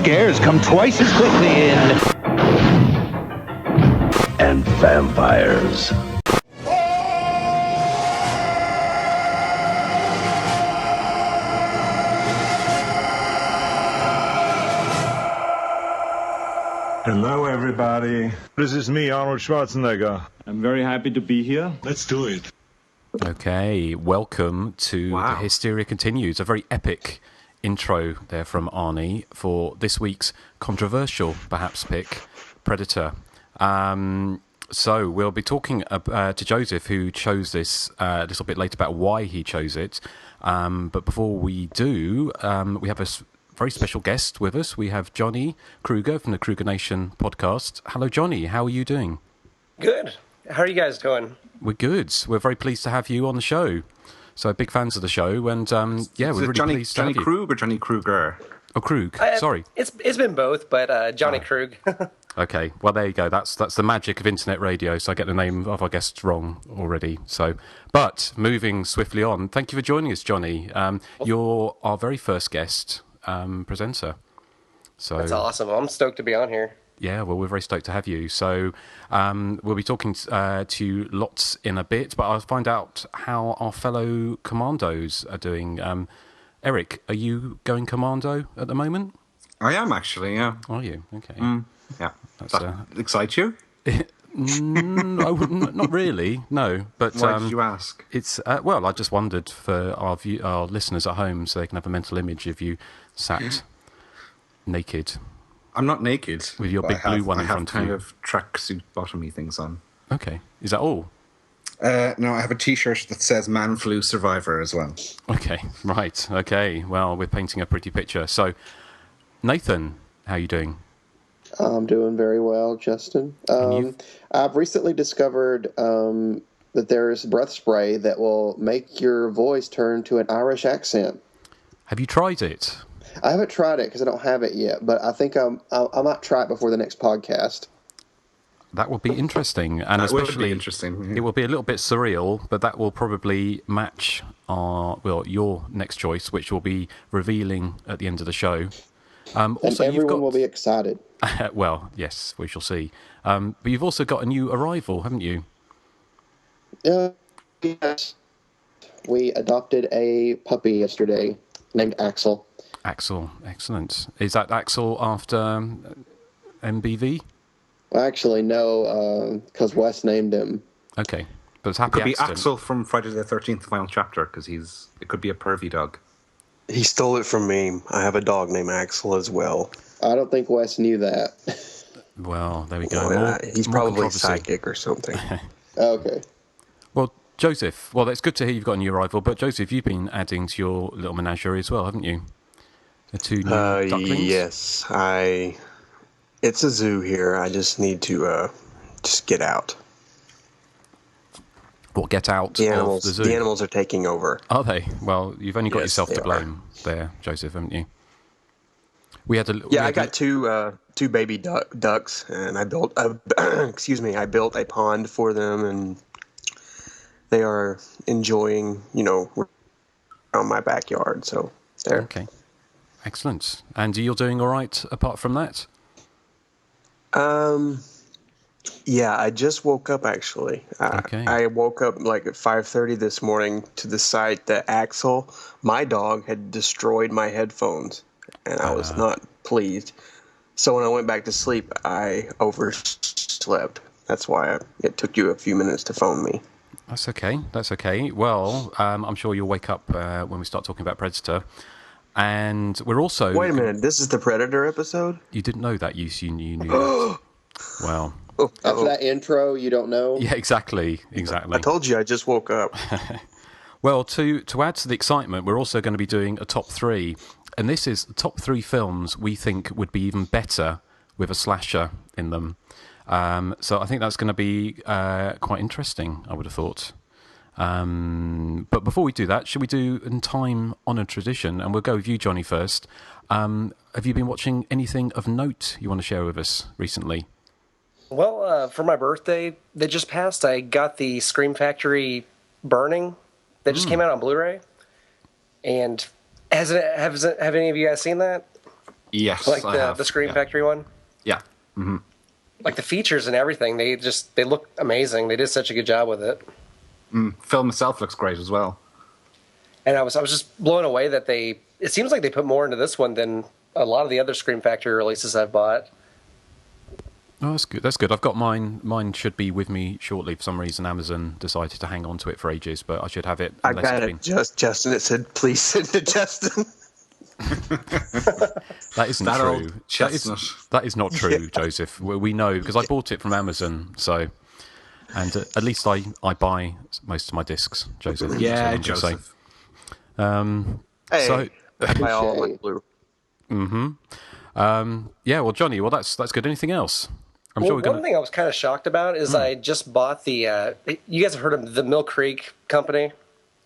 scares come twice as quickly in... And vampires. Hello, everybody. This is me, Arnold Schwarzenegger. I'm very happy to be here. Let's do it. Okay, welcome to The Hysteria Continues. A very epic intro there from Arnie for this week's controversial, perhaps, pick, Predator. So we'll be talking to Joseph, who chose this a little bit later, about why he chose it. But before we do, we have a very special guest with us. We have Johnny Kruger from the Kruger Nation podcast. Hello, Johnny. How are you doing? Good. How are you guys doing? We're good. We're very pleased to have you on the show. So big fans of the show, and we're really pleased to have you. Johnny Krug or Johnny Kruger? Oh, Krug. Sorry. It's been both, but Johnny Krug. Okay. Well, there you go. That's the magic of internet radio. So I get the name of our guests wrong already. So, but moving swiftly on. Thank you for joining us, Johnny. You're our very first guest presenter. So that's awesome. I'm stoked to be on here. Yeah, well, we're very stoked to have you. So we'll be talking to you lots in a bit, but I'll find out how our fellow commandos are doing. Erik, are you going commando at the moment? I am, actually, yeah. Are you? Okay. Yeah. That excites you? Not really, no. But why did you ask? It's well, I just wondered for our listeners at home, so they can have a mental image of you sat naked. I'm not naked. With your big blue one in front of you. I have kind of tracksuit bottomy things on. Okay. Is that all? No, I have a T-shirt that says "Man Flu Survivor" as well. Okay, right. Okay. Well, we're painting a pretty picture. So, Nathan, how are you doing? I'm doing very well, Justin. I've recently discovered that there's breath spray that will make your voice turn to an Irish accent. Have you tried it? I haven't tried it because I don't have it yet, but I think I might try it before the next podcast. That will be interesting, and especially interesting. Yeah. It will be a little bit surreal, but that will probably match your next choice, which we'll be revealing at the end of the show. Also, and everyone will be excited. Well, yes, we shall see. But you've also got a new arrival, haven't you? Yes. We adopted a puppy yesterday named Axel. Axel, excellent. Is that Axel after MBV? Actually, no, because Wes named him. Okay, but it's happy. It could accident. be Axel from Friday the 13th, final chapter, because it could be a pervy dog. He stole it from me. I have a dog named Axel as well. I don't think Wes knew that. Well, there we go. Well, he's probably psychic or something. Okay. Well, Joseph, it's good to hear you've got a new arrival, but Joseph, you've been adding to your little menagerie as well, haven't you? The two new ducklings? Yes, it's a zoo here. I just need to just get out. What, get out the of the zoo? The animals are taking over. Are they? Well, you've only got yourself to blame there, Joseph, haven't you? I got two baby ducks, and I built I built a pond for them, and they are enjoying, around my backyard. So there. Okay, excellent. And you're doing all right apart from that? Yeah, I just woke up actually. Okay. I woke up like at 5:30 this morning to the sight that Axel, my dog, had destroyed my headphones, and I was not pleased. So when I went back to sleep, I overslept. That's why it took you a few minutes to phone me. That's okay. Well, I'm sure you'll wake up when we start talking about Predator. And we're also... Wait a minute, this is the Predator episode? You didn't know that, you knew that. Well... After that intro, you don't know? Yeah, exactly. I told you, I just woke up. Well, to add to the excitement, we're also going to be doing a top 3. And this is the top 3 films we think would be even better with a slasher in them. So I think that's going to be quite interesting, I would have thought. But before we do that, should we do in time-honoured tradition? And we'll go with you, Johnny, first. Have you been watching anything of note you want to share with us recently? Well, for my birthday that just passed, I got the Scream Factory Burning that just came out on Blu-ray. And have any of you guys seen that? Yes, Like I have. the Scream Yeah. Factory one? Yeah. Mm-hmm. Like the features and everything, they look amazing. They did such a good job with it. Film itself looks great as well. And I was just blown away that it seems like they put more into this one than a lot of the other Scream Factory releases I've bought. Oh, that's good. That's good. I've got mine. Mine should be with me shortly. For some reason, Amazon decided to hang on to it for ages, but I should have it. I got it. Justin. It said, "Please send it, Justin." That isn't That true. old chestnut. That is not true, Joseph. We know because I bought it from Amazon. So, and at least I buy most of my discs, Joseph. Yeah, so Joseph. Hey, So- I buy all my Touche. blue. yeah. Well, Johnny. Well, that's good. Anything else? I'm sure we're One going to. thing I was kind of shocked about is I just bought the. You guys have heard of the Mill Creek Company?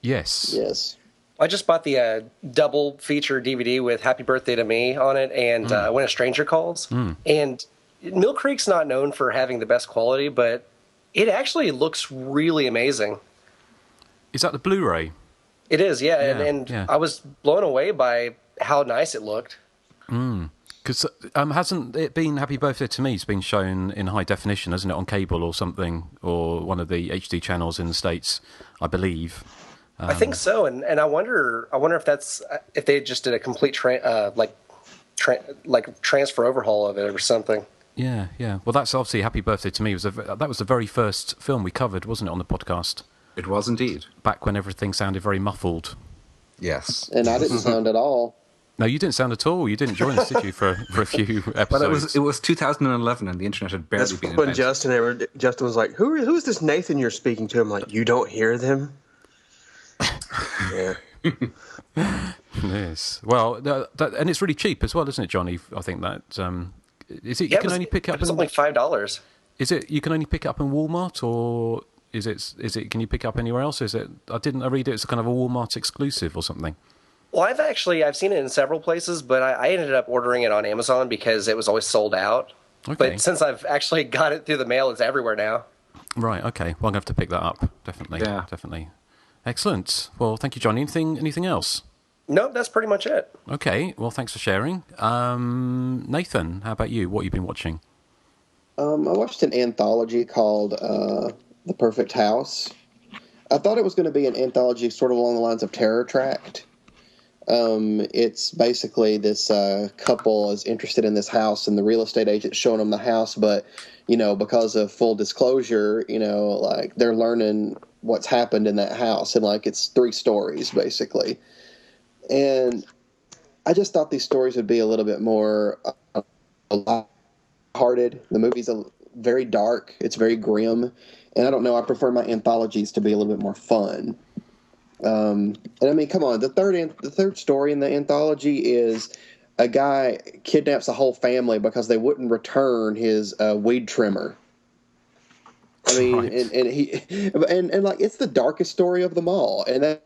Yes. Yes. I just bought the double feature DVD with "Happy Birthday to Me" on it and "When a Stranger Calls." And Mill Creek's not known for having the best quality, but it actually looks really amazing. Is that the Blu-ray? It is, yeah. Yeah, And yeah. I was blown away by how nice it looked. Because hasn't it been Happy Birthday to Me? It's been shown in high definition, hasn't it, on cable or something, or one of the HD channels in the States, I believe. I think so, and I wonder if that's if they just did a complete transfer overhaul of it or something. Yeah, yeah. Well, that's obviously Happy Birthday to Me. That was the very first film we covered, wasn't it, on the podcast? It was indeed. Back when everything sounded very muffled. Yes. And I didn't sound at all. No, you didn't sound at all. You didn't join us, did you, for a few episodes? Well, it was 2011 and the internet had barely That's been when invented. Justin was like, "Who is this Nathan you're speaking to?" I'm like, "You don't hear them." Yeah. Yes. Well, and it's really cheap as well, isn't it, Johnny? I think that is it. You can only pick it up. It was only $5. Is it? You can only pick it up in Walmart, or is it? Can you pick it up anywhere else? Is it? I read it. It's kind of a Walmart exclusive or something. Well, I've seen it in several places, but I ended up ordering it on Amazon because it was always sold out. Okay. But since I've actually got it through the mail, it's everywhere now. Right. Okay. Well, I'm going to have to pick that up. Definitely. Yeah. Definitely. Excellent. Well, thank you, Johnny. Anything else? No, that's pretty much it. Okay. Well, thanks for sharing. Nathan, how about you? What have you been watching? I watched an anthology called The Perfect House. I thought it was going to be an anthology sort of along the lines of Terror Tract. It's basically this couple is interested in this house, and the real estate agent's showing them the house, but, because of full disclosure, like they're learning what's happened in that house, and like it's 3 stories basically. And I just thought these stories would be a little bit more lighthearted. The movie's very dark. It's very grim. And I don't know, I prefer my anthologies to be a little bit more fun. And I mean, come on, the third story in the anthology is a guy kidnaps a whole family because they wouldn't return his weed trimmer. I mean, Right. and like it's the darkest story of them all, and that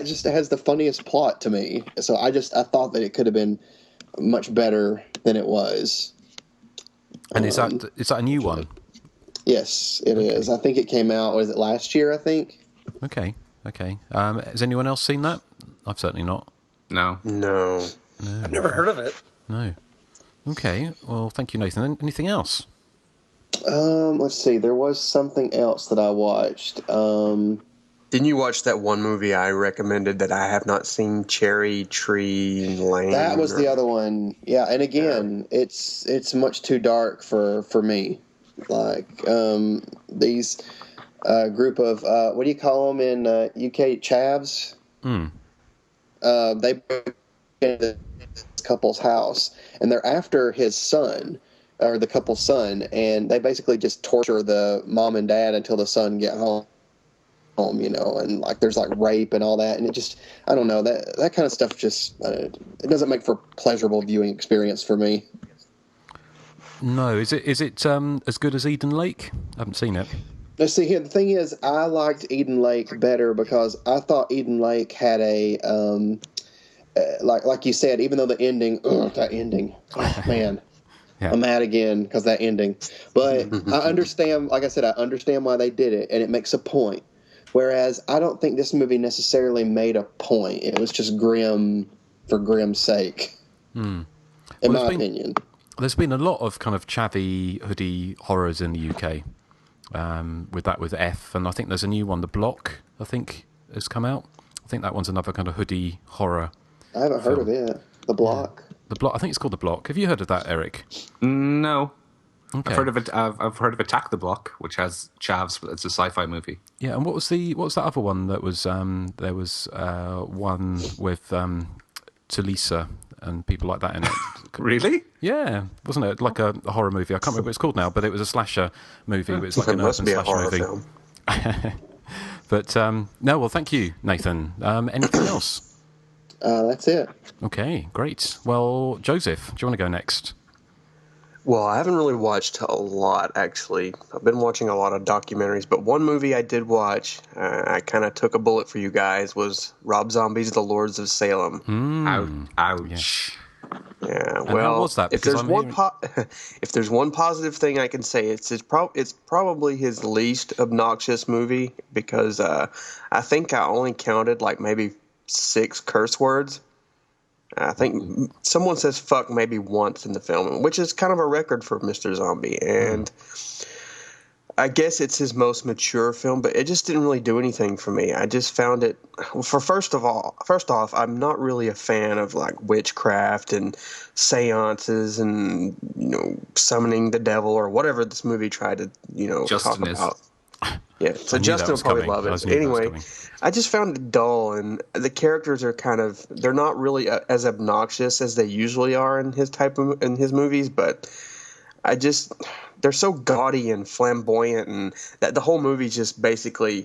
just has the funniest plot to me. So I thought that it could have been much better than it was. And is that a new one? Yes, it is. I think it came out. Was it last year? I think. Okay. Has anyone else seen that? I've certainly not. No. No. I've never heard of it. No. Okay. Well, thank you, Nathan. Anything else? Let's see. There was something else that I watched. Didn't you watch that one movie I recommended that I have not seen, Cherry Tree Lane? That was the other one. Yeah, and again, it's much too dark for me. Like these group of what do you call them in UK, chavs? They break into this couple's house, and they're after his son, or the couple's son, and they basically just torture the mom and dad until the son get home, and like there's like rape and all that, and it just, I don't know, that kind of stuff just it doesn't make for a pleasurable viewing experience for me. No. Is it as good as Eden Lake? I haven't seen it. Now, see, here the thing is, I liked Eden Lake better because I thought Eden Lake had a like you said, even though the ending, that ending, oh man. Yeah. I'm mad again because that ending. But I understand, like I said, I understand why they did it, and it makes a point. Whereas I don't think this movie necessarily made a point. It was just grim for grim's sake. in my opinion. There's been a lot of kind of chavvy hoodie horrors in the UK. With F, and I think there's a new one, The Block, I think, has come out. I think that one's another kind of hoodie horror. I haven't heard of it. The Block. Yeah. The Block. I think it's called The Block. Have you heard of that, Erik? No. Okay. I've heard of it. I've heard of Attack the Block, which has chavs. It's a sci-fi movie. Yeah, and what was that other one that was? There was one with Talisa and people like that in it. Really? Yeah, wasn't it like a horror movie? I can't remember what it's called now, but it was a slasher movie. It was like an urban slasher movie. Film. But no, well, thank you, Nathan. Anything else? That's it. Okay, great. Well, Joseph, do you want to go next? Well, I haven't really watched a lot, actually. I've been watching a lot of documentaries, but one movie I did watch, I kind of took a bullet for you guys, was Rob Zombie's The Lords of Salem. Ouch. Yeah, And well, how was that? if there's if there's one positive thing I can say, it's probably his least obnoxious movie, because I think I only counted like maybe 6 curse words. I think someone says fuck maybe once in the film, which is kind of a record for Mr. Zombie. And I guess it's his most mature film, but it just didn't really do anything for me. I just found it, first off, I'm not really a fan of like witchcraft and seances and, summoning the devil or whatever this movie tried to, Justin talk about. Yeah, so Justin will probably love it. Anyway, I just found it dull, and the characters are they're not really as obnoxious as they usually are in his movies, but they're so gaudy and flamboyant, and that the whole movie's just basically,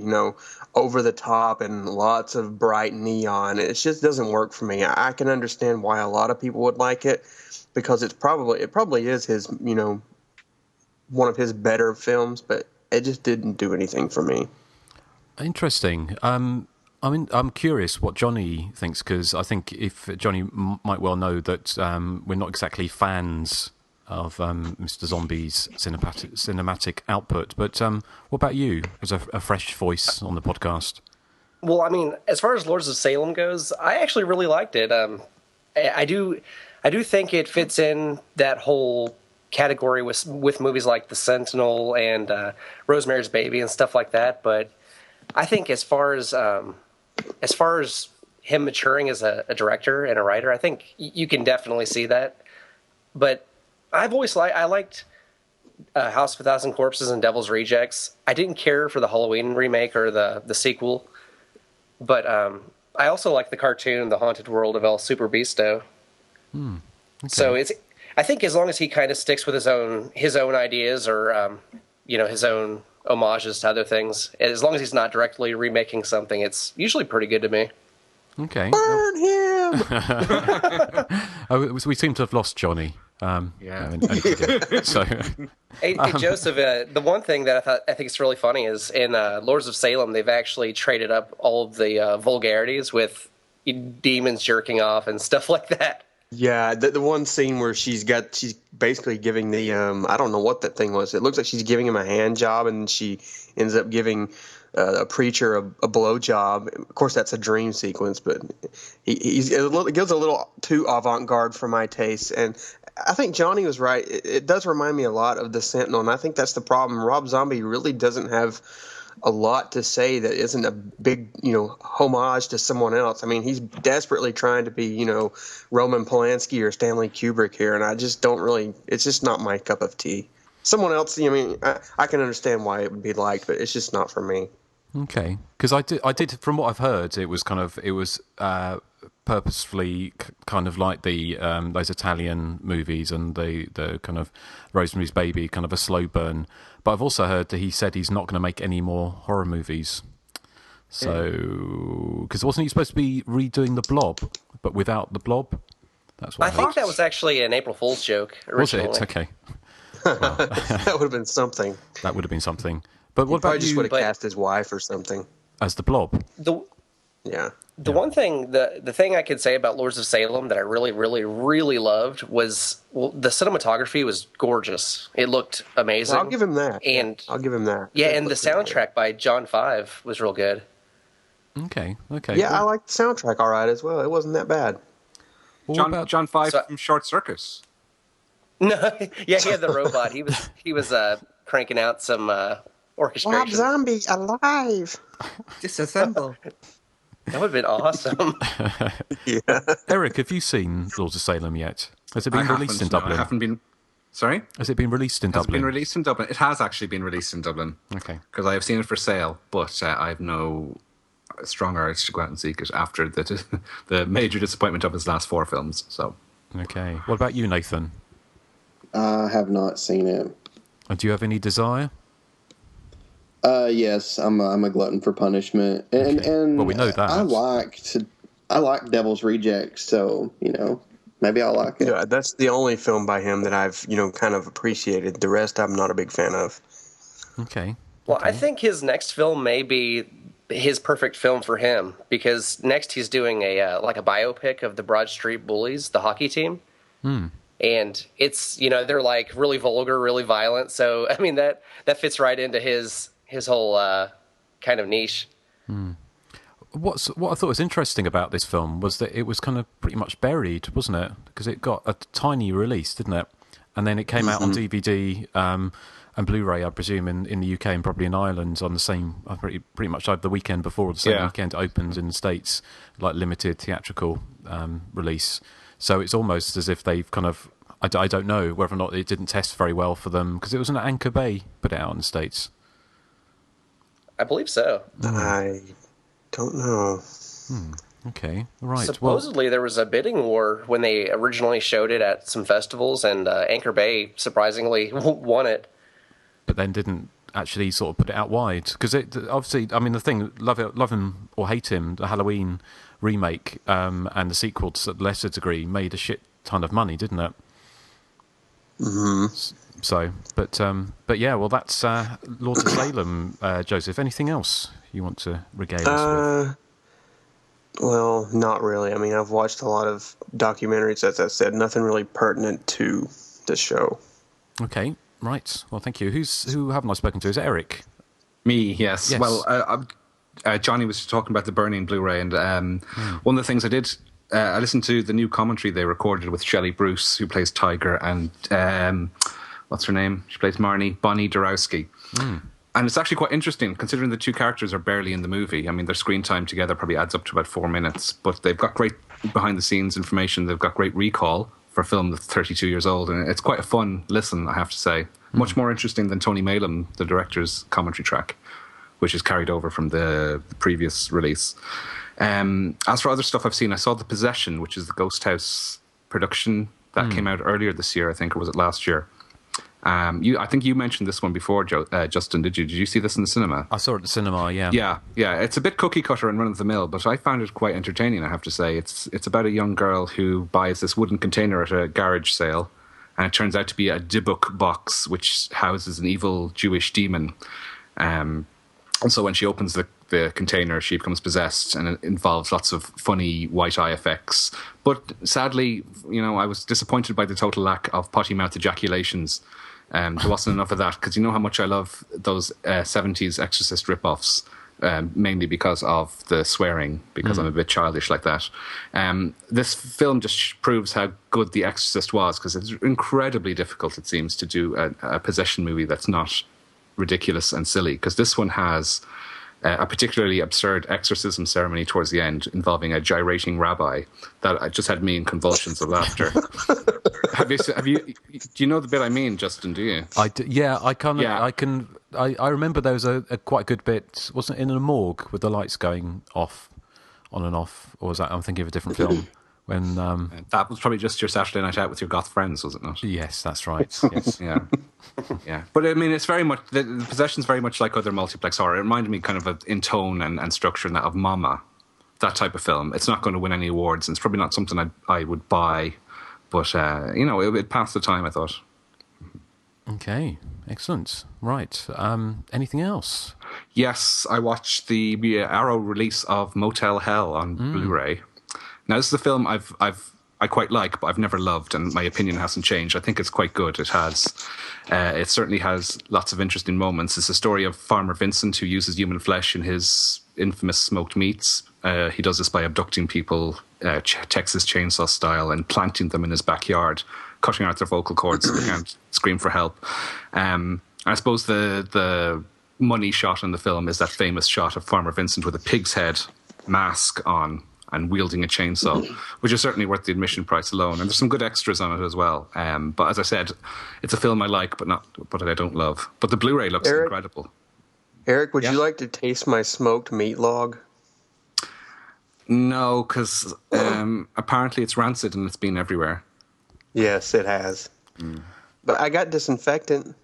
over the top and lots of bright neon. It just doesn't work for me. I can understand why a lot of people would like it, because it probably is his, one of his better films, but it just didn't do anything for me. Interesting. I'm curious what Johnny thinks, because I think if Johnny might well know that we're not exactly fans of Mr. Zombie's cinematic output. But what about you, as a fresh voice on the podcast? Well, I mean, as far as Lords of Salem goes, I actually really liked it. I do think it fits in that whole category with movies like The Sentinel and Rosemary's Baby and stuff like that. But I think as far as him maturing as a director and a writer, I think you can definitely see that. But I've always liked House of a Thousand Corpses and Devil's Rejects. I didn't care for the Halloween remake or the sequel, but I also like the cartoon The Haunted World of El Super Beasto. Okay. So I think as long as he kind of sticks with his own ideas or his own homages to other things, as long as he's not directly remaking something, it's usually pretty good to me. Okay. Burn him! We seem to have lost Johnny. Yeah. So, Hey, Joseph, the one thing that I think is really funny is in Lords of Salem, they've actually traded up all of the vulgarities with demons jerking off and stuff like that. Yeah, the one scene where she's basically giving the I don't know what that thing was. It looks like she's giving him a hand job, and she ends up giving a preacher a blow job. Of course, that's a dream sequence, but it goes a little too avant-garde for my taste. And I think Johnny was right. It does remind me a lot of The Sentinel, and I think that's the problem. Rob Zombie really doesn't have a lot to say that isn't a big, homage to someone else. I mean, he's desperately trying to be, Roman Polanski or Stanley Kubrick here, and I just don't really. It's just not my cup of tea. Someone else, I can understand why it would be liked, but it's just not for me. okay, because I did. From what I've heard, it was purposefully kind of like the those Italian movies and the kind of Rosemary's Baby, kind of a slow burn. But I've also heard that he said he's not going to make any more horror movies. So, because wasn't he supposed to be redoing The Blob, but without The Blob? That's what I think that was actually an April Fool's joke originally. Was it? Okay. Well, that would have been something. That would have been something. But what about just you? would have cast his wife or something As The Blob? The one thing, the thing I could say about Lords of Salem that I really, really, really loved was the cinematography was gorgeous. It looked amazing. I'll give him that. I'll give him that. Yeah, and the soundtrack by John Five was real good. Okay. Yeah, I liked the soundtrack all right as well. It wasn't that bad. John Five from Short Circuit. No, yeah, he had the robot. He was cranking out some orchestration. Rob Zombie alive. Disassemble. That would have been awesome. Yeah. Erik, have you seen Lords of Salem yet? Has it been released in Dublin? I haven't been. Sorry? Has it been released in Dublin? Has it been released in Dublin? It has actually been released in Dublin. Okay. Because I have seen it for sale, but I have no strong urge to go out and seek it after the major disappointment of his last 4 films. So. Okay. What about you, Nathan? I have not seen it. And do you have any desire? Yes, I'm a glutton for punishment, and well, we know that. I like Devil's Rejects, so maybe I'll like it. Yeah, that's the only film by him that I've kind of appreciated. The rest, I'm not a big fan of. Okay. Well, I think his next film may be his perfect film for him, because next he's doing a biopic of the Broad Street Bullies, the hockey team. And it's, they're like really vulgar, really violent. So, I mean, that fits right into his whole kind of niche. What I thought was interesting about this film was that it was kind of pretty much buried, wasn't it? Because it got a tiny release, didn't it? And then it came out on DVD and Blu-ray, I presume, in the UK and probably in Ireland on the same, pretty much over the weekend before, the same weekend it opens in the States, like limited theatrical release. So it's almost as if they've kind of, I don't know whether or not it didn't test very well for them, because it was an Anchor Bay put it out in the States. I believe so. I don't know. Okay, right. Supposedly there was a bidding war when they originally showed it at some festivals, and Anchor Bay surprisingly won it. But then didn't actually sort of put it out wide, because it obviously, I mean, the thing, love him or hate him, the Halloween remake and the sequel to a lesser degree made a shit ton of money, didn't it? So, but yeah, well, that's Lords of Salem. Joseph, anything else you want to regale us with? Well, not really. I mean, I've watched a lot of documentaries, as I said, nothing really pertinent to the show. Okay, right. Well, thank you. Who haven't I spoken to? Is it Erik? Me, yes. Well, Johnny was talking about the Burning Blu-ray, and one of the things I did, I listened to the new commentary they recorded with Shelley Bruce, who plays Tiger, and what's her name? She plays Marnie, Bonnie Dorowski. And it's actually quite interesting, considering the two characters are barely in the movie. I mean, their screen time together probably adds up to about 4 minutes, but they've got great behind-the-scenes information. They've got great recall for a film that's 32 years old, and it's quite a fun listen, I have to say. Much more interesting than Tony Malum, the director's commentary track, which is carried over from the previous release. As for other stuff I've seen, I saw The Possession, which is the Ghost House production that came out earlier this year, I think, or was it last year? I think you mentioned this one before, Justin, did you? Did you see this in the cinema? I saw it at the cinema, yeah. Yeah. It's a bit cookie cutter and run-of-the-mill, but I found it quite entertaining, I have to say. It's about a young girl who buys this wooden container at a garage sale, and it turns out to be a Dybbuk box, which houses an evil Jewish demon. And so when she opens the container, she becomes possessed, and it involves lots of funny white eye effects. But sadly, I was disappointed by the total lack of potty mouth ejaculations. There wasn't enough of that, because you know how much I love those 70s Exorcist ripoffs, mainly because of the swearing, because I'm a bit childish like that. This film just proves how good The Exorcist was, because it's incredibly difficult, it seems, to do a possession movie that's not ridiculous and silly, because this one has a particularly absurd exorcism ceremony towards the end involving a gyrating rabbi that just had me in convulsions of laughter. Do you know the bit I mean, Justin? Do you? I remember there was a quite good bit. Wasn't it in a morgue with the lights going off, on and off, or was that? I'm thinking of a different film. When that was probably just your Saturday night out with your goth friends, was it not? Yes, that's right. Yes. Yeah. But I mean, it's very much the Possession's very much like other multiplex horror. It reminded me kind of in tone and structure and that of Mama, that type of film. It's not going to win any awards, and it's probably not something I would buy, but it passed the time, I thought. Okay, excellent. Right. Anything else? Yes, I watched the Arrow release of Motel Hell on Blu-ray. Now, this is a film I quite like, but I've never loved, and my opinion hasn't changed. I think it's quite good. It certainly has lots of interesting moments. It's a story of Farmer Vincent, who uses human flesh in his infamous smoked meats, He does this by abducting people, Texas Chainsaw style, and planting them in his backyard, cutting out their vocal cords so they can't scream for help. I suppose the money shot in the film is that famous shot of Farmer Vincent with a pig's head mask on and wielding a chainsaw, which is certainly worth the admission price alone. And there's some good extras on it as well. But as I said, it's a film I like, but I don't love. But the Blu-ray looks incredible. Eric, would you like to taste my smoked meat log? No, because apparently it's rancid and it's been everywhere. Yes, it has. But I got disinfectant.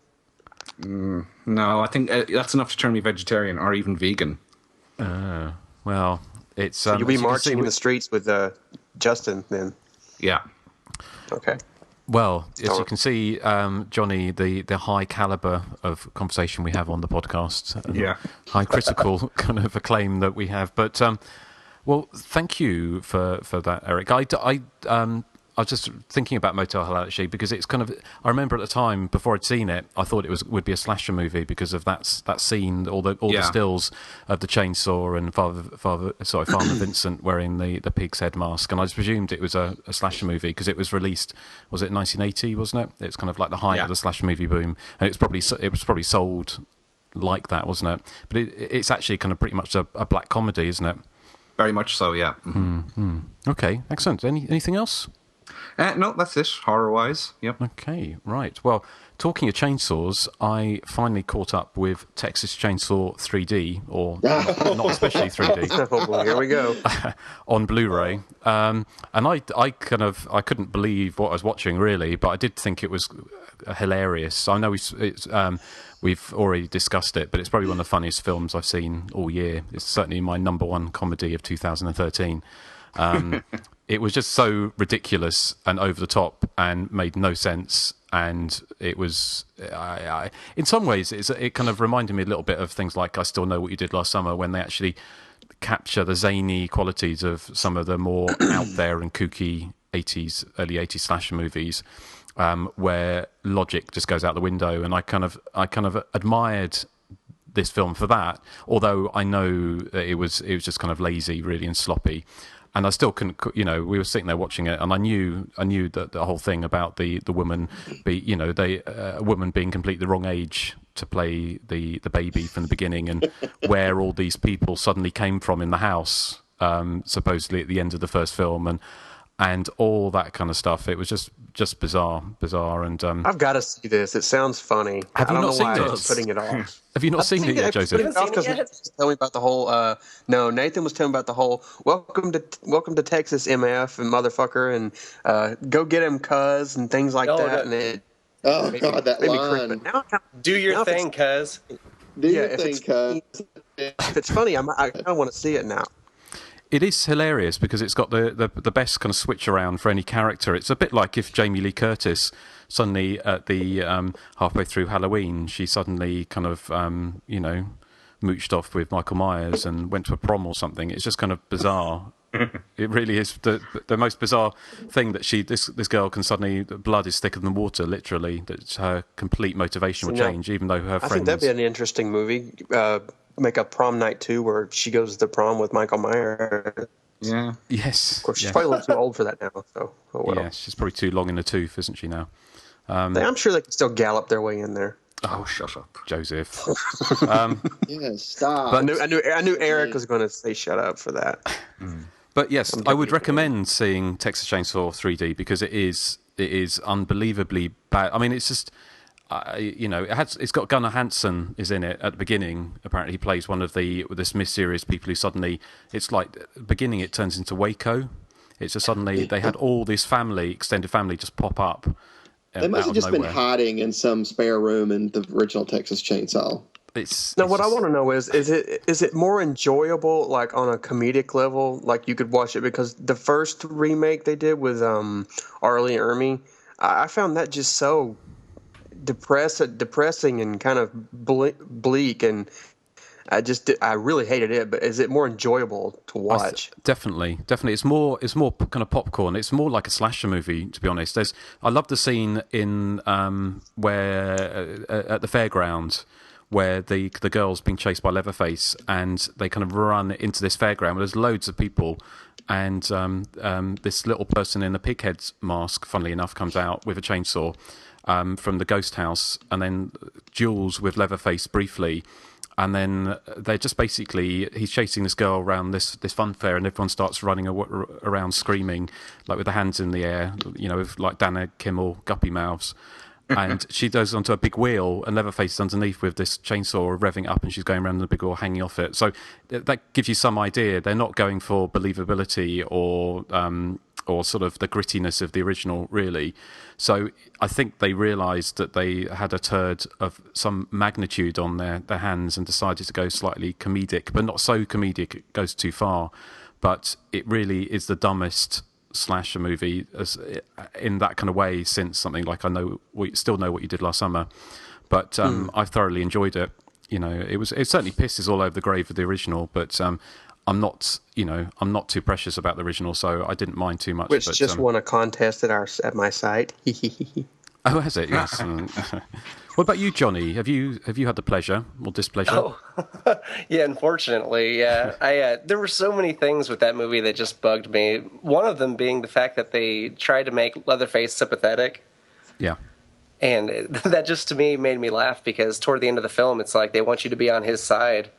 No, I think that's enough to turn me vegetarian or even vegan. Well, it's... So you'll be marching in the streets with Justin then? Yeah. Okay. Well, as you can see, Johnny, the high caliber of conversation we have on the podcast, high critical kind of acclaim that we have. But well, thank you for that, Eric. I was just thinking about Motel Hell actually, because it's kind of. I remember at the time before I'd seen it, I thought it would be a slasher movie because of that scene, all the stills of the chainsaw and Farmer Vincent wearing the pig's head mask, and I just presumed it was a slasher movie because it was released. Was it 1980? Wasn't it? It's kind of like the height of the slasher movie boom, and it was probably sold like that, wasn't it? But it's actually kind of pretty much a black comedy, isn't it? Very much so, yeah. Okay, excellent. Anything else? No, that's it, horror-wise. Yep. Okay, right. Well, talking of chainsaws, I finally caught up with Texas Chainsaw 3D, or not especially 3D. Oh, here we go. On Blu-ray. And I couldn't believe what I was watching, really, but I did think it was hilarious. I know we've already discussed it, but it's probably one of the funniest films I've seen all year. It's certainly my number one comedy of 2013. It was just so ridiculous and over the top and made no sense. And it was, in some ways, it kind of reminded me a little bit of things like I Still Know What You Did Last Summer, when they actually capture the zany qualities of some of the more out there and kooky early 80s slasher movies, where logic just goes out the window. And I kind of admired this film for that, although I know that it was just kind of lazy, really, and sloppy. And I still couldn't, we were sitting there watching it, and I knew that the whole thing about the woman, a woman being completely the wrong age to play the baby from the beginning, and where all these people suddenly came from in the house, supposedly at the end of the first film, and all that kind of stuff. It was just bizarre, and I've got to see this. It sounds funny. Have you not seen it? I'm putting it off. Have you not seen it yet, Joseph? Tell me about the whole. No, Nathan was telling me about the whole. Welcome to Texas, MF and motherfucker, and go get him, cuz, and things like that. And it. Oh God, that line. Do your thing, cuz. Do your thing, cuz. If it's funny, I kind of want to see it now. It is hilarious because it's got the best kind of switch around for any character. It's a bit like if Jamie Lee Curtis suddenly at the halfway through Halloween, she suddenly kind of mooched off with Michael Myers and went to a prom or something. It's just kind of bizarre. It really is the most bizarre thing that this girl can suddenly, the blood is thicker than water, literally. That her complete motivation will change, even though her friends. I think that'd be an interesting movie. Make a prom night 2 where she goes to the prom with Michael Myers. Yeah. Yes. Of course, she's probably a little too old for that now. So, oh well. Yeah, she's probably too long in the tooth, isn't she now? I'm sure they can still gallop their way in there. Oh, shut up, Joseph. Yeah, stop. But I knew Eric was going to say shut up for that. But yes, I would recommend seeing Texas Chainsaw 3D because it is unbelievably bad. I mean, it's just. It's got Gunnar Hansen is in it at the beginning. Apparently, he plays one of this mysterious people who suddenly, it's like at the beginning it turns into Waco. It's just suddenly they had all this extended family, just pop up. They must have just been hiding in some spare room in the original Texas Chainsaw. What I want to know is it more enjoyable, like on a comedic level, like you could watch it? Because the first remake they did with Arlie Ermy, I found that just so depressing and kind of bleak, and I really hated it. But is it more enjoyable to watch? Definitely. It's more kind of popcorn. It's more like a slasher movie, to be honest. I love the scene in where at the fairgrounds where the girl's being chased by Leatherface, and they kind of run into this fairground where there's loads of people, and this little person in a pig head mask, funnily enough, comes out with a chainsaw from the ghost house, and then duels with Leatherface briefly. And then they're just basically, he's chasing this girl around this fun fair, and everyone starts running around screaming, like with the hands in the air, with like Dana Kimmel guppy mouths. And she goes onto a big wheel, and Leatherface is underneath with this chainsaw revving up, and she's going around the big wheel hanging off it. So that gives you some idea. They're not going for believability or sort of the grittiness of the original, really. So I think they realised that they had a turd of some magnitude on their hands and decided to go slightly comedic, but not so comedic it goes too far. But it really is the dumbest slasher movie in that kind of way since something like Still Know What You Did Last Summer. But I thoroughly enjoyed it. It certainly pisses all over the grave of the original, but I'm not too precious about the original, so I didn't mind too much. Which just won a contest at my site. Oh, has it? Yes. What about you, Johnny? Have you had the pleasure or displeasure? Oh, yeah. Unfortunately, yeah. There were so many things with that movie that just bugged me. One of them being the fact that they tried to make Leatherface sympathetic. Yeah. And that just to me made me laugh because toward the end of the film, it's like they want you to be on his side.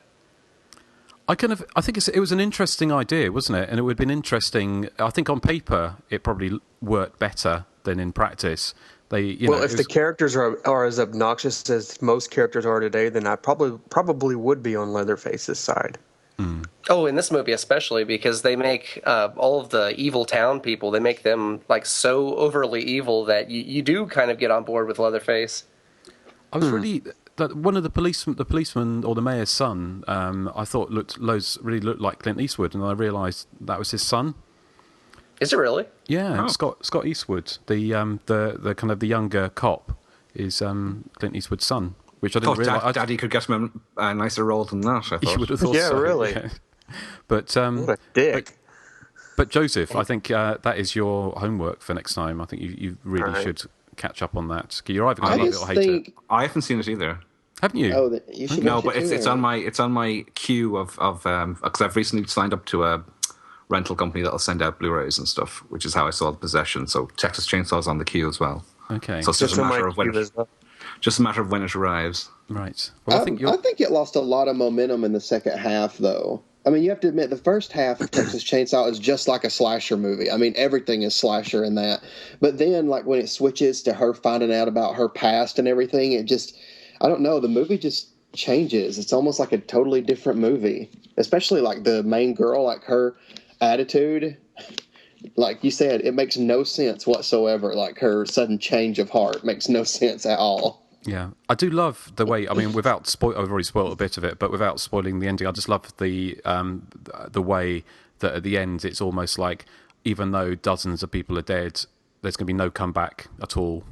I think it was an interesting idea, wasn't it? And it would have been interesting. I think on paper it probably worked better than in practice. If the characters are as obnoxious as most characters are today, then I probably would be on Leatherface's side. Mm. Oh, in this movie especially, because they make all of the evil town people, they make them like so overly evil that you do kind of get on board with Leatherface. I was really... One of the policeman or the mayor's son, I thought really looked like Clint Eastwood, and I realised that was his son. Is it really? Yeah, Scott Eastwood, the kind of the younger cop, is Clint Eastwood's son, which I didn't realise. Daddy could get him a nicer role than that. I thought. You would have thought yeah, so. Really. Yeah. But what a dick. But Joseph, I think that is your homework for next time. I think you really should catch up on that. You're either going to love it or hate it. I haven't seen it either. Haven't you? Oh, you should. No, but it's on my queue of because I've recently signed up to a rental company that'll send out Blu-rays and stuff, which is how I saw The Possession. So Texas Chainsaw's on the queue as well. Okay. So it's just a matter of when it arrives. Right. Well, I think it lost a lot of momentum in the second half, though. I mean, you have to admit, the first half of Texas Chainsaw is just like a slasher movie. I mean, everything is slasher in that. But then, like, when it switches to her finding out about her past and everything, it just, I don't know, the movie just changes. It's almost like a totally different movie. Especially, like, the main girl, like, her attitude. Like you said, it makes no sense whatsoever. Like, her sudden change of heart makes no sense at all. Yeah, I do love the way. I mean, I've already spoiled a bit of it, but without spoiling the ending, I just love the way that at the end it's almost like, even though dozens of people are dead, there's going to be no comeback at all.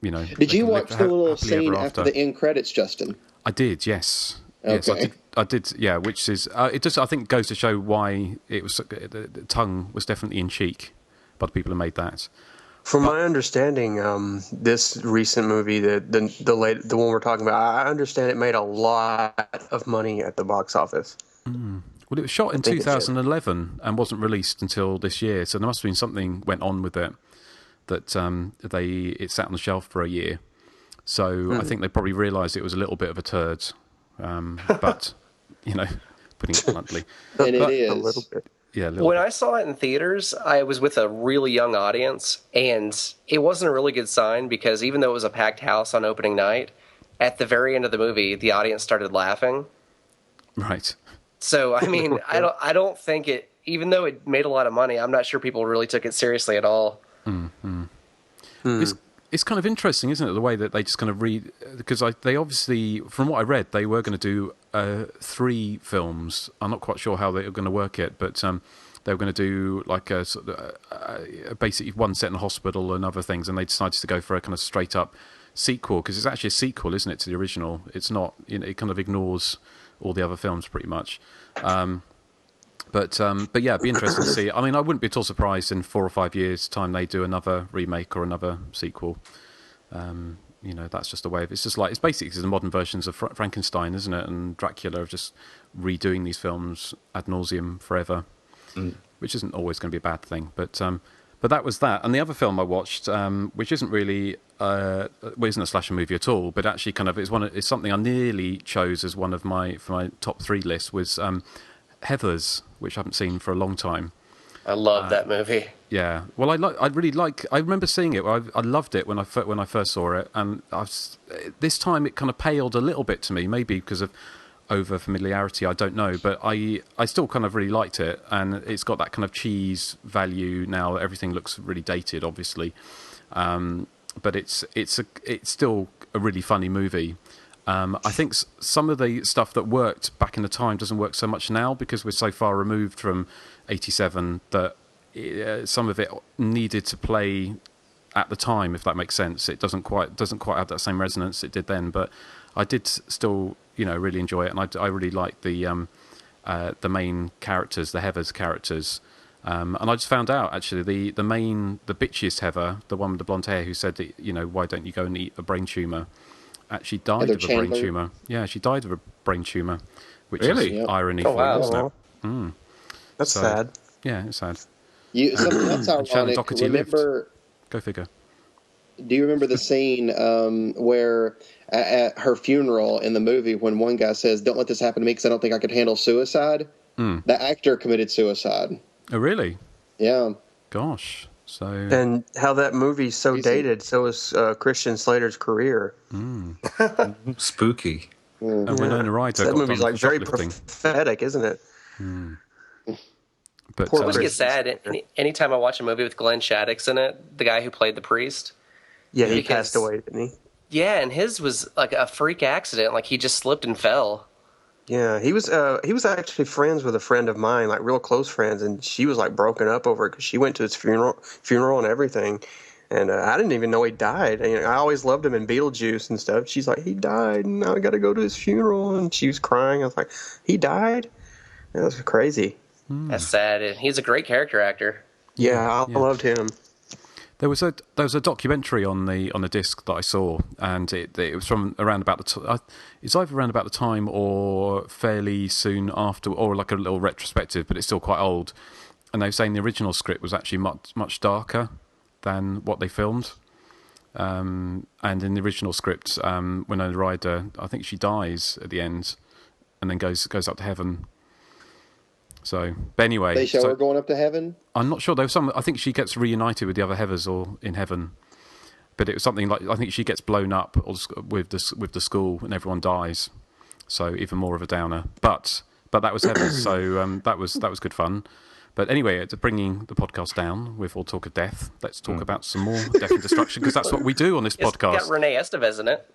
Did you watch the little scene after the end credits, Justin? I did. Yes. Okay. Yes, I did. Yeah, which is it just I think goes to show why it was the tongue was definitely in cheek by the people who made that. From my understanding, this recent movie, the one we're talking about, I understand it made a lot of money at the box office. Mm. Well, it was shot in 2011 and wasn't released until this year, so there must have been something went on with it that it sat on the shelf for a year. So I think they probably realised it was a little bit of a turd, but putting it bluntly, and it is a little bit. Yeah, when I saw it in theaters, I was with a really young audience, and it wasn't a really good sign because even though it was a packed house on opening night, at the very end of the movie, the audience started laughing. Right. So, I mean, I don't think it, even though it made a lot of money, I'm not sure people really took it seriously at all. Mm-hmm. It's kind of interesting, isn't it, the way that they just kind of read, because they obviously, from what I read, they were going to do 3 films. I'm not quite sure how they were going to work it, but they were going to do like a sort of basically one set in a hospital and other things, and they decided to go for a kind of straight up sequel, because it's actually a sequel, isn't it, to the original? It's not, it kind of ignores all the other films pretty much. But yeah, it'd be interesting to see. I mean, I wouldn't be at all surprised in 4 or 5 years' time they do another remake or another sequel. that's just a way of. It's just like it's basically the modern versions of Frankenstein, isn't it? And Dracula are just redoing these films ad nauseum forever, which isn't always going to be a bad thing. But that was that. And the other film I watched, which isn't really isn't a slasher movie at all, but actually kind of it's something I nearly chose as one of my top 3 list was Heathers, which I haven't seen for a long time. I love that movie. Yeah, well, I remember seeing it. I loved it when I first saw it, and this time it kind of paled a little bit to me, maybe because of over familiarity. I don't know, but I still kind of really liked it, and it's got that kind of cheese value now. Everything looks really dated, obviously, but it's still a really funny movie. I think some of the stuff that worked back in the time doesn't work so much now because we're so far removed from '87 that some of it needed to play at the time, if that makes sense. It doesn't quite have that same resonance it did then, but I did still really enjoy it, and I really liked the main characters, the Heathers characters. And I just found out actually the bitchiest Heather, the one with the blonde hair, who said that why don't you go and eat a brain tumor, actually died of a brain tumor. Yeah, she died of a brain tumor, which is irony for you, isn't it? Mm. That's sad. Yeah, it's sad. That's ironic. Remember, go figure. Do you remember the scene where at her funeral in the movie when one guy says, "Don't let this happen to me because I don't think I could handle suicide"? The actor committed suicide. Oh, really? Yeah. Gosh. So. And how that movie's so dated, so is Christian Slater's career. Spooky. And Winona Ryder. That movie's like very prophetic, isn't it? But I always get sad anytime I watch a movie with Glenn Shaddix in it, the guy who played the priest. Yeah, he passed away, didn't he? Yeah, and his was like a freak accident. Like he just slipped and fell. Yeah, he was actually friends with a friend of mine, like real close friends, and she was like broken up over it because she went to his funeral and everything. And I didn't even know he died. I always loved him in Beetlejuice and stuff. She's like, he died, and now I got to go to his funeral. And she was crying. I was like, he died? That was crazy. That's sad. And he's a great character actor. Yeah, I loved him. There was a documentary on the disc that I saw, and it was from around about it's either around about the time or fairly soon after, or like a little retrospective, but it's still quite old. And they were saying the original script was actually much darker than what they filmed. And in the original script, Winona Ryder, I think she dies at the end, and then goes up to heaven. So, but anyway, they show her going up to heaven. I'm not sure. There was I think she gets reunited with the other Heathers or in heaven, but it was something like I think she gets blown up with the school and everyone dies. So even more of a downer. But that was Heathers. So that was good fun. But anyway, bringing the podcast down with all talk of death, let's talk about some more death and destruction because that's what we do on this podcast. It's got Renee Estevez in it.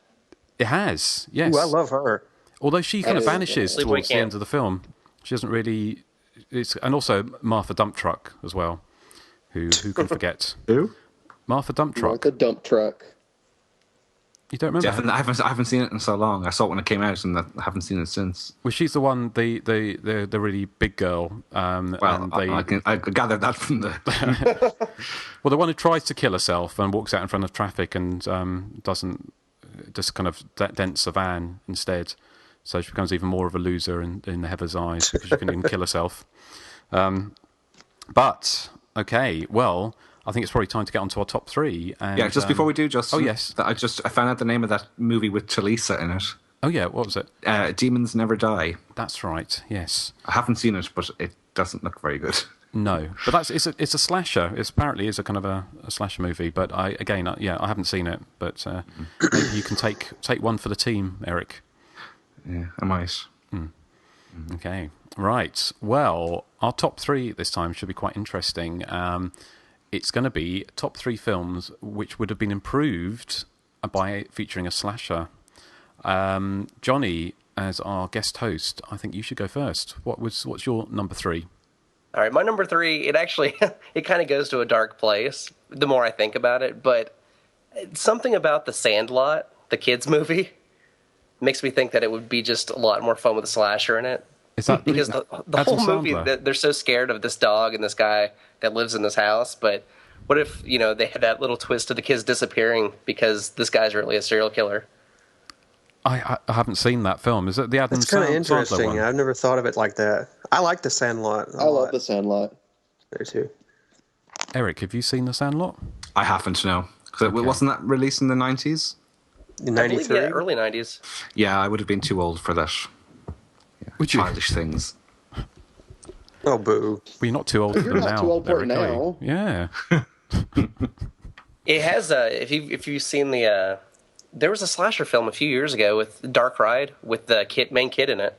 It has, yes. Ooh, I love her. Although she kind of vanishes towards the end of the film. She doesn't really. And also Martha Dump Truck as well. Who can forget? Who? Martha Dump Truck. Martha Dump Truck. You don't remember? I haven't seen it in so long. I saw it when it came out, and I haven't seen it since. Well, she's the one, the really big girl. I gathered that from the. Well, the one who tries to kill herself and walks out in front of traffic and doesn't, just kind of dents a van instead. So she becomes even more of a loser in the Heather's eyes because she couldn't even kill herself. But okay, well, I think it's probably time to get on to our top 3. And, yeah, just before we do, Justin. Oh yes, I found out the name of that movie with Talisa in it. Oh yeah, what was it? Demons Never Die. That's right. Yes, I haven't seen it, but it doesn't look very good. No, but it's a slasher. It apparently is a kind of a slasher movie. But I haven't seen it. But maybe you can take one for the team, Erik. Yeah, I might. Okay, right. Well, our top 3 this time should be quite interesting. It's going to be top 3 films which would have been improved by featuring a slasher. Johnny, as our guest host, I think you should go first. What's your number 3? All right, my number 3, it actually it kind of goes to a dark place the more I think about it, but something about The Sandlot, the kids movie, makes me think that it would be just a lot more fun with a slasher in it. Is that because the whole movie, they're so scared of this dog and this guy that lives in this house, but What if, they had that little twist of the kids disappearing because this guy's really a serial killer? I haven't seen that film. Is it the Adam It's kind of Sandler interesting. one? I've never thought of it like that. I like The Sandlot. I love The Sandlot. There too. Eric, have you seen The Sandlot? I haven't, no. Wasn't that released in the 90s? In 93? Yeah, early 90s. Yeah, I would have been too old for that. Yeah, Would you? Childish things. Oh, boo. Well, you're not too old for You're them not now. too old for it Eric, are you? now. Yeah. It has, if you've seen there was a slasher film a few years ago with Dark Ride with the main kid in it.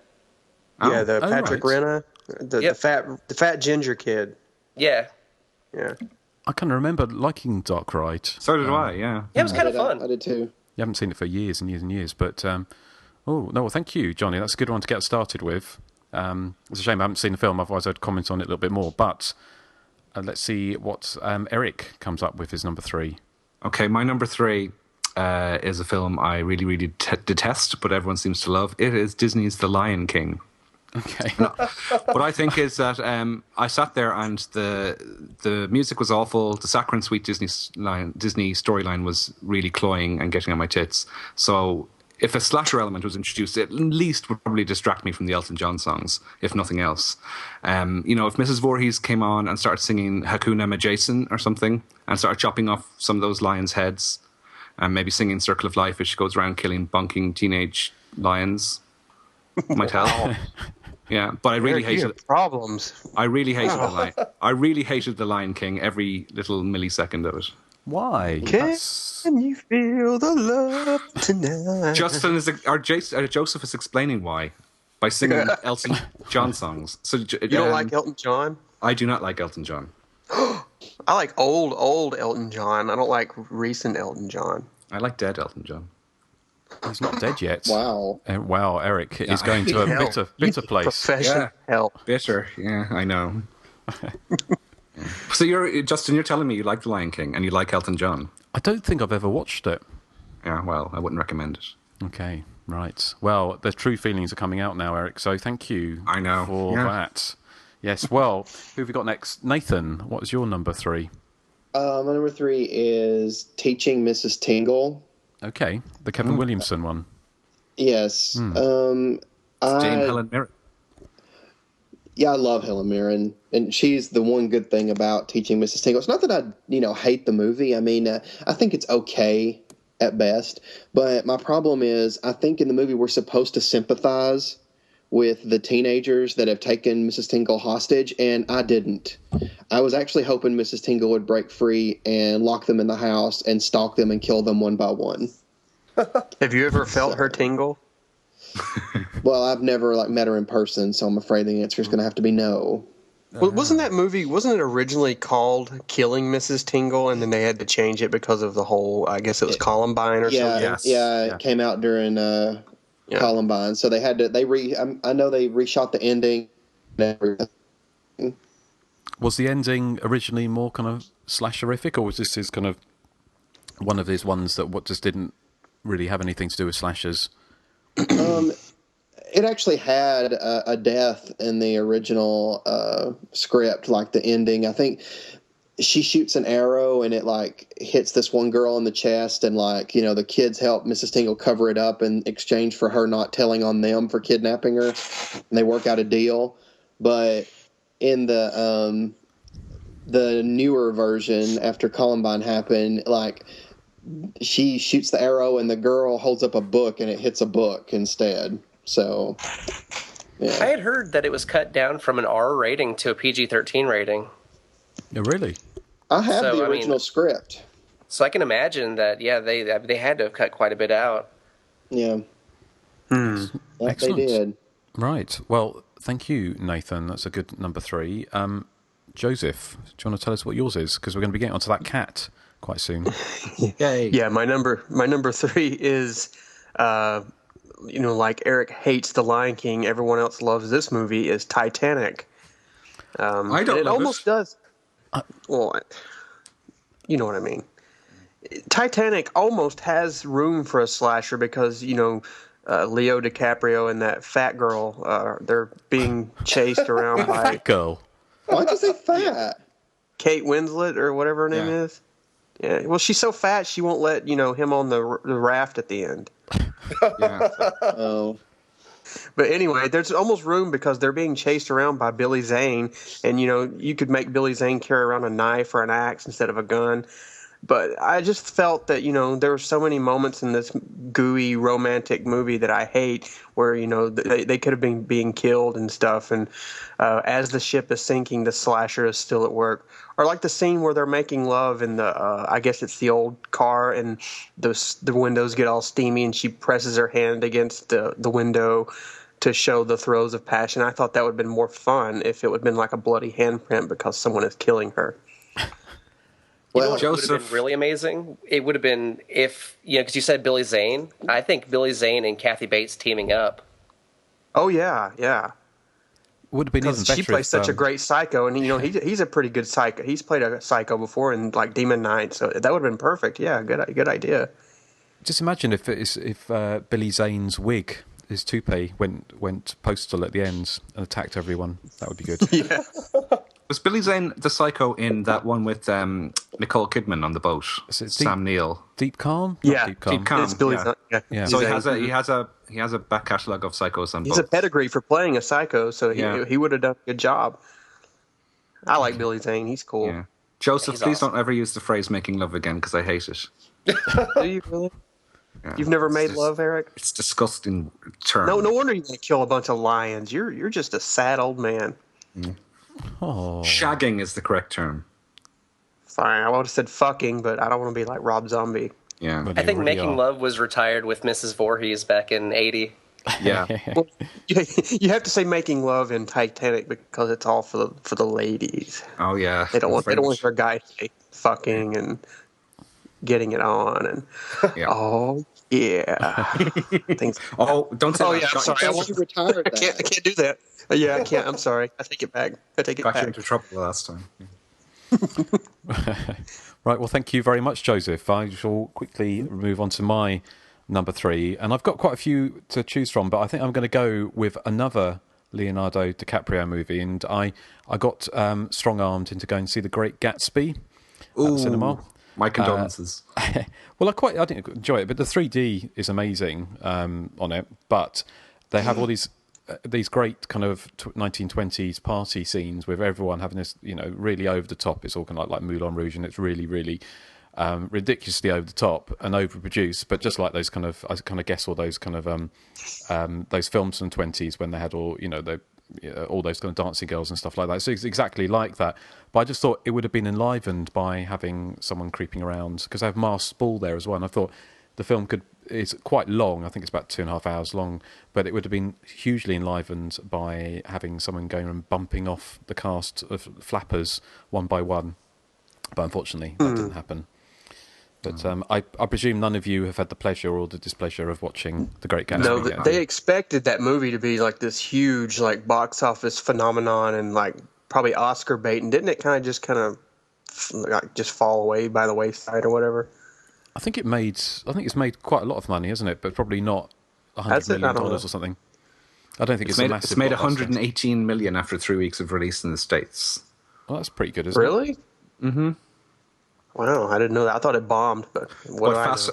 Yeah, the Patrick right. Renna, the fat ginger kid. Yeah. Yeah. I kind of remember liking Dark Ride. So did I, yeah. Yeah, it was kind of fun. I did too. You haven't seen it for years and years and years, but well, thank you, Johnny. That's a good one to get started with. It's a shame I haven't seen the film, otherwise I'd comment on it a little bit more. But let's see what Erik comes up with his number 3. Okay, my number 3 is a film I really, really detest, but everyone seems to love. It is Disney's The Lion King. Okay. What I think is that I sat there and the music was awful. The saccharine sweet Disney storyline was really cloying and getting on my tits. So if a slasher element was introduced, it at least would probably distract me from the Elton John songs, if nothing else. If Mrs. Voorhees came on and started singing Hakuna Majason or something and started chopping off some of those lions' heads and maybe singing Circle of Life as she goes around killing bonking teenage lions, might help. Yeah, but I really hated problems. I really hated the Lion. I really hated the Lion King every little millisecond of it. Why? Can you feel the love tonight? Joseph is explaining why by singing Elton John songs. So you don't like Elton John? I do not like Elton John. I like old Elton John. I don't like recent Elton John. I like dead Elton John. He's not dead yet. Wow. Wow, Eric is going to a bitter place. Profession help. Bitter. Yeah, I know. So Justin, you're telling me you like The Lion King and you like Elton John? I don't think I've ever watched it. Yeah, well, I wouldn't recommend it. Okay, right. Well, the true feelings are coming out now, Eric, so thank you for that. Yes, well, who have we got next? Nathan, what is your number 3? My number 3 is Teaching Mrs. Tingle. Okay, the Kevin Williamson one. Yes. Dame Helen Mirren. Yeah, I love Helen Mirren, and she's the one good thing about Teaching Mrs. Tingle. It's not that I, hate the movie. I mean, I think it's okay at best, but my problem is I think in the movie we're supposed to sympathize with the teenagers that have taken Mrs. Tingle hostage, and I didn't. I was actually hoping Mrs. Tingle would break free and lock them in the house and stalk them and kill them one by one. Have you ever felt her tingle? Well, I've never met her in person, so I'm afraid the answer is going to have to be no. Well, wasn't it originally called Killing Mrs. Tingle, and then they had to change it because of the whole, I guess it was Columbine or something? It came out during Columbine, so they had to, I know they reshot the ending. Was the ending originally more kind of slasherific, or was this his kind of one of his ones that just didn't really have anything to do with slashers? It actually had a death in the original script, like the ending. I think she shoots an arrow and it hits this one girl in the chest, and the kids help Mrs. Tingle cover it up in exchange for her not telling on them for kidnapping her, and they work out a deal. But in the newer version, after Columbine happened, she shoots the arrow and the girl holds up a book and it hits a book instead. So, yeah. I had heard that it was cut down from an R rating to a PG-13 rating. Yeah, really? I have the original script. So I can imagine that, they had to have cut quite a bit out. Yeah. Excellent. They did. Right. Well, thank you, Nathan. That's a good number 3. Joseph, do you want to tell us what yours is? Because we're going to be getting onto that cat quite soon. Yay. Yeah, my number 3 is, like Eric hates The Lion King, everyone else loves this movie, is Titanic. I don't. It almost does. Well, you know what I mean. Titanic almost has room for a slasher because Leo DiCaprio and that fat girl, they're being chased around by girl. Why'd you say fat? Kate Winslet or whatever her name is. Yeah. Well, she's so fat she won't let him on the raft at the end. Yeah. Oh. But anyway, there's almost room because they're being chased around by Billy Zane, and you could make Billy Zane carry around a knife or an axe instead of a gun. But I just felt that there were so many moments in this gooey romantic movie that I hate, where they could have been being killed and stuff, and as the ship is sinking, the slasher is still at work. Or like the scene where they're making love in the I guess it's the old car, and the windows get all steamy, and she presses her hand against the window to show the throes of passion. I thought that would have been more fun if it would have been like a bloody handprint because someone is killing her. Well, it would have been really amazing. It would have been if, because you said Billy Zane. I think Billy Zane and Kathy Bates teaming up. Oh, yeah. Would have been even better. She plays such a great psycho, and he's a pretty good psycho. He's played a psycho before in like Demon Knight, so that would have been perfect. Yeah, good idea. Just imagine if Billy Zane's wig, his toupee, went postal at the end and attacked everyone. That would be good. Yeah. Was Billy Zane the psycho in that one with Nicole Kidman on the boat? Sam Neill. Deep Calm? Yeah, Deep Calm. It's Billy Zane. Yeah. So he has a back catalogue of psychos on both. He's a pedigree for playing a psycho, so he would have done a good job. I like Billy Zane. He's cool. Yeah. Joseph, please don't ever use the phrase "making love" again, because I hate it. Do you really? Yeah. You've never made love, Eric? It's a disgusting term. No wonder you want to kill a bunch of lions. You're just a sad old man. Mm. Oh. Shagging is the correct term. Fine, I would have said fucking, but I don't want to be like Rob Zombie. Yeah, I think Making Love was retired with Mrs. Voorhees back in '80. Yeah. Well, you have to say Making Love in Titanic because it's all for the ladies. Oh yeah. They don't want their guy to say fucking and getting it on and oh yeah. Things. Oh, don't say that. Yeah, I'm sorry. I can't do that. Yeah, I can't. I'm sorry. I take it back. Got you into trouble last time. Right, well, thank you very much, Joseph. I shall quickly move on to my number 3, and I've got quite a few to choose from, but I think I'm going to go with another Leonardo DiCaprio movie, and I got strong-armed into going to see The Great Gatsby at the cinema. My condolences. Well, I didn't enjoy it, but the 3D is amazing on it, but they have all these great kind of 1920s party scenes with everyone having this, really over the top. It's all kind of like Moulin Rouge, and it's really, really ridiculously over the top and overproduced. But just like those kind of, I kind of guess all those kind of those films from the 20s when they had all, all those kind of dancing girls and stuff like that. So it's exactly like that. But I just thought it would have been enlivened by having someone creeping around, because I have Mars Ball there as well. And I thought the film it's quite long. I think it's about 2.5 hours long, but it would have been hugely enlivened by having someone going and bumping off the cast of flappers one by one. But unfortunately, that didn't happen. But I presume none of you have had the pleasure or the displeasure of watching The Great Gatsby. No, they expected that movie to be like this huge like box office phenomenon and like probably Oscar bait, and didn't it kind of just fall away by the wayside or whatever? I think it's made quite a lot of money, hasn't it? But probably not $100 million or something. I don't think it's a massive. It's made 118 million after 3 weeks of release in the States. Well, that's pretty good, isn't it? Really? Mm-hmm. Wow, I didn't know that. I thought it bombed, but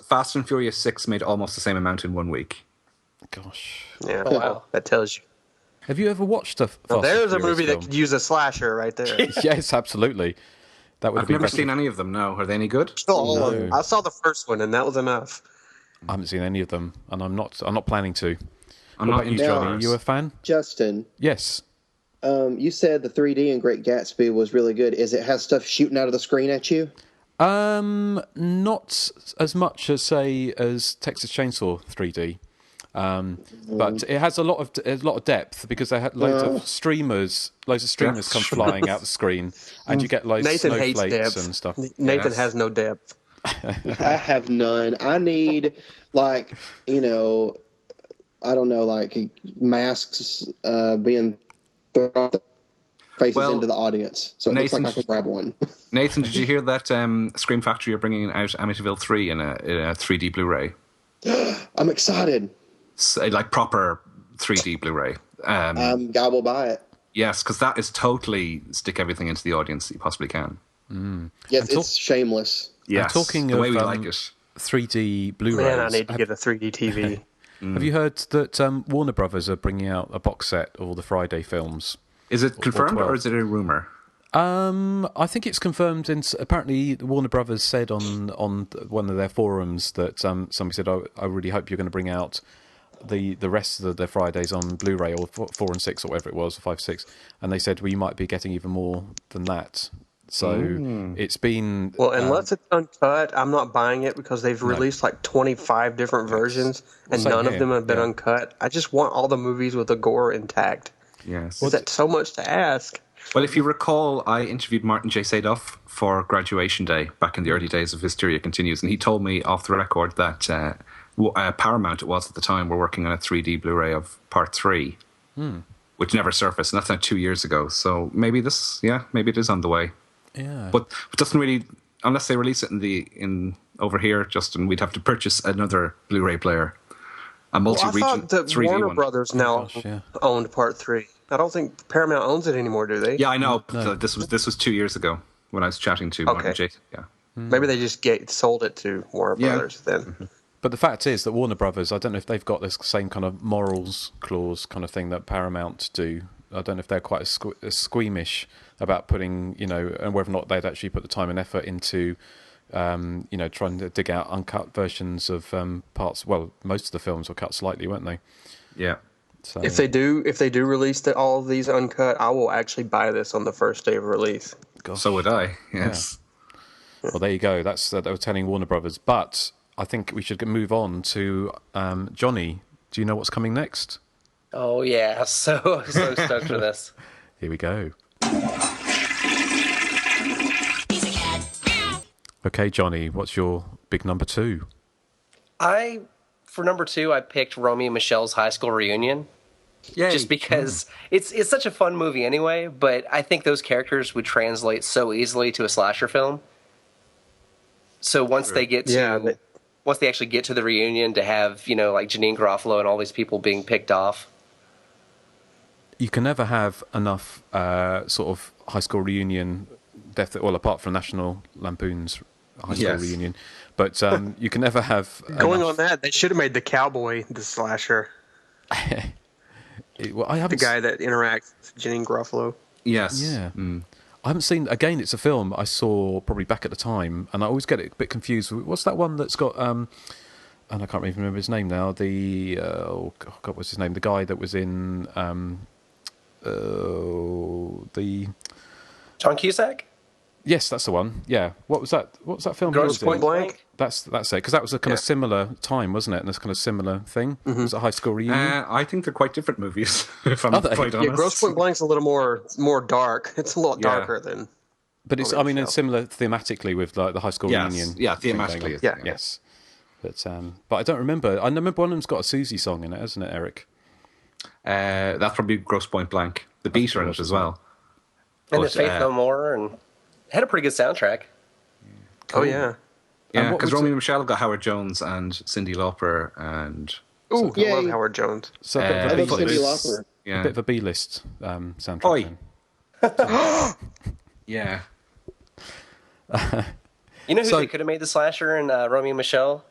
Fast and Furious 6 made almost the same amount in 1 week. Gosh. Yeah, wow. That tells you. Have you ever watched a Fast Well, there's and a movie film? that could use a slasher right there. Yes, absolutely. I've never seen any of them, no. Are they any good? No. I saw the first one, and that was enough. I haven't seen any of them, and I'm not planning to. I'm not you, Johnny. Are you a fan? Justin. Yes. You said the 3D in Great Gatsby was really good. Is it has stuff shooting out of the screen at you? Not as much as Texas Chainsaw 3D. But it has a lot of depth because they had loads of streamers come flying out the screen, and you get loads of snowflakes and stuff. Nathan has no depth. I have none. I need I don't know, like masks being thrown faces into the audience, so it looks like I can grab one. Nathan, did you hear that Scream Factory are bringing out Amityville 3 in a 3D Blu-ray? I'm excited. Like proper 3D Blu-ray. I will buy it. Yes, because that is totally stick everything into the audience that you possibly can. Yes, it's shameless. Yes, talking the way of, we like it. 3D Blu-rays. Man, I need to get a 3D TV. Have you heard that Warner Brothers are bringing out a box set of all the Friday films? Is it confirmed or is it a rumor? I think it's confirmed. Apparently, Warner Brothers said on one of their forums that somebody said, I really hope you're going to bring out the rest of their Fridays on Blu-ray, or 4 and 6 or whatever it was, or 5, 6. And they said, well, you might be getting even more than that. So it's been... Well, unless it's uncut, I'm not buying it because they've released like 25 different versions, and none of them have been uncut. I just want all the movies with the gore intact. Yes. Is that so much to ask? Well, if you recall, I interviewed Martin J. Sadoff for Graduation Day back in the early days of Hysteria Continues, and he told me off the record that Paramount, it was at the time, were working on a 3D Blu-ray of Part 3, which never surfaced, and that's now 2 years ago. So maybe it is on the way. Yeah. But it doesn't really, unless they release it in over here, Justin, we'd have to purchase another Blu-ray player. A multi-region I thought that 3D Warner one. Brothers now owned Part 3. I don't think Paramount owns it anymore, do they? Yeah, I know. No. This was 2 years ago when I was chatting to Martin J. Yeah. Maybe they just sold it to Warner Brothers then. But the fact is that Warner Brothers, I don't know if they've got this same kind of morals clause kind of thing that Paramount do. I don't know if they're quite as squeamish about putting, and whether or not they'd actually put the time and effort into, trying to dig out uncut versions of parts. Well, most of the films were cut slightly, weren't they? Yeah. So. If they do release all of these uncut, I will actually buy this on the first day of release. Gosh. So would I. Yes. Yeah. Well, there you go. That's they were telling Warner Brothers, but I think we should move on to Johnny. Do you know what's coming next? Oh yeah, so stoked for this. Here we go. Okay, Johnny, what's your big number 2? For number 2, I picked Romeo and Michelle's high school reunion. Yay. Just because it's such a fun movie anyway, but I think those characters would translate so easily to a slasher film. So once they get to once they actually get to the reunion, to have like Janine Garofalo and all these people being picked off. You can never have enough sort of high school reunion apart from National Lampoon's high school reunion, but you can never have on that. They should have made the cowboy the slasher. The guy that interacts with Janine Garofalo. Yes. Yeah. I haven't seen. Again, it's a film I saw probably back at the time, and I always get it a bit confused. What's that one that's got? And I can't even remember his name now. The what's his name? The guy that was in the John Cusack. Yes, that's the one. Yeah. What was that? What was that film? Grosse Pointe Blank. That's it. Because that was a kind of similar time, wasn't it? And this kind of similar thing. Mm-hmm. It was a high school reunion. I think they're quite different movies. If I'm quite honest. Yeah, Grosse Pointe Blank's a little more dark. It's a lot darker than. But it's. I mean, it's similar thematically with like the high school reunion. Yeah, thematically. Yes. But I don't remember. I remember one of them's got a Susie song in it, hasn't it, Eric? That's probably Grosse Pointe Blank. The beat are in it as well. And there's Faith No More, and it had a pretty good soundtrack. Cool. Oh yeah. Yeah, because Romeo and Michelle got Howard Jones and Cyndi Lauper and... I love Howard Jones. So I love Cyndi Lauper. Yeah. A bit of a B-list soundtrack. Yeah. You know who they could have made the slasher in Romeo and Michelle?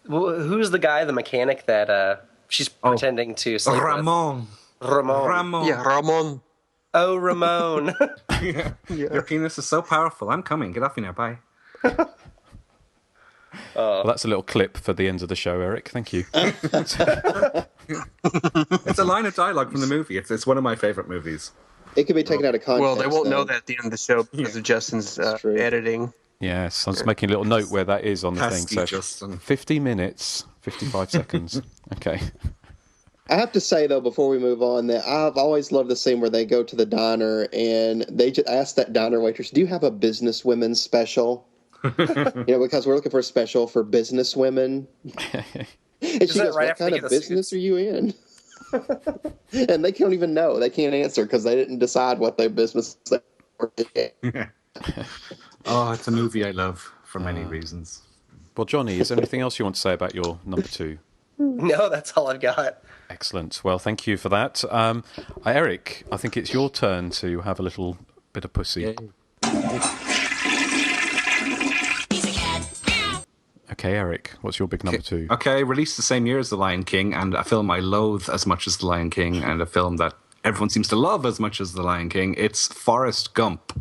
Who's the guy, the mechanic that she's pretending to sleep Ramon. with? Ramon. Yeah, Ramon. Oh, Ramon. Yeah. Your penis is so powerful. I'm coming. Get off me now. Bye. Well, that's a little clip for the end of the show, Eric. Thank you. It's a line of dialogue from the movie. It's one of my favourite movies. It could be taken out of context. Well, they won't know that at the end of the show because of Justin's editing. Yes, I'm just making a little note where that is on the thing. So Justin. 50 minutes, 55 seconds. Okay. I have to say, though, before we move on, that I've always loved the scene where they go to the diner and they just ask that diner waitress, do you have a business women's special? Because we're looking for a special for business women. And she goes, what kind of business are you in? And they don't even know. They can't answer because they didn't decide what their business were. Oh, it's a movie I love for many reasons. Well, Johnny, is there anything else you want to say about your number 2? No, that's all I've got. Excellent. Well, thank you for that. Eric, I think it's your turn to have a little bit of pussy. Okay, Eric, what's your big number 2? Okay, released the same year as The Lion King, and a film I loathe as much as The Lion King, and a film that everyone seems to love as much as The Lion King. It's Forrest Gump.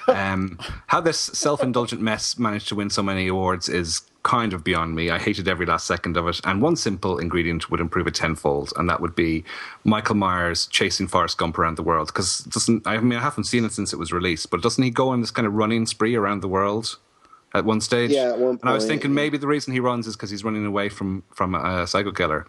How this self-indulgent mess managed to win so many awards is kind of beyond me. I hated every last second of it, and one simple ingredient would improve it tenfold, and that would be Michael Myers chasing Forrest Gump around the world. Because I haven't seen it since it was released, but doesn't he go on this kind of running spree around the world at one stage? Yeah, at one point. And I was thinking maybe the reason he runs is because he's running away from a psycho killer.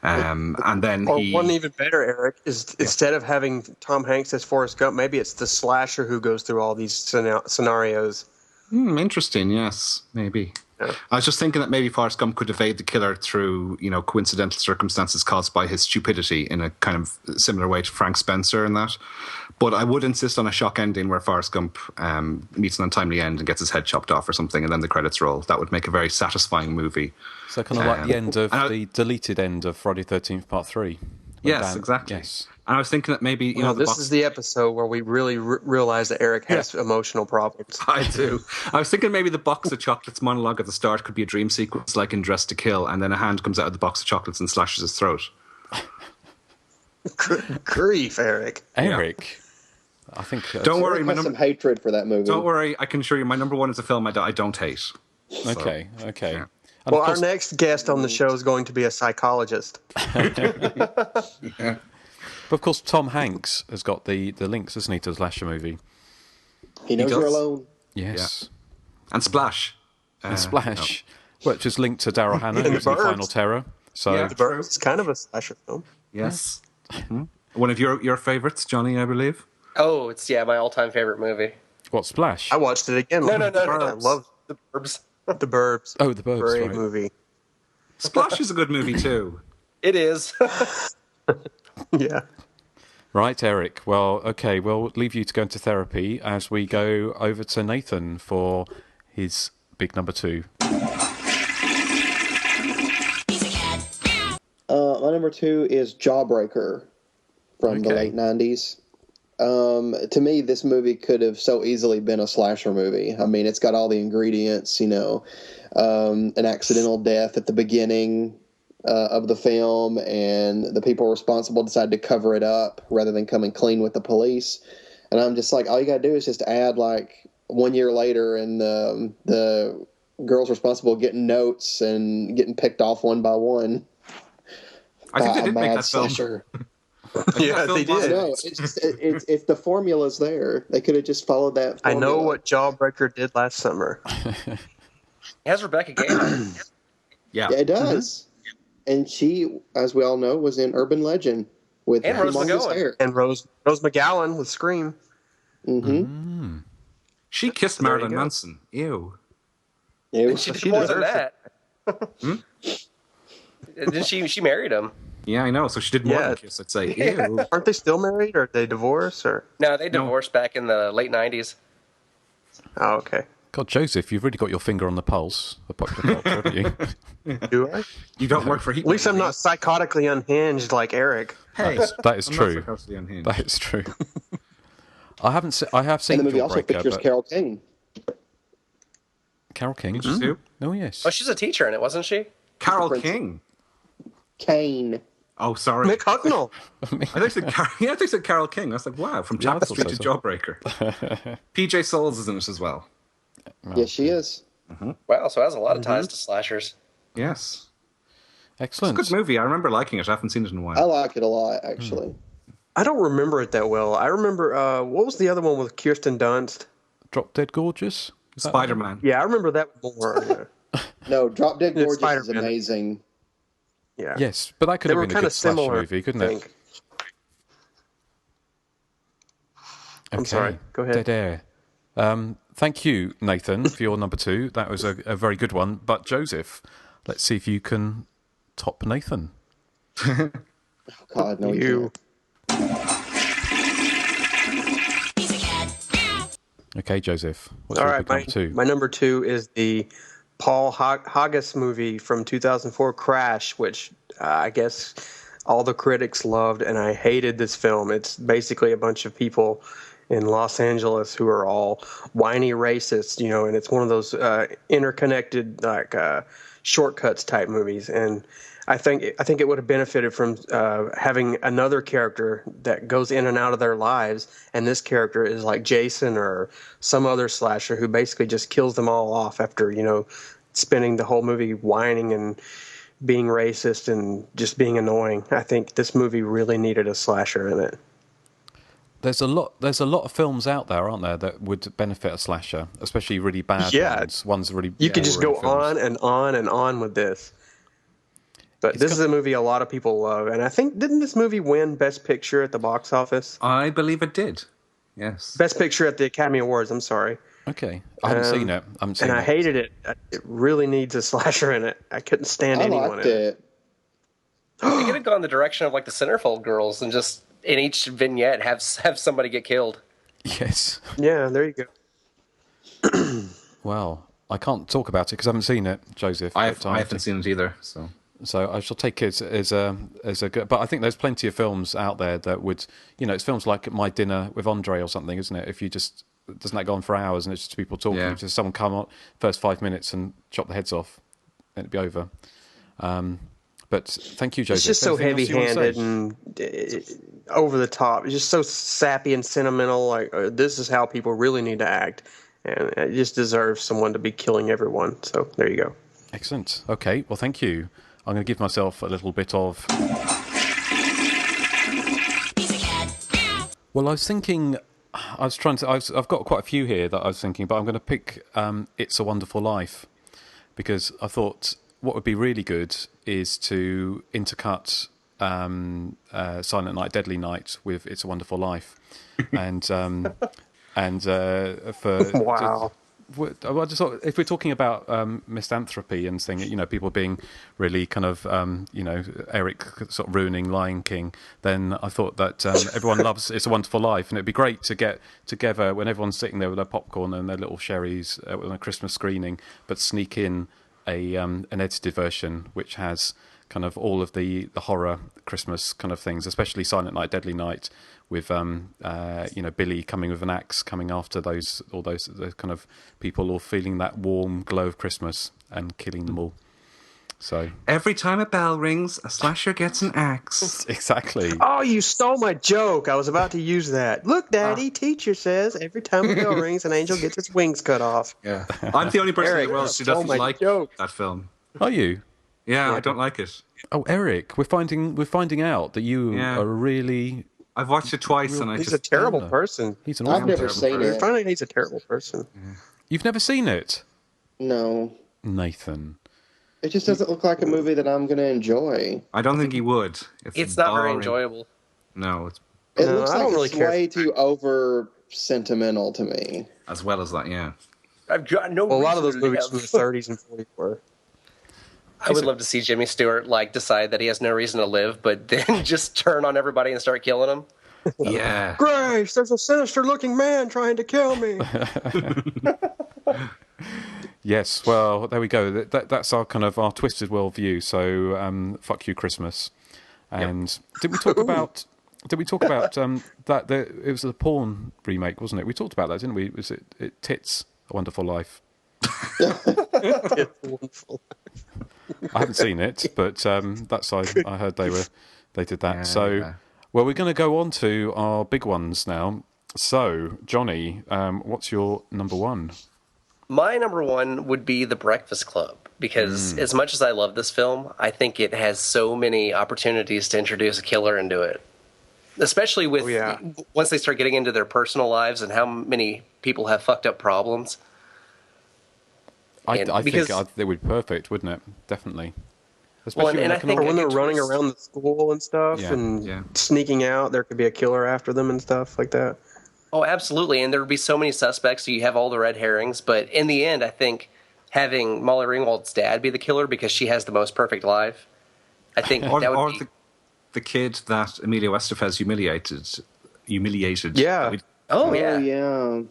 And then one even better, Eric, is instead of having Tom Hanks as Forrest Gump, maybe it's the slasher who goes through all these scenarios. Interesting, yes, maybe. Yeah. I was just thinking that maybe Forrest Gump could evade the killer through, coincidental circumstances caused by his stupidity in a kind of similar way to Frank Spencer and that. But I would insist on a shock ending where Forrest Gump meets an untimely end and gets his head chopped off or something, and then the credits roll. That would make a very satisfying movie. So kind of like the end of the deleted end of Friday 13th Part 3. Yes, exactly. Yes. And I was thinking that maybe this is the episode where we really realize that Eric has emotional problems. I do. I was thinking maybe the box of chocolates monologue at the start could be a dream sequence like in Dressed to Kill, and then a hand comes out of the box of chocolates and slashes his throat. Good grief, Eric. Eric. I think. Don't worry, I have some hatred for that movie. Don't worry, I can assure you, my number 1 is a film I don't hate. So, okay. Yeah. Well, our next guest on the show is going to be a psychologist. Yeah. But of course, Tom Hanks has got the links, hasn't he, to the slasher movie? He knows you're alone. Yes. Yeah. And Splash. Splash. No. Which is linked to Daryl Hannah, who's in Final Terror. So yeah, The Birds is kind of a slasher film. Yes. Mm-hmm. One of your favourites, Johnny, I believe? Oh, it's my all-time favorite movie. What, Splash? I watched it again. No. I love The Burbs. The Burbs. Oh, The Burbs. Great right. movie. Splash is a good movie too. It is. Yeah. Right, Eric. Well, okay, we'll leave you to go into therapy as we go over to Nathan for his big number 2. My number 2 is Jawbreaker from the late 90s. To me, this movie could have so easily been a slasher movie. I mean, it's got all the ingredients, an accidental death at the beginning of the film, and the people responsible decide to cover it up rather than coming clean with the police. And I'm just like, all you got to do is just add 1 year later and the girls responsible getting notes and getting picked off one by one. I think they did make that slasher. Yeah, they did. No, it's the formula's there. They could have just followed that formula. I know what Jawbreaker did last summer. It has Rebecca Gayheart. Yeah, it does. Mm-hmm. And she, as we all know, was in Urban Legend with Rose McGowan. hair. And Rose McGowan with Scream. Mm-hmm. She kissed Marilyn Manson. Ew. And she did more than that. Then she married him. Yeah, I know. So she did more than kiss, I'd say. Ew. Aren't they still married, or did they divorce? Or No, they divorced back in the late 90s. Oh, okay. God, Joseph, you've really got your finger on the pulse of popular culture, haven't you? Do I? You don't work for Heat. At least I'm not psychotically unhinged like Eric. Hey, that is true. Unhinged. That is true. I have seen And the movie also Jawbreaker, features but Carole King. Carole King. Who? Oh yes. Oh, she's a teacher in it, wasn't she? Carole King. Kane. Oh, sorry. Mick Hucknell. I think you said Carole King. I was like, wow, from Tapestry to Jawbreaker. PJ Souls is in it as well. Yes, she is. Mm-hmm. Wow, so it has a lot of ties to slashers. Yes. Excellent. It's a good movie. I remember liking it. I haven't seen it in a while. I like it a lot, actually. I don't remember it that well. I remember, what was the other one with Kirsten Dunst? Drop Dead Gorgeous? Spider-Man. Yeah, I remember that more. No, Drop Dead Gorgeous is Spider-Man. amazing. Yeah. Yes, but that could have been a good slasher movie, couldn't it? I'm sorry. Go ahead. Dead Air. Thank you, Nathan, for your number 2. That was a very good one. But Joseph, let's see if you can top Nathan. Oh, God, no, you. Okay, Joseph. What's All your right, big number 2? My number 2 is the Paul Haggis movie from 2004, Crash, which I guess all the critics loved, and I hated this film. It's basically a bunch of people in Los Angeles who are all whiny racists, and it's one of those interconnected shortcuts type movies. And I think it would have benefited from having another character that goes in and out of their lives, and this character is like Jason or some other slasher who basically just kills them all off after spending the whole movie whining and being racist and just being annoying. I think this movie really needed a slasher in it. There's a lot of films out there, aren't there, that would benefit a slasher, especially really bad ones. Ones really you could just go on and on and on with this. But this is a movie a lot of people love, and I think didn't this movie win Best Picture at the box office? I believe it did. Yes. Best Picture at the Academy Awards. I'm sorry. Okay, I haven't seen it. I hated it. It really needs a slasher in it. I couldn't stand anyone in it. They could have gone the direction of like the Centerfold Girls and just in each vignette have somebody get killed. Yes. Yeah, there you go. Well, I can't talk about it because I haven't seen it, Joseph. I haven't seen it either, So I shall take it as a good. But I think there's plenty of films out there that would, it's films like My Dinner with Andre or something, isn't it? If you just doesn't that go on for hours and it's just people talking, just someone come on first 5 minutes and chop the heads off, and it'd be over. But thank you, Joseph. It's just so heavy-handed and over the top. It's just so sappy and sentimental. Like this is how people really need to act, and it just deserves someone to be killing everyone. So there you go. Excellent. Okay. Well, thank you. I'm going to give myself a little bit of. Well, I was thinking. I've got quite a few here that I was thinking, but I'm going to pick "It's a Wonderful Life" because I thought what would be really good is to intercut Silent Night, Deadly Night with "It's a Wonderful Life," and for wow. I just thought if we're talking about misanthropy and thing, people being really kind of, Erik sort of ruining Lion King, then I thought that everyone loves It's a Wonderful Life, and it'd be great to get together when everyone's sitting there with their popcorn and their little sherries on a Christmas screening, but sneak in an edited version which has kind of all of the horror Christmas kind of things, especially Silent Night, Deadly Night, with Billy coming with an axe, coming after those kind of people, all feeling that warm glow of Christmas and killing them all. So every time a bell rings, a slasher gets an axe. Exactly. Oh, you stole my joke. I was about to use that. Look, Daddy, teacher says every time a bell rings, an angel gets its wings cut off. Yeah, I'm the only person Erik, in the world who doesn't like that film. Are you? Yeah, I don't like it. Oh, Erik, we're finding out that you are really. I've watched it twice, and he's a terrible person. He's an I've never seen it. Finding out he's a terrible person. Yeah. You've never seen it? No. Nathan. It just doesn't look like a movie that I'm going to enjoy. I don't think he would. It's not very enjoyable. No, it looks like it's way too over sentimental to me. As well as that, yeah. I've got no. A lot of those movies from the 30s and 40s were. I would love to see Jimmy Stewart decide that he has no reason to live, but then just turn on everybody and start killing them. Yeah. Grace, there's a sinister-looking man trying to kill me. Yes, well, there we go. That's our kind of our twisted worldview. So, fuck you, Christmas. And did we talk about that? It was a porn remake, wasn't it? We talked about that, didn't we? Was it Tits, A Wonderful Life? I haven't seen it, but I heard they did that. Yeah, well, we're going to go on to our big ones now. So, Johnny, what's your number one? My number one would be The Breakfast Club, because as much as I love this film, I think it has so many opportunities to introduce a killer into it. Especially with once they start getting into their personal lives and how many people have fucked up problems. I think they would be perfect, wouldn't it? Definitely. Especially when they're running around the school and stuff and sneaking out, there could be a killer after them and stuff like that. Oh, absolutely. And there would be so many suspects, so you have all the red herrings. But in the end, I think having Molly Ringwald's dad be the killer because she has the most perfect life, I think that would be... the kid that Emilio Estevez humiliated. Yeah. Yeah.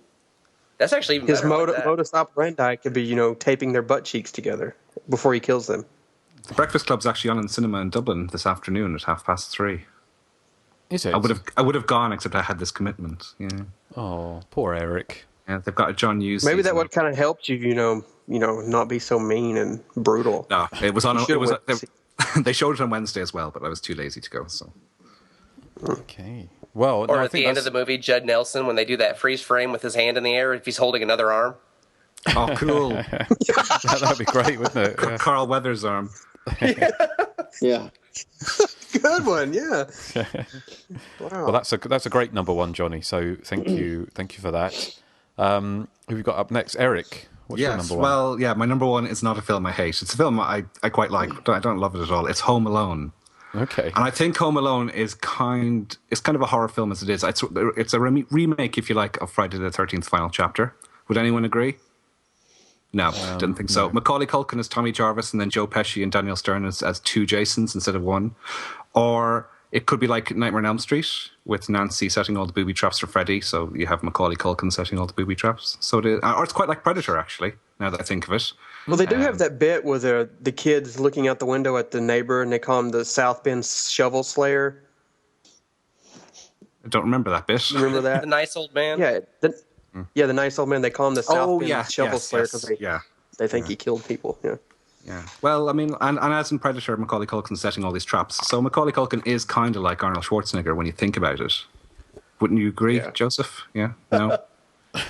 That's actually even his better. modus operandi could be, taping their butt cheeks together before he kills them. The Breakfast Club's actually on in cinema in Dublin this afternoon at 3:30. Is it? I would have gone, except I had this commitment. Yeah. Oh, poor Erik. Yeah, they've got a John Hughes. Maybe that season. would kind of help you, not be so mean and brutal. No, it was on. You It was. should've went to They showed it on Wednesday as well, but I was too lazy to go. So. Okay. Well, Or at the end of the movie, Judd Nelson, when they do that freeze frame with his hand in the air, if he's holding another arm. Oh, cool. that'd be great, wouldn't it? Yeah. Carl Weathers' arm. Yeah. Good one, yeah. Wow. Well, that's a great number one, Johnny. So thank you for that. Who have you got up next, Erik? What's your number one? Well, yeah, my number one is not a film I hate. It's a film I quite like, but I don't love it at all. It's Home Alone. Okay. And I think Home Alone is kind of a horror film as it is. It's a remake, if you like, of Friday the 13th Final Chapter. Would anyone agree? No, didn't think so. No. Macaulay Culkin as Tommy Jarvis, and then Joe Pesci and Daniel Stern as two Jasons instead of one. Or it could be like Nightmare on Elm Street with Nancy setting all the booby traps for Freddy. So you have Macaulay Culkin setting all the booby traps. Or it's quite like Predator, actually, now that I think of it. Well, they do have that bit where the kids looking out the window at the neighbor, and they call him the South Bend Shovel Slayer. I don't remember that bit. You remember that? The nice old man? Yeah. The nice old man. They call him the South Bend Shovel Slayer because they think he killed people. Yeah. Yeah. Well, I mean, and as in Predator, Macaulay Culkin's setting all these traps. So Macaulay Culkin is kind of like Arnold Schwarzenegger when you think about it. Wouldn't you agree, Joseph? Yeah. No.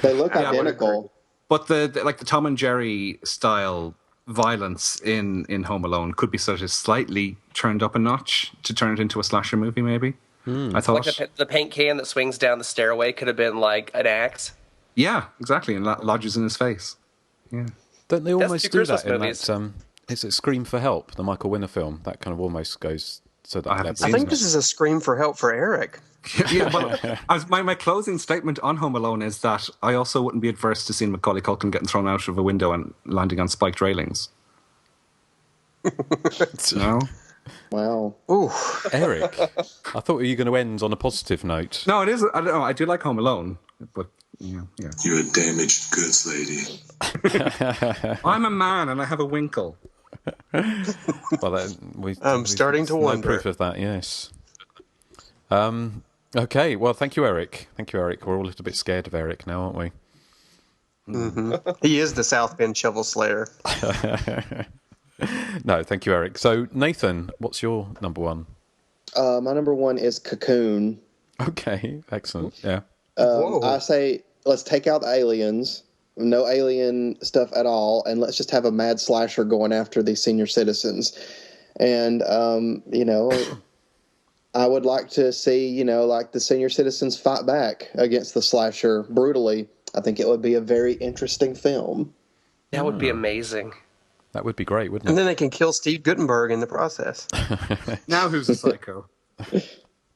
They look identical. But the Tom and Jerry style violence in Home Alone could be sort of slightly turned up a notch to turn it into a slasher movie, maybe. I thought like the paint can that swings down the stairway could have been like an axe. Yeah, exactly, and lodges in his face. Yeah. Don't they almost do that in movies. that? Is it Scream for Help, the Michael Winner film? That kind of almost goes to that level. I think this is a scream for help for Erik. Yeah, well, my closing statement on Home Alone is that I also wouldn't be adverse to seeing Macaulay Culkin getting thrown out of a window and landing on spiked railings. No? Wow. Ooh. Erik, I thought you were going to end on a positive note. No, it is. I don't know. I do like Home Alone, but yeah. You're a damaged goods lady. I'm a man and I have a winkle. Well, I'm starting to wonder. No proof of that, yes. Okay, well, thank you, Erik. We're all a little bit scared of Erik now, aren't we? Mm-hmm. He is the South Bend Shovel Slayer. No, thank you, Erik. So, Nathan, what's your number one? My number one is Cocoon. Okay, excellent. Yeah. I say let's take out the aliens. No alien stuff at all, and let's just have a mad slasher going after these senior citizens. And, I would like to see, like the senior citizens fight back against the slasher brutally. I think it would be a very interesting film. That would be amazing. That would be great, wouldn't it? And then they can kill Steve Guttenberg in the process. Now who's a psycho? Could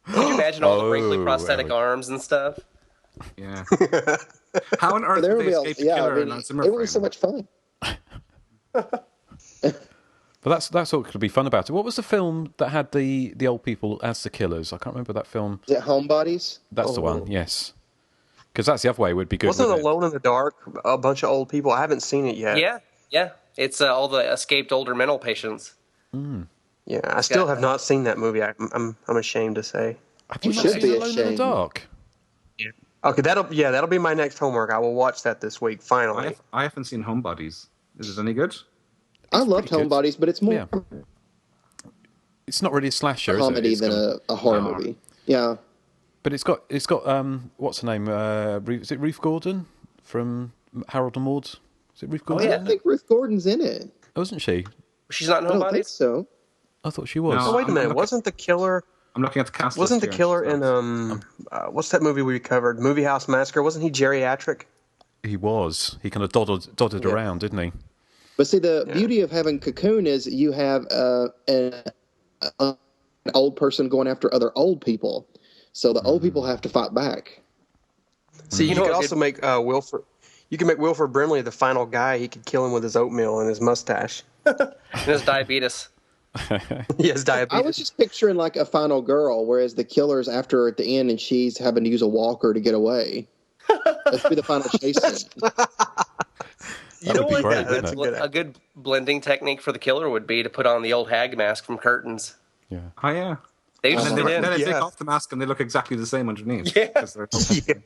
you imagine all the wrinkly prosthetic arms and stuff? Yeah. How on earth did they escape the killer in Zimmer it would be so much fun. But that's what could be fun about it. What was the film that had the old people as the killers? I can't remember that film. Is it Homebodies? That's the one, yes. Because that's the other way. Would be good. Wasn't it Alone in the Dark? A bunch of old people. I haven't seen it yet. Yeah. It's all the escaped older mental patients. Mm. Yeah, I still have not seen that movie. I'm ashamed to say. I think You that's should be Alone in the ashamed. Dark. Yeah. Okay, that'll be my next homework. I will watch that this week. Finally. I haven't seen Homebodies. Is it any good? I loved Homebodies, but it's more Yeah. It's not really a slasher, is it? comedy It's than got- a horror movie. Yeah. But it's got what's her name? Is it Ruth Gordon from Harold and Maude? Is it Ruth Gordon? I don't think Ruth Gordon's in it. Wasn't she? She's not in I don't think Homebodies? so. I thought she was. No. Oh, wait a minute. Wasn't the killer? I'm looking at the cast. Wasn't the list here. killer in what's that movie we covered? Movie House Massacre. Wasn't he geriatric? He was. He kind of dotted around, didn't he? But see, the beauty of having Cocoon is you have an old person going after other old people. So the old people have to fight back. See, you could also make Wilford. You can make Wilford Brimley the final guy. He could kill him with his oatmeal and his mustache. And his diabetes. He has diabetes. I was just picturing like a final girl, whereas the killer's after her at the end and she's having to use a walker to get away. Let's be the final chase scene. You know what? A good blending technique for the killer would be to put on the old hag mask from Curtains. Yeah. Oh yeah. They And just then did. they Yeah. take off the mask and they look exactly the same underneath. Yeah. 'Cause they're-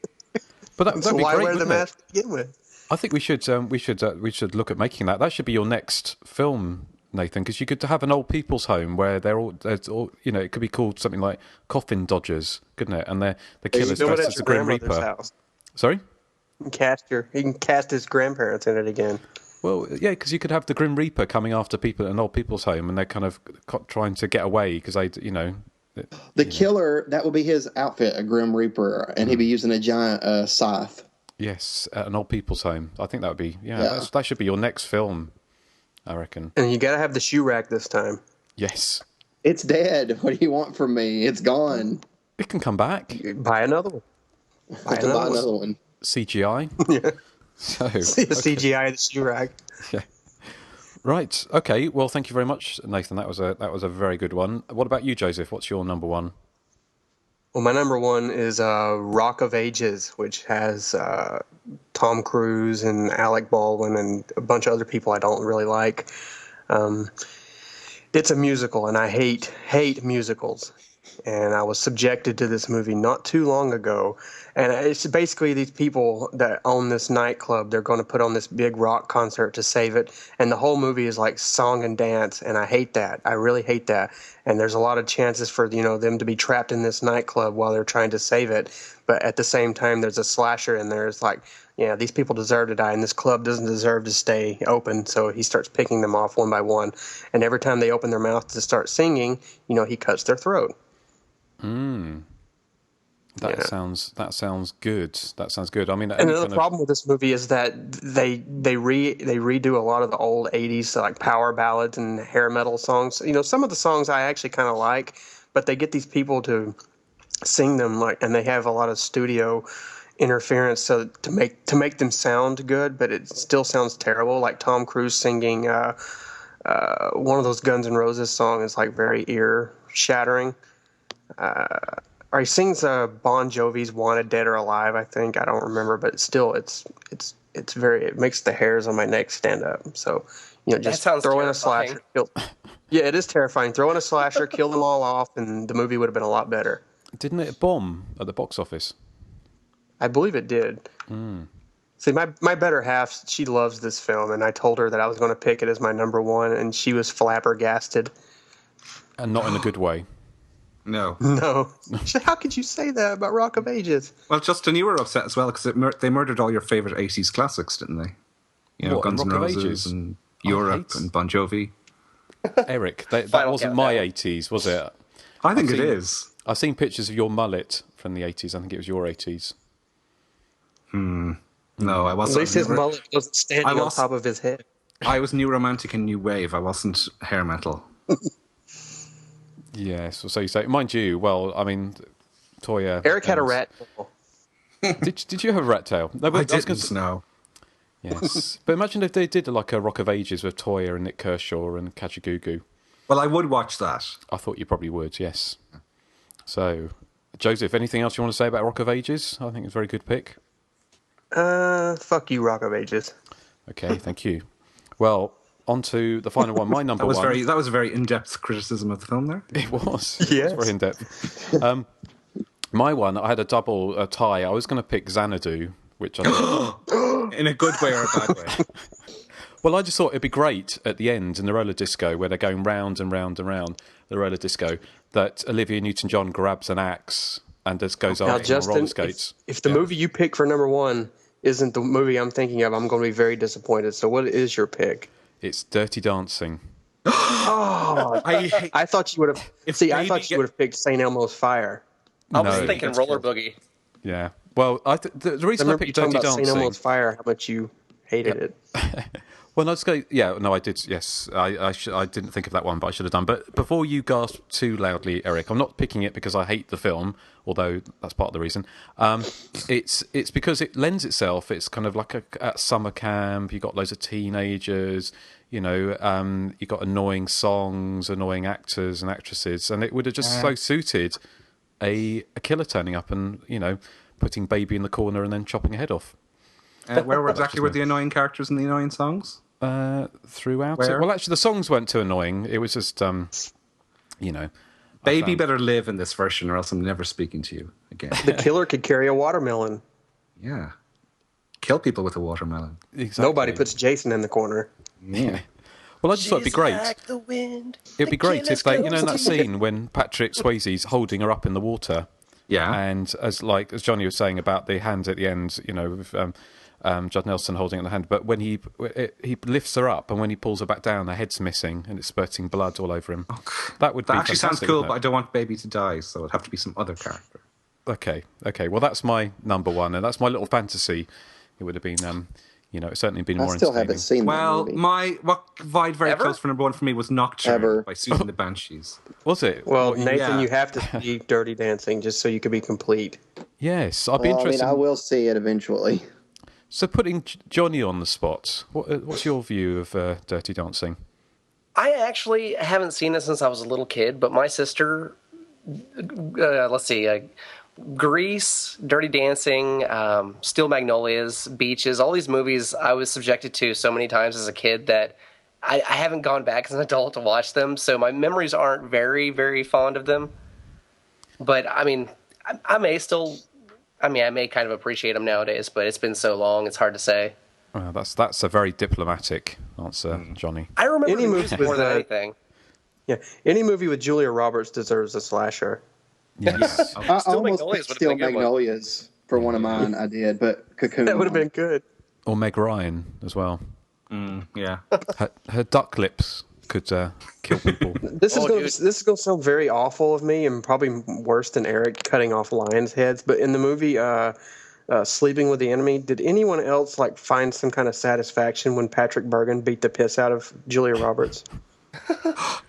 But that'd So be why great, wear the wouldn't it? mask to begin with? I think we should look at making that. That should be your next film, Nathan, because you could have an old people's home where there's all it could be called something like Coffin Dodgers, couldn't it? And the killer's Film it dressed at as the your Grim grandmother's Reaper. house. Sorry? You can cast his grandparents in it again. Well, yeah, because you could have the Grim Reaper coming after people at an old people's home, and they're kind of trying to get away because The killer, that would be his outfit, a Grim Reaper, and he'd be using a giant scythe. Yes, at an old people's home. I think that would be Yeah. that should be your next film, I reckon. And you got to have the shoe rack this time. Yes, It's dead. What do you want from me? It's gone. it can come back. Buy another one. I have to buy another one. CGI. Yeah. So CGI the shoe rack. yeah. Right. Okay. Well, thank you very much, Nathan. That was a very good one. What about you, Joseph? What's your number one? Well, my number one is Rock of Ages, which has Tom Cruise and Alec Baldwin and a bunch of other people I don't really like. It's a musical, and I hate musicals. And I was subjected to this movie not too long ago. And it's basically these people that own this nightclub. They're going to put on this big rock concert to save it. And the whole movie is like song and dance. And I hate that. I really hate that. And there's a lot of chances for, them to be trapped in this nightclub while they're trying to save it. But at the same time, there's a slasher in there. It's like, these people deserve to die, and this club doesn't deserve to stay open. So he starts picking them off one by one. And every time they open their mouth to start singing, he cuts their throat. That sounds good. That sounds good. I mean, and another problem with this movie is that they redo a lot of the old '80s like power ballads and hair metal songs. Some of the songs I actually kind of like, but they get these people to sing them and they have a lot of studio interference so to make them sound good, but it still sounds terrible. Like Tom Cruise singing one of those Guns N' Roses songs is like very ear shattering. Or he sings Bon Jovi's "Wanted Dead or Alive." I think I don't remember, but still, it makes the hairs on my neck stand up. So, just throw in a slasher. Yeah, it is terrifying. Throw in a slasher, kill them all off, and the movie would have been a lot better. Didn't it bomb at the box office? I believe it did. See, my better half, she loves this film, and I told her that I was going to pick it as my number one, and she was flabbergasted. And not in a good way. No. She said, how could you say that about Rock of Ages? Well, Justin, you were upset as well because they murdered all your favourite 80s classics, didn't they? What, Guns N' Rock of Roses Ages? and Europe and Bon Jovi. Eric, that wasn't my 80s, was it? I think it is. I've seen pictures of your mullet from the 80s. I think it was your 80s. No, I wasn't. At least his mullet wasn't standing on top of his head. I was new romantic and new wave. I wasn't hair metal. Yes, so you say. Mind you, well, I mean, Toya... Eric had a rat tail. Did you have a rat tail? No, I didn't, no. Yes. But imagine if they did like a Rock of Ages with Toya and Nick Kershaw and Kajagoogoo. Well, I would watch that. I thought you probably would, yes. So, Joseph, anything else you want to say about Rock of Ages? I think it's a very good pick. Fuck you, Rock of Ages. Okay, thank you. Well, on to the final one. My number one. That was a very in-depth criticism of the film there. It was. Yes. It was very in-depth. My one, I had a double tie. I was going to pick Xanadu, which I thought... In a good way or a bad way? Well, I just thought it'd be great at the end in the roller disco where they're going round and round and round the roller disco that Olivia Newton-John grabs an axe and just goes on roller skates. If the movie you pick for number one isn't the movie I'm thinking of, I'm going to be very disappointed. So what is your pick? It's Dirty Dancing. Oh, I thought you would have. I thought you would have picked St. Elmo's Fire. I was thinking Roller Boogie. Yeah. Well, the reason I picked Dirty Dancing... St. Elmo's Fire, how much you hated it. Well, let's go. Yeah, no, I did. Yes, I didn't think of that one, but I should have done. But before you gasp too loudly, Eric, I'm not picking it because I hate the film, although that's part of the reason. It's because it lends itself. It's kind of like at summer camp. You got loads of teenagers. You got annoying songs, annoying actors and actresses, and it would have just so suited a killer turning up and putting baby in the corner and then chopping a head off. Where exactly were the annoying characters and the annoying songs? Throughout it. Well, actually, the songs weren't too annoying. It was just, Baby better live in this version, or else I'm never speaking to you again. The killer could carry a watermelon. Yeah. Kill people with a watermelon. Exactly. Nobody puts Jason in the corner. Yeah. Well, I just thought it'd be great. Like the wind, It'd be great if they, in that scene when Patrick Swayze's holding her up in the water. Yeah. And as Johnny was saying about the hand at the end, with Judd Nelson holding in the hand, but when he lifts her up and when he pulls her back down, her head's missing and it's spurting blood all over him. That would be actually sounds fantastic, cool, wouldn't but I it? don't want Baby to die, so it'd have to be some other character. Okay. Well, that's my number one, and that's my little fantasy. It would have been, it's certainly been more I still entertaining. haven't seen Well, that movie. what vied very Ever? close for number one for me was Nocturne Ever. by Susan the Banshees. Was it? Well, Nathan, yeah. you have to see Dirty Dancing just so you can be complete. Yes, I'd be Well, I mean, interested. I will see it eventually. So putting Johnny on the spot, what's your view of Dirty Dancing? I actually haven't seen it since I was a little kid, but my sister, Grease, Dirty Dancing, Steel Magnolias, Beaches, all these movies I was subjected to so many times as a kid that I haven't gone back as an adult to watch them, so my memories aren't very, very fond of them. But, I mean, I may kind of appreciate them nowadays, but it's been so long, it's hard to say. Well, that's a very diplomatic answer, Johnny. I remember Any the movie movies with more than anything. Yeah, any movie with Julia Roberts deserves a slasher. Yes. I Steel almost Magnolias picked would've Steel been a good one. Magnolias for one of mine. I did, but Cocoon. That would have been good. Or Meg Ryan as well. Yeah. Her duck lips could kill people. This is going to sound very awful of me and probably worse than Erik cutting off lions' heads. But in the movie Sleeping with the Enemy, did anyone else find some kind of satisfaction when Patrick Bergen beat the piss out of Julia Roberts?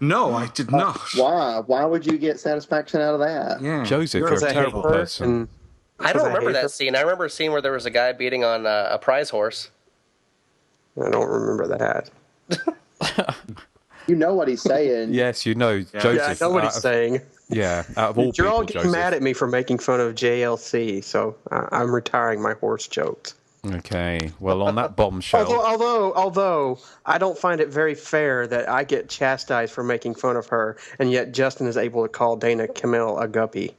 No, I did not. Why? Why would you get satisfaction out of that? Yeah. Joseph, you're a Because I hate terrible her, person. and I don't because I remember hate her. that scene. I remember a scene where there was a guy beating on a prize horse. I don't remember that. You know what he's saying. Yes, Joseph. Yeah, I know what he's saying. Yeah, out of all You're people, all getting Joseph. mad at me for making fun of JLC, so I'm retiring my horse jokes. Okay, well, on that bombshell... Although I don't find it very fair that I get chastised for making fun of her, and yet Justin is able to call Dana Camille a guppy.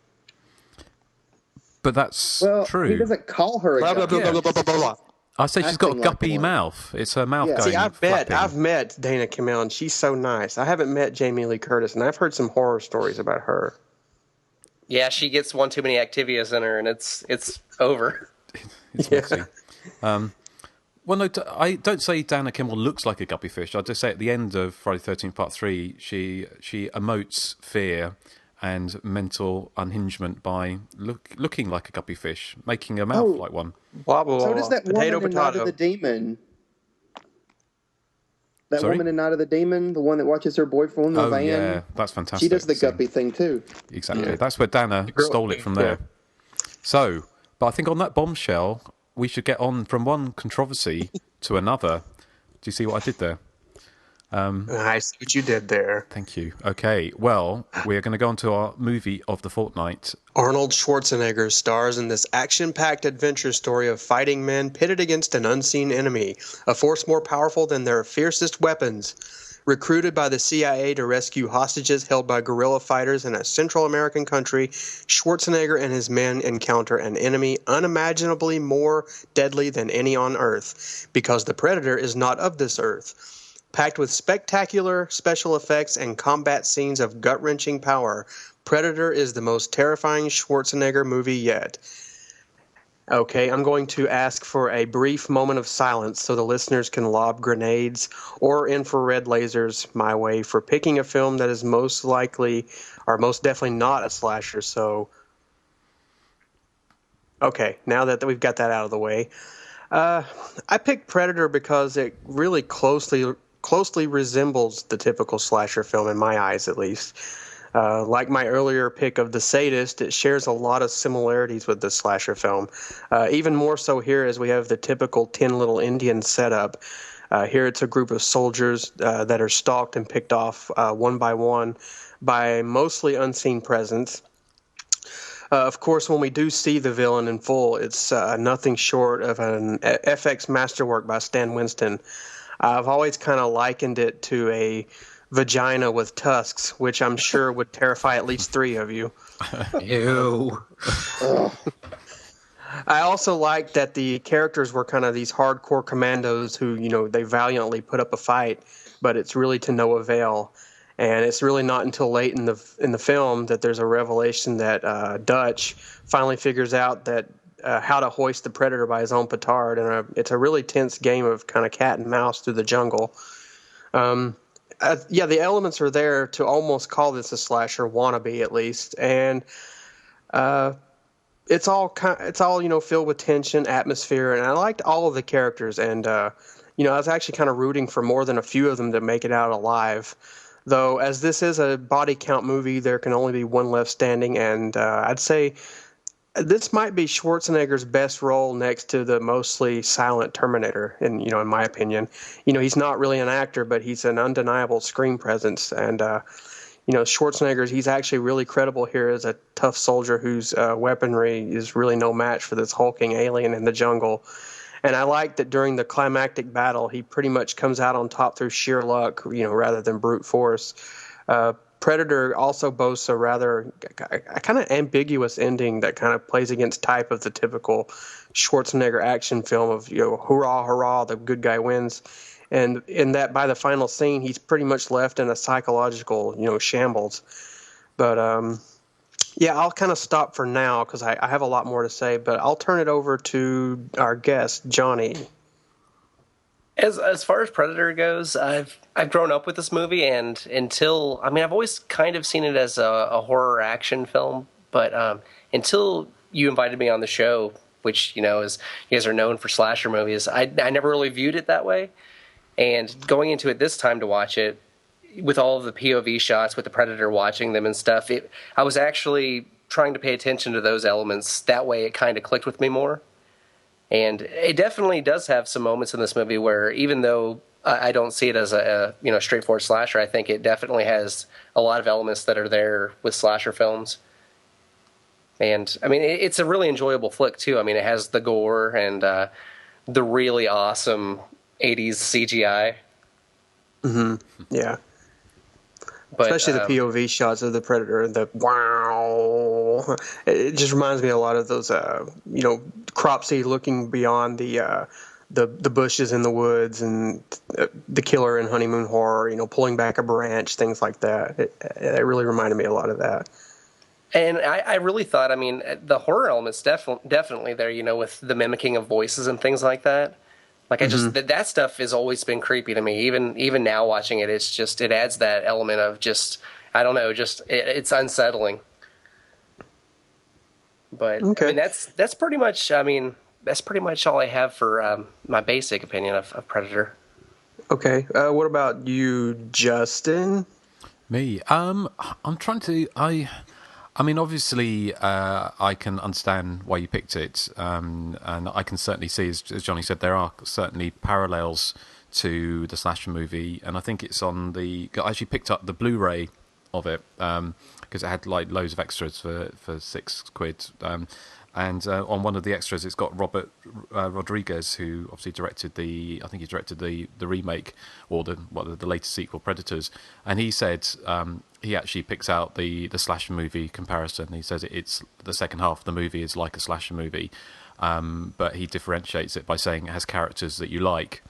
But that's Well, true. he doesn't call her a Blah, blah, guppy. blah, blah, blah, blah, blah, blah. I say she's got a Acting like guppy one. mouth. It's her mouth Yeah. going See, flapping. I've met Dana Camille, and she's so nice. I haven't met Jamie Lee Curtis, and I've heard some horror stories about her. Yeah, she gets one too many Activias in her, and it's over. It's messy. Well, no, I don't say Dana Kimmel looks like a guppy fish. I just say at the end of Friday the 13th Part 3, she emotes fear and mental unhingement by looking like a guppy fish, making her mouth like one. Blah, blah, blah. So does that Potato, woman in Night of potato. the Demon. That Sorry? woman in Night of the Demon, the one that watches her boyfriend in the Oh, van. yeah, that's fantastic. She does the So- guppy thing too. Exactly. That's where Dana stole it from there. So, but I think on that bombshell, we should get on from one controversy to another. Do you see what I did there? I see what you did there. Thank you. Okay, well, we're going to go on to our movie of the fortnight. Arnold Schwarzenegger stars in this action-packed adventure story of fighting men pitted against an unseen enemy, a force more powerful than their fiercest weapons. Recruited by the CIA to rescue hostages held by guerrilla fighters in a Central American country, Schwarzenegger and his men encounter an enemy unimaginably more deadly than any on Earth, because the Predator is not of this Earth. Packed with spectacular special effects and combat scenes of gut-wrenching power, Predator is the most terrifying Schwarzenegger movie yet. Okay, I'm going to ask for a brief moment of silence so the listeners can lob grenades or infrared lasers my way for picking a film that is most likely or most definitely not a slasher. So, okay, now that we've got that out of the way, I picked Predator because it really closely resembles the typical slasher film, in my eyes at least. Like my earlier pick of The Sadist, it shares a lot of similarities with the slasher film. Even more so here, as we have the typical 10 Little Indians setup. Here it's a group of soldiers that are stalked and picked off one by one by mostly unseen presence. Of course, when we do see the villain in full, it's nothing short of an FX masterwork by Stan Winston. I've always kind of likened it to a vagina with tusks, which I'm sure would terrify at least 3 of you. Ew. I also like that the characters were kind of these hardcore commandos who, they valiantly put up a fight, but it's really to no avail. And it's really not until late in the film that there's a revelation that Dutch finally figures out that how to hoist the predator by his own petard, and it's a really tense game of kind of cat and mouse through the jungle. The elements are there to almost call this a slasher wannabe, at least, and it's all filled with tension, atmosphere, and I liked all of the characters, and I was actually kind of rooting for more than a few of them to make it out alive. Though, as this is a body count movie, there can only be one left standing, and I'd say this might be Schwarzenegger's best role next to the mostly silent Terminator, in my opinion. He's not really an actor, but he's an undeniable screen presence, and Schwarzenegger, he's actually really credible here as a tough soldier whose weaponry is really no match for this hulking alien in the jungle. And I like that during the climactic battle, he pretty much comes out on top through sheer luck, rather than brute force. Predator also boasts a rather kind of ambiguous ending that kind of plays against type of the typical Schwarzenegger action film of, hurrah, hurrah, the good guy wins. And in that, by the final scene, he's pretty much left in a psychological, shambles. But, I'll kind of stop for now because I have a lot more to say, but I'll turn it over to our guest, Johnny. As far as Predator goes, I've grown up with this movie, and I've always kind of seen it as a horror action film, but until you invited me on the show, which as you guys are known for slasher movies, I never really viewed it that way. And going into it this time to watch it, with all of the POV shots, with the Predator watching them and stuff, I was actually trying to pay attention to those elements. That way it kind of clicked with me more. And it definitely does have some moments in this movie where, even though I don't see it as a straightforward slasher, I think it definitely has a lot of elements that are there with slasher films. And, it's a really enjoyable flick, too. It has the gore and the really awesome 80s CGI. Mm-hmm. Yeah. But, especially the POV shots of the Predator, the wow. It just reminds me a lot of those, Cropsey looking beyond the bushes in the woods, and the killer in Honeymoon Horror, pulling back a branch, things like that. It really reminded me a lot of that. And I really thought, the horror element's definitely there, with the mimicking of voices and things like that. Like, that stuff has always been creepy to me. Even now watching it, it adds that element of it's unsettling. But okay. that's pretty much all I have for my basic opinion of Predator. Okay. What about you, Justin? Me? I'm trying to. Obviously, I can understand why you picked it, and I can certainly see, as Johnny said, there are certainly parallels to the slasher movie, and I think it's on I actually picked up the Blu-ray of it, because it had like loads of extras for £6, and on one of the extras it's got Robert Rodriguez, who obviously directed the remake, or the latest sequel, Predators, and he said he actually picks out the slasher movie comparison. He says it's the second half of the movie is like a slasher movie, but he differentiates it by saying it has characters that you like.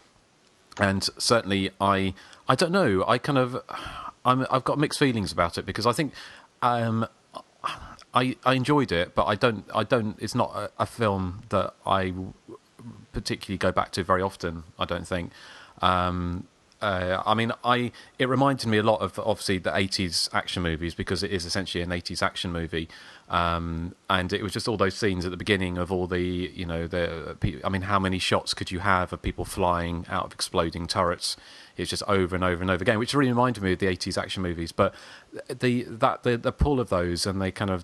And certainly I don't know, I've got mixed feelings about it, because I think I enjoyed it, but I don't. It's not a film that I particularly go back to very often, I don't think. It reminded me a lot of, obviously, the 80s action movies, because it is essentially an 80s action movie. And it was just all those scenes at the beginning of all how many shots could you have of people flying out of exploding turrets? It's just over and over and over again, which really reminded me of the 80s action movies. But the pull of those, and they kind of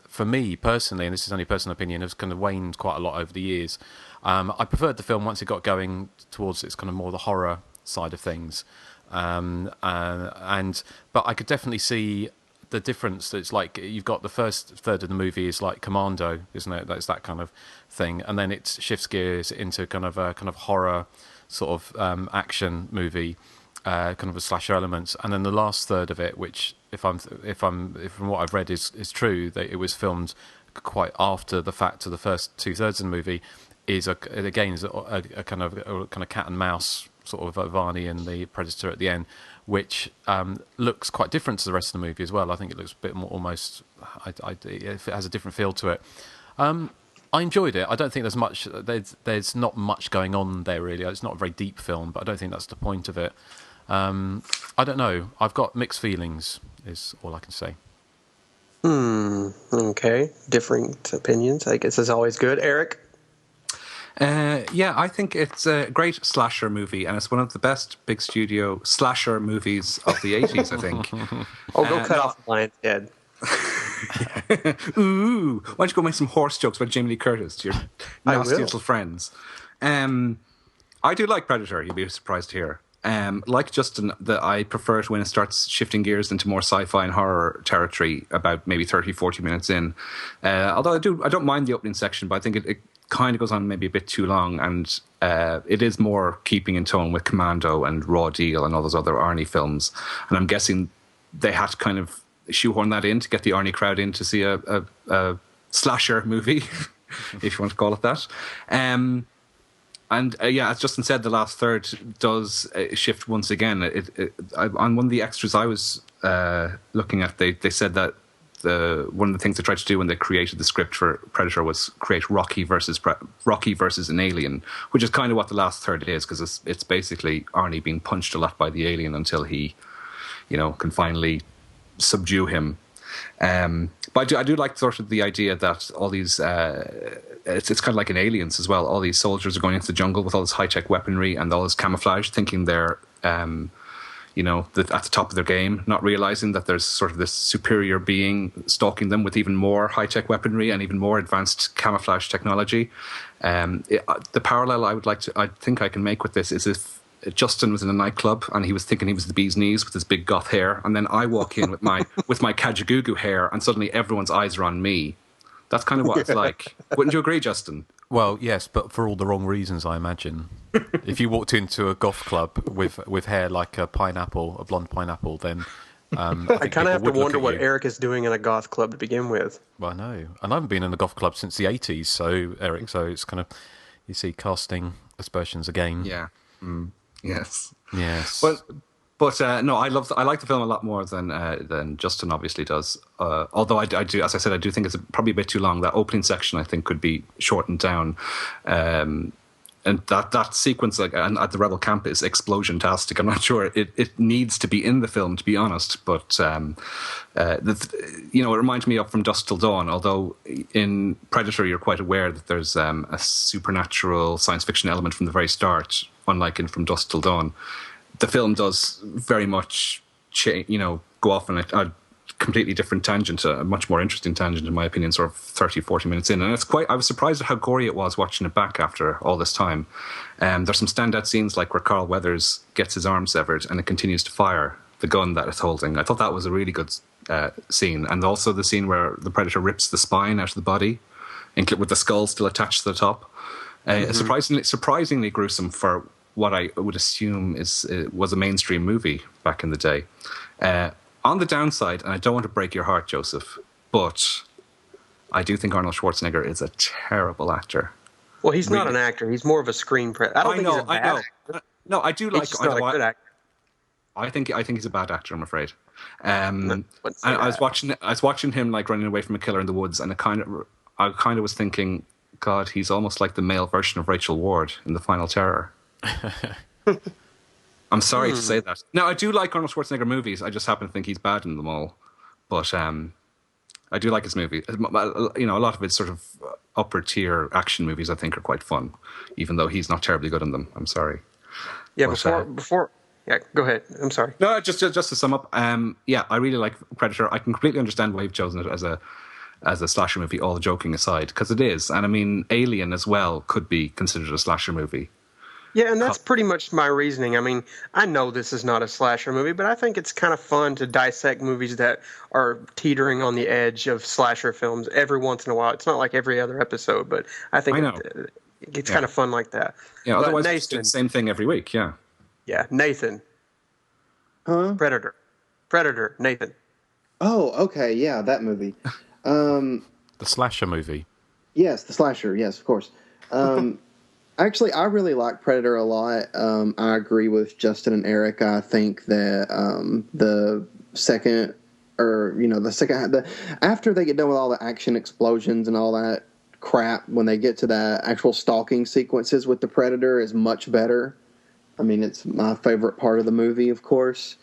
for me personally, and this is only personal opinion, has kind of waned quite a lot over the years. I preferred the film once it got going towards its kind of more the horror side of things, but I could definitely see the difference. That it's like you've got the first third of the movie is like Commando, isn't it? That's that kind of thing, and then it shifts gears into kind of a horror sort of action movie, kind of a slasher elements, and then the last third of it, which if from what I've read is true, that it was filmed quite after the fact of the first 2/3 of the movie, is a kind of cat and mouse sort of Varney and the Predator at the end, which looks quite different to the rest of the movie as well. I think it looks a bit more almost. It has a different feel to it. I enjoyed it. I don't think there's much. There's not much going on there really. It's not a very deep film, but I don't think that's the point of it. I don't know. I've got mixed feelings. Is all I can say. Okay. Different opinions. I guess is always good. Erik. I think it's a great slasher movie, and it's one of the best big studio slasher movies of the 80s, I think. Go cut off the lion's head. Ooh, why don't you go make some horse jokes about Jamie Lee Curtis to your nasty little friends? I do like Predator, you'll be surprised to hear. Like Justin, that I prefer it when it starts shifting gears into more sci-fi and horror territory about maybe 30, 40 minutes in. Although I don't mind the opening section, but I think it kind of goes on maybe a bit too long, and it is more keeping in tone with Commando and Raw Deal and all those other Arnie films. And I'm guessing they had to kind of shoehorn that in to get the Arnie crowd in to see a slasher movie, if you want to call it that. As Justin said, the last third does shift once again. On one of the extras I was looking at, they said that one of the things they tried to do when they created the script for Predator was create Rocky versus an alien, which is kind of what the last third is, because it's basically Arnie being punched a lot by the alien until he, can finally subdue him. But I do like sort of the idea that all these it's kind of like in Aliens as well. All these soldiers are going into the jungle with all this high-tech weaponry and all this camouflage, thinking they're at the top of their game, not realizing that there's sort of this superior being stalking them with even more high-tech weaponry and even more advanced camouflage technology. The parallel I think I can make with this is if Justin was in a nightclub and he was thinking he was the bee's knees with his big goth hair, and then I walk in with my Kajagoogoo hair, and suddenly everyone's eyes are on me. That's kind of what it's like. Wouldn't you agree, Justin? Well, yes, but for all the wrong reasons, I imagine. If you walked into a goth club with hair like a blonde pineapple, then I kind of have to wonder what Erik is doing in a goth club to begin with. Well, I know, and I haven't been in a goth club since the 80s. So, Erik, it's kind of, you see, casting aspersions again. Yeah. Yes. But no, I like the film a lot more than Justin obviously does. Although I do, as I said, I do think it's probably a bit too long. That opening section, I think, could be shortened down. And that sequence at the Rebel camp is explosion-tastic. I'm not sure it needs to be in the film, to be honest. But it reminds me of From Dusk Till Dawn. Although in Predator, you're quite aware that there's a supernatural science fiction element from the very start, unlike in From Dusk Till Dawn. The film does very much go off on a completely different tangent, a much more interesting tangent, in my opinion, sort of 30, 40 minutes in. And I was surprised at how gory it was watching it back after all this time. There's some standout scenes, like where Carl Weathers gets his arm severed and it continues to fire the gun that it's holding. I thought that was a really good scene. And also the scene where the Predator rips the spine out of the body with the skull still attached to the top. Surprisingly gruesome for what I would assume was a mainstream movie back in the day. On the downside, and I don't want to break your heart, Joseph, but I do think Arnold Schwarzenegger is a terrible actor. Well, he's not an actor. He's more of a screen presence. I know. Actor. No, I do like. He's not a good actor. I think he's a bad actor, I'm afraid. And I was watching him like running away from a killer in the woods, and I kind of was thinking, God, he's almost like the male version of Rachel Ward in The Final Terror. I'm sorry to say that. Now, I do like Arnold Schwarzenegger movies. I just happen to think he's bad in them all. But I do like his movie. A lot of his sort of upper tier action movies, I think, are quite fun, even though he's not terribly good in them. I'm sorry. Yeah, before. Yeah, go ahead. I'm sorry. No, just to sum up. I really like Predator. I can completely understand why you've chosen it as a slasher movie, all joking aside, because it is. And I mean, Alien as well could be considered a slasher movie. Yeah, and that's pretty much my reasoning. I mean, I know this is not a slasher movie, but I think it's kind of fun to dissect movies that are teetering on the edge of slasher films every once in a while. It's not like every other episode, but I think it's kind of fun like that. Yeah, otherwise it's the same thing every week, yeah. Yeah, Nathan, Huh? Predator, Nathan. Oh, okay, yeah, that movie. The slasher movie. Yes, the slasher. Yes, of course. Actually, I really like Predator a lot. I agree with Justin and Eric. I think that the second, after they get done with all the action explosions and all that crap, when they get to the actual stalking sequences with the Predator, is much better. I mean, it's my favorite part of the movie, of course.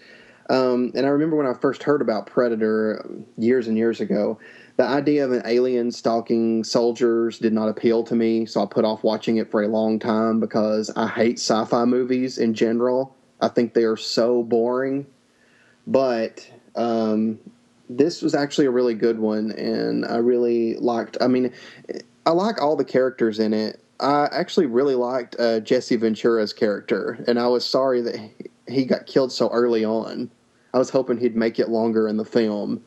And I remember when I first heard about Predator years and years ago, the idea of an alien stalking soldiers did not appeal to me, so I put off watching it for a long time because I hate sci-fi movies in general. I think they are so boring. But this was actually a really good one, and I really liked... I mean, I like all the characters in it. I actually really liked Jesse Ventura's character, and I was sorry that he got killed so early on. I was hoping he'd make it longer in the film.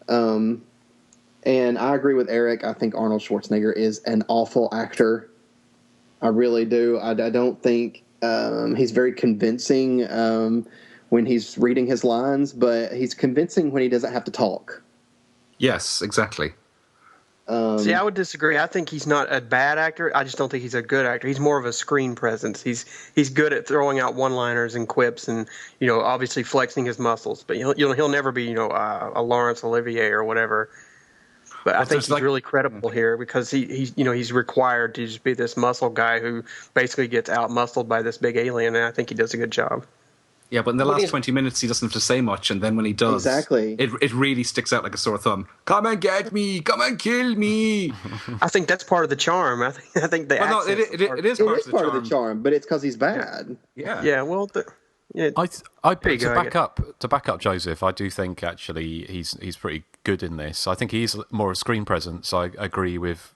And I agree with Eric. I think Arnold Schwarzenegger is an awful actor. I really do. I don't think he's very convincing when he's reading his lines, but he's convincing when he doesn't have to talk. Yes, exactly. See, I would disagree. I think he's not a bad actor. I just don't think he's a good actor. He's more of a screen presence. He's good at throwing out one-liners and quips, and obviously flexing his muscles. But he'll never be a Laurence Olivier or whatever. But I think he's really credible here because he's required to just be this muscle guy who basically gets out-muscled by this big alien, and I think he does a good job. Yeah, but in the last 20 minutes, he doesn't have to say much, and then when he does, it really sticks out like a sore thumb. Come and get me! Come and kill me! I think that's part of the charm. I think the accent it is part of the charm, but it's because he's bad. Yeah. Yeah. Well, to back up Joseph, I do think actually he's pretty good in this. I think he's more a screen presence. I agree with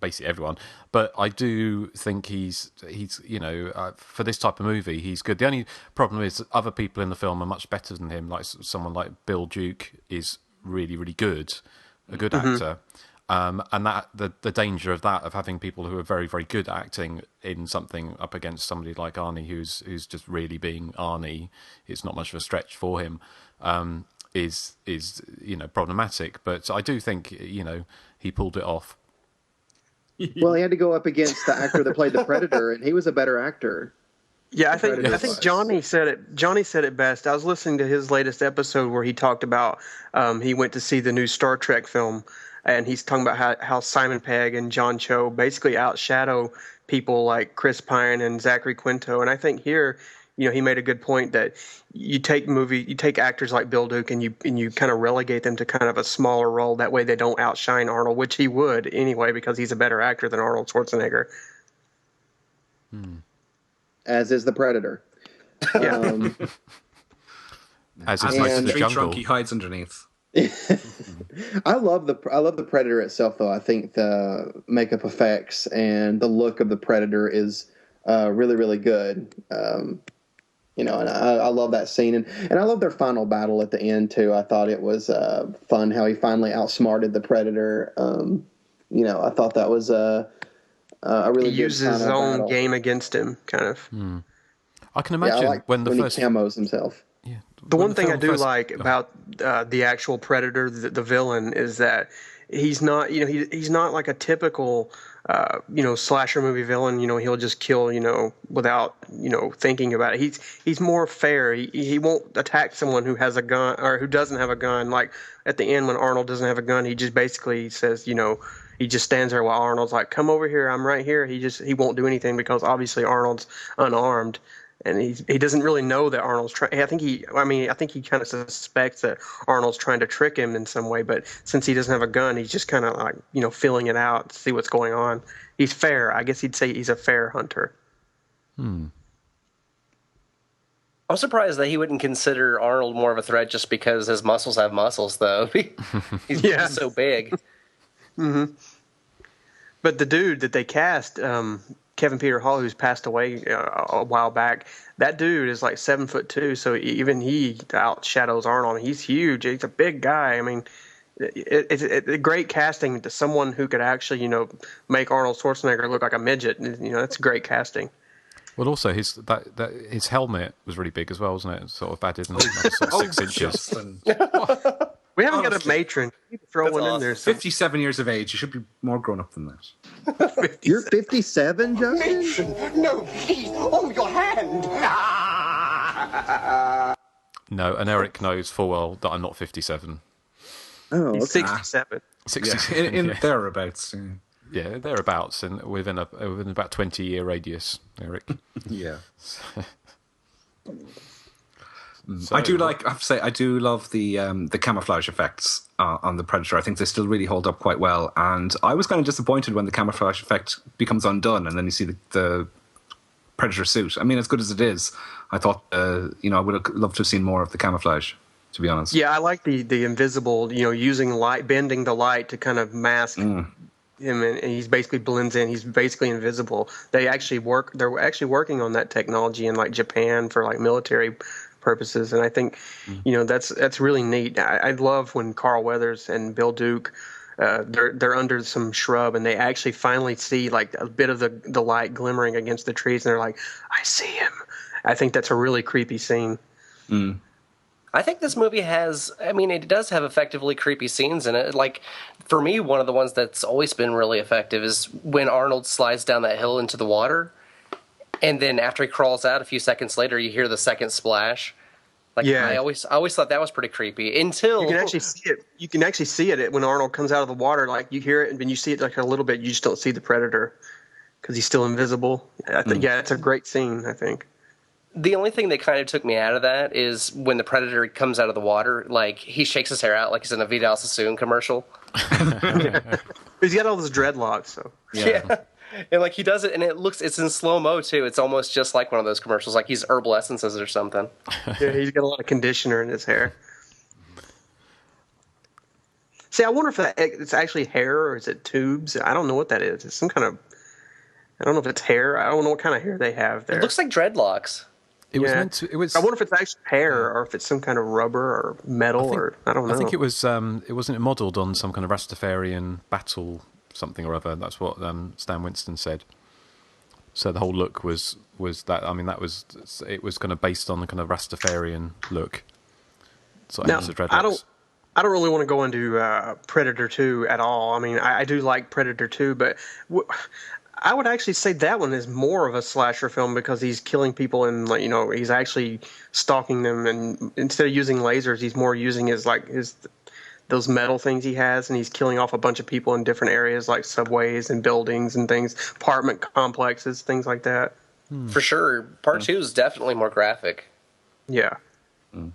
basically everyone, but I do think he's for this type of movie he's good. The only problem is other people in the film are much better than him. Like someone like Bill Duke is really good, a good actor. And that the danger of having people who are very, very good at acting in something up against somebody like Arnie, who's just really being Arnie, it's not much of a stretch for him, is problematic. But I do think he pulled it off. Well, he had to go up against the actor that played the Predator, and he was a better actor. Yeah, I think Johnny said it. Johnny said it best. I was listening to his latest episode where he talked about he went to see the new Star Trek film. And he's talking about how Simon Pegg and John Cho basically outshadow people like Chris Pine and Zachary Quinto. And I think here, he made a good point that you take actors like Bill Duke and you kind of relegate them to kind of a smaller role. That way they don't outshine Arnold, which he would anyway because he's a better actor than Arnold Schwarzenegger. As is the Predator. Yeah. As is most of the tree jungle. Trunk he hides underneath. I love the Predator itself, though. I think the makeup effects and the look of the Predator is really, really good. And I love that scene, and I love their final battle at the end too. I thought it was fun how he finally outsmarted the Predator. I thought that was a really good. He uses his own battle. Game against him, kind of. I can imagine when he camos himself. Yeah. The one thing I do like about the actual Predator, the villain, is that he's not, he's not like a typical, slasher movie villain. He'll just kill, without, thinking about it. He's more fair. He won't attack someone who has a gun or who doesn't have a gun. Like at the end when Arnold doesn't have a gun, he just basically says, he just stands there while Arnold's like, "Come over here, I'm right here." He won't do anything because obviously Arnold's unarmed. And he doesn't really know that Arnold's trying. I think he kind of suspects that Arnold's trying to trick him in some way. But since he doesn't have a gun, he's just kind of like feeling it out to see what's going on. He's fair. I guess he'd say he's a fair hunter. I'm surprised that he wouldn't consider Arnold more of a threat just because his muscles have muscles, though. He's so big. Mm-hmm. But the dude that they cast. Kevin Peter Hall, who's passed away a while back, that dude is like 7'2", so even he outshadows Arnold. He's huge. He's a big guy. I mean, it's great casting to someone who could actually, make Arnold Schwarzenegger look like a midget. That's great casting. Well, also his helmet was really big as well, wasn't it? Sort of added another sort of 6 inches. Justin. We haven't got a Honestly, matron. You can throw one in there. 57 years of age. You should be more grown up than that. You're 57, Justin? No, please, hold your hand. No, and Erik knows full well that I'm not 57. Oh, okay. He's 67. 67, In yeah. thereabouts. Yeah, thereabouts, and within about 20-year radius, Erik. Yeah. So, I have to say, I do love the camouflage effects on the Predator. I think they still really hold up quite well. And I was kind of disappointed when the camouflage effect becomes undone, and then you see the Predator suit. I mean, as good as it is, I thought, I would have loved to have seen more of the camouflage, to be honest. Yeah, I like the invisible, using light, bending the light to kind of mask him, and he's basically blends in. He's basically invisible. They're actually working on that technology in like Japan for like military purposes, and I think that's really neat. I love when Carl Weathers and Bill Duke they're under some shrub and they actually finally see like a bit of the light glimmering against the trees, and they're like, I see him. I think that's a really creepy scene. I think this movie it does have effectively creepy scenes in it. Like, for me, one of the ones that's always been really effective is when Arnold slides down that hill into the water, and then after he crawls out, a few seconds later, you hear the second splash. Like, yeah. I always thought that was pretty creepy until... You can actually see it. You can actually see it when Arnold comes out of the water. Like, you hear it, and when you see it like a little bit, you just don't see the Predator because he's still invisible. Yeah, it's a great scene, I think. The only thing that kind of took me out of that is when the Predator comes out of the water, like, he shakes his hair out like he's in a Vidal Sassoon commercial. He's got all those dreadlocks, so... Yeah. And, like, he does it, and it's in slow-mo, too. It's almost just like one of those commercials, like he's herbal essences or something. Yeah, he's got a lot of conditioner in his hair. See, I wonder if it's actually hair or is it tubes? I don't know what that is. It's some kind of... I don't know if it's hair. I don't know what kind of hair they have there. It looks like dreadlocks. It was meant to. It was. I wonder if it's actually hair or if it's some kind of rubber or metal I don't know. I think it was. It wasn't modelled on some kind of Rastafarian battle something or other. That's what Stan Winston said. So the whole look was that. I mean, it was kind of based on the kind of Rastafarian look. So now, I don't really want to go into Predator 2 at all. I mean, I do like Predator 2, but I would actually say that one is more of a slasher film because he's killing people and, like, he's actually stalking them, and instead of using lasers, he's more using those metal things he has, and he's killing off a bunch of people in different areas like subways and buildings and things, apartment complexes, things like that. For sure. Part 2 is definitely more graphic. Yeah. I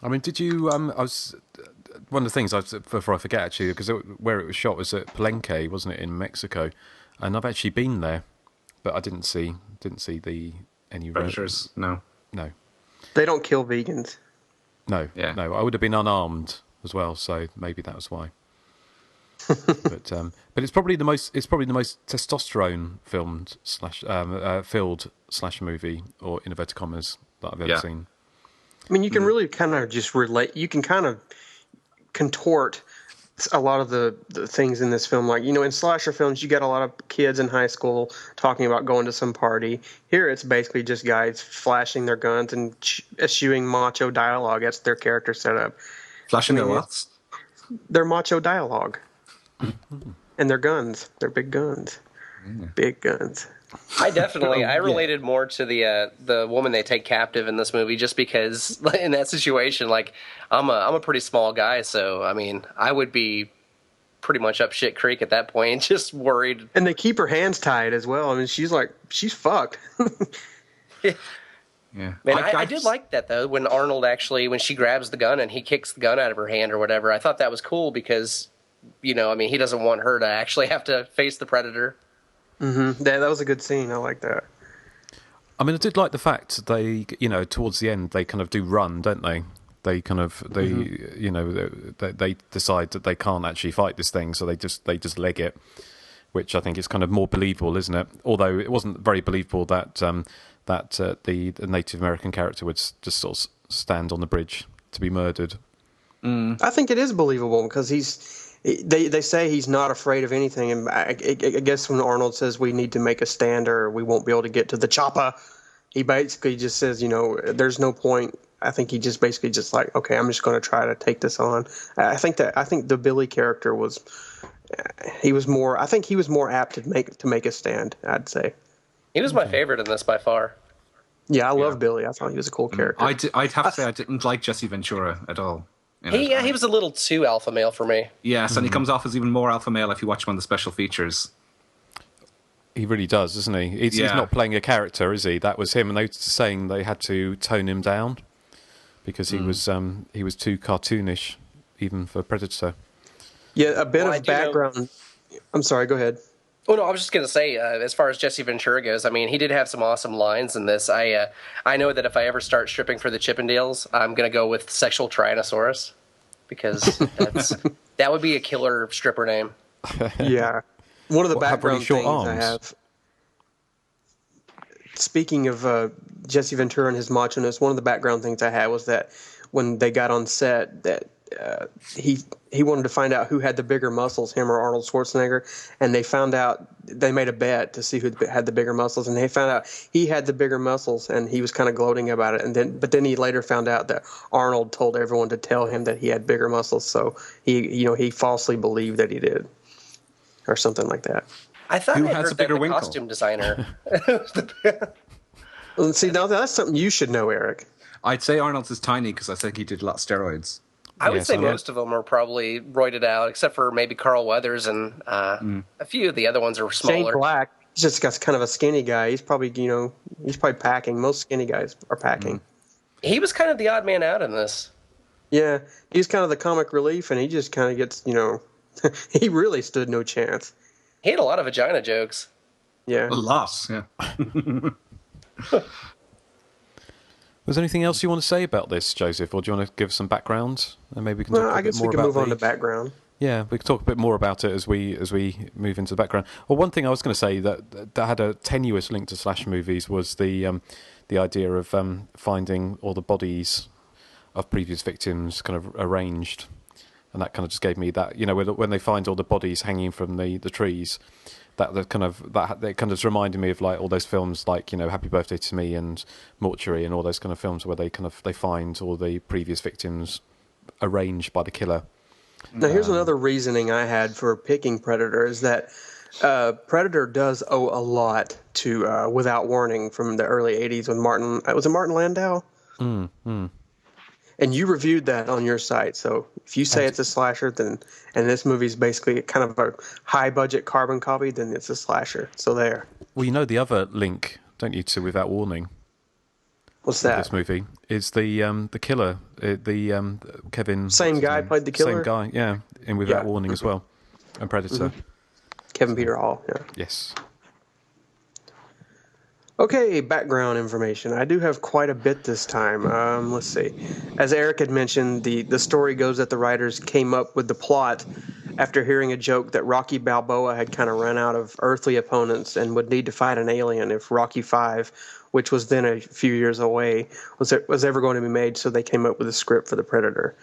mean, did you? One of the things before I forget, actually, because where it was shot was at Palenque, wasn't it, in Mexico? And I've actually been there, but I didn't see any Predators. No. They don't kill vegans. No, yeah. No. I would have been unarmed as well, so maybe that was why. But it's probably the most testosterone filled slasher movie, or in inverted commas, that I've ever seen. I mean, you can really kind of just relate. You can kind of contort a lot of the things in this film. Like, in slasher films, you get a lot of kids in high school talking about going to some party. Here, it's basically just guys flashing their guns and eschewing macho dialogue. That's their character setup. Flashing their what? Their macho dialogue. And their guns. They're big guns. Big guns. I related more to the woman they take captive in this movie, just because in that situation, like, I'm a pretty small guy, so I mean, I would be pretty much up shit creek at that point, just worried. And they keep her hands tied as well. I mean, she's fucked. Yeah. Man, I did like that though, when Arnold when she grabs the gun and he kicks the gun out of her hand or whatever. I thought that was cool because, he doesn't want her to actually have to face the Predator. Mm-hmm. Yeah, that was a good scene. I like that. I mean, I did like the fact they, towards the end, they kind of do run, don't they? They kind of, they decide that they can't actually fight this thing, so they just leg it, which I think is kind of more believable, isn't it? Although it wasn't very believable that the Native American character would just sort of stand on the bridge to be murdered. I think it is believable because They say he's not afraid of anything, and I guess when Arnold says we need to make a stand or we won't be able to get to the chopper, he basically just says, there's no point. I think he just basically just like, okay, I'm just going to try to take this on. I think the Billy character was more apt to make a stand, I'd say. He was my favorite in this by far. Yeah, I love Billy. I thought he was a cool character. I'd have to say I didn't like Jesse Ventura at all. He was a little too alpha male for me. Yes, and he comes off as even more alpha male if you watch him on the special features. He really does, doesn't he? He's not playing a character, is he? That was him, and they were saying they had to tone him down because he was too cartoonish, even for Predator. Yeah, a bit of background. I'm sorry, go ahead. Oh, no, I was just going to say, as far as Jesse Ventura goes, I mean, he did have some awesome lines in this. I know that if I ever start stripping for the Chippendales, I'm going to go with Sexual Tyrannosaurus, because that would be a killer stripper name. Yeah. One of the background really things I have, speaking of Jesse Ventura and his macho-ness, one of the background things I had was that when they got on set, that he wanted to find out who had the bigger muscles, him or Arnold Schwarzenegger, and they made a bet to see who had the bigger muscles, and they found out he had the bigger muscles, and he was kind of gloating about it, but then he later found out that Arnold told everyone to tell him that he had bigger muscles, so he falsely believed that he did, or something like that. I thought Who I has heard a bigger that the winkle? costume designer. Well, see, now that's something you should know, Eric. I'd say Arnold's is tiny because I think he did a lot of steroids. I would say most of them are probably roided out, except for maybe Carl Weathers, and a few of the other ones are smaller. Shane Black, he's just got kind of a skinny guy. He's probably packing. Most skinny guys are packing. He was kind of the odd man out in this. Yeah, he's kind of the comic relief, and he just kind of gets, he really stood no chance. He had a lot of vagina jokes. Yeah. A lot, yeah. Was there anything else you want to say about this, Joseph, or do you want to give some background? And maybe we can talk a bit more about I guess we can move on to background. Yeah, we can talk a bit more about it as we move into the background. Well, one thing I was going to say that had a tenuous link to slash movies was the idea of finding all the bodies of previous victims kind of arranged, and that kind of just gave me that, when they find all the bodies hanging from the trees. That kind of reminded me of like all those films like Happy Birthday to Me and Mortuary and all those kind of films where they find all the previous victims arranged by the killer. Now here's another reasoning I had for picking Predator is that Predator does owe a lot to Without Warning from the early '80s with Martin. Was it Martin Landau? And you reviewed that on your site, so if you say it's a slasher, and this movie's basically kind of a high-budget carbon copy, then it's a slasher. So there. Well, you know the other link, don't you, to Without Warning? What's that? This movie is the killer, Kevin. Same guy played the killer. Same guy, yeah, in Without Warning as well, and Predator. Kevin Peter Hall. Yeah. Yes. Okay, background information. I do have quite a bit this time. Let's see. As Eric had mentioned, the story goes that the writers came up with the plot after hearing a joke that Rocky Balboa had kind of run out of earthly opponents and would need to fight an alien if Rocky V, which was then a few years away, was ever going to be made, so they came up with a script for The Predator.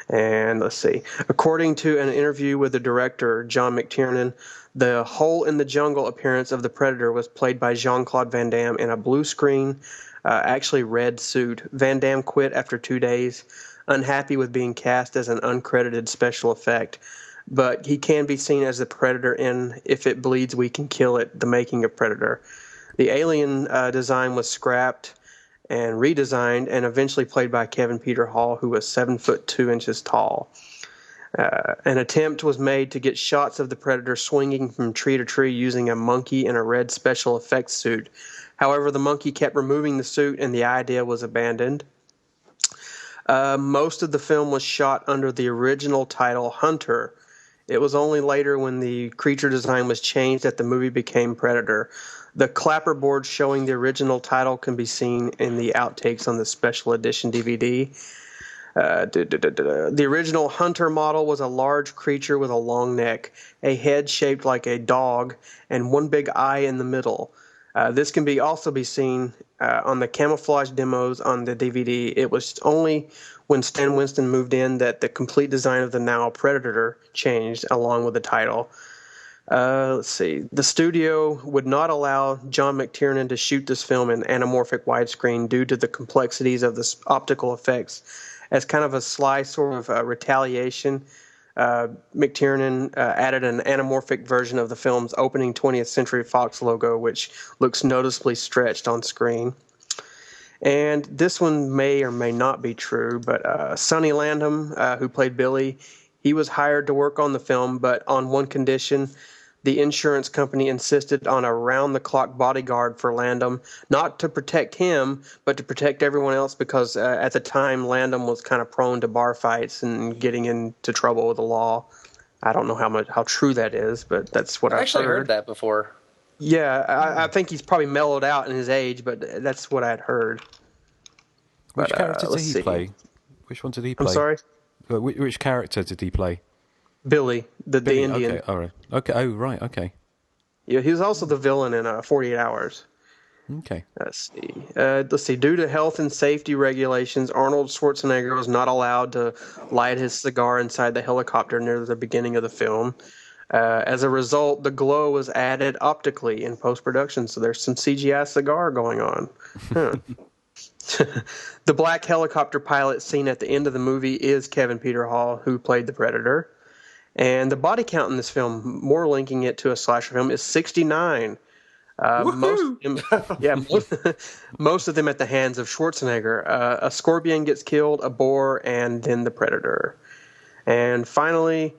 And let's see. According to an interview with the director, John McTiernan, the hole in the jungle appearance of the Predator was played by Jean-Claude Van Damme in a blue screen, actually red suit. Van Damme quit after 2 days, unhappy with being cast as an uncredited special effect. But he can be seen as the Predator in If It Bleeds, We Can Kill It, The Making of Predator. The alien design was scrapped and redesigned and eventually played by Kevin Peter Hall, who was 7'2" tall. An attempt was made to get shots of the Predator swinging from tree to tree using a monkey in a red special effects suit. However, the monkey kept removing the suit and the idea was abandoned. Most of the film was shot under the original title Hunter. It was only later when the creature design was changed that the movie became Predator. The clapperboard showing the original title can be seen in the outtakes on the special edition DVD. The original Hunter model was a large creature with a long neck, a head shaped like a dog, and one big eye in the middle. This can also be seen on the camouflage demos on the DVD. It was only when Stan Winston moved in that the complete design of the now Predator changed along with the title. Let's see. The studio would not allow John McTiernan to shoot this film in anamorphic widescreen due to the complexities of the optical effects. As kind of a sly sort of retaliation, McTiernan added an anamorphic version of the film's opening 20th Century Fox logo, which looks noticeably stretched on screen. And this one may or may not be true, but Sonny Landham, who played Billy, he was hired to work on the film, but on one condition. The insurance company insisted on a round-the-clock bodyguard for Landham, not to protect him, but to protect everyone else because at the time Landham was kind of prone to bar fights and getting into trouble with the law. I don't know how true that is, but that's what I've actually heard that before. Yeah, I think he's probably mellowed out in his age, but that's what I'd heard. Which character did he play? Which one did he play? I'm sorry? Which character did he play? Billy, the Indian. Okay, all right. Okay. Oh, right. Okay. Yeah, he was also the villain in 48 Hours. Okay. Let's see. Due to health and safety regulations, Arnold Schwarzenegger was not allowed to light his cigar inside the helicopter near the beginning of the film. As a result, the glow was added optically in post-production, so there's some CGI cigar going on. Huh. The black helicopter pilot seen at the end of the movie is Kevin Peter Hall, who played the Predator. And the body count in this film, more linking it to a slasher film, is 69. Most of them at the hands of Schwarzenegger. A scorpion gets killed, a boar, and then the Predator. And finally,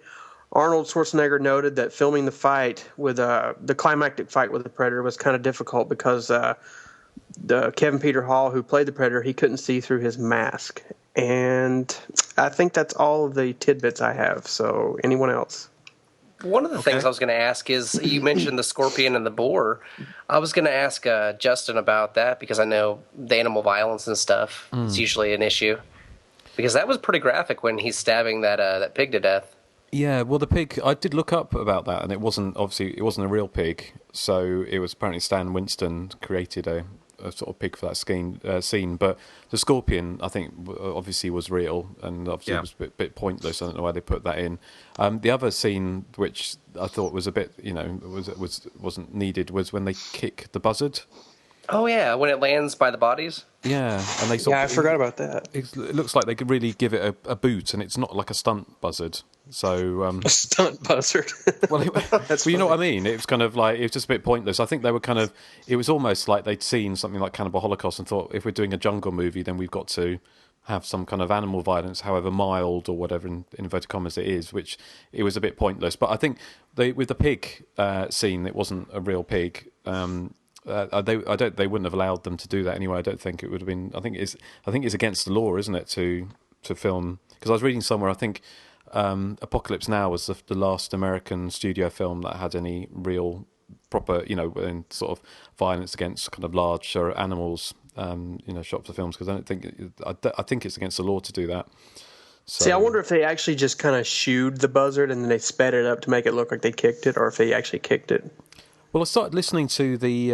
Arnold Schwarzenegger noted that filming the fight with the climactic fight with the Predator was kind of difficult because the Kevin Peter Hall, who played the Predator, he couldn't see through his mask. And I think that's all of the tidbits I have. So anyone else? One of the things I was going to ask is, you mentioned the scorpion and the boar. I was going to ask Justin about that because I know the animal violence and stuff is usually an issue. Because that was pretty graphic when he's stabbing that pig to death. Yeah, well, the pig, I did look up about that, and it wasn't a real pig. So it was apparently Stan Winston created a sort of pig for that scene. But the scorpion, I think, obviously was real, and obviously it was a bit pointless. I don't know why they put that in. The other scene, which I thought was a bit, wasn't needed, was when they kick the buzzard. Oh yeah, when it lands by the bodies. Yeah, and they I forgot about that. It looks like they could really give it a boot, and it's not like a stunt buzzard. So a stunt buzzard. Well, you know what I mean. It was kind of like, it was just a bit pointless. I think they were kind of. It was almost like they'd seen something like Cannibal Holocaust and thought, if we're doing a jungle movie, then we've got to have some kind of animal violence, however mild or whatever in inverted commas it is. Which it was a bit pointless. But I think with the pig scene, it wasn't a real pig. They wouldn't have allowed them to do that anyway. I don't think it would have been. I think it's against the law, isn't it, to film? Because I was reading somewhere. I think Apocalypse Now was the last American studio film that had any real proper, sort of violence against kind of larger animals, shot for films. Because I think it's against the law to do that. So, see, I wonder if they actually just kind of shooed the buzzard and then they sped it up to make it look like they kicked it, or if they actually kicked it. Well, I started listening to the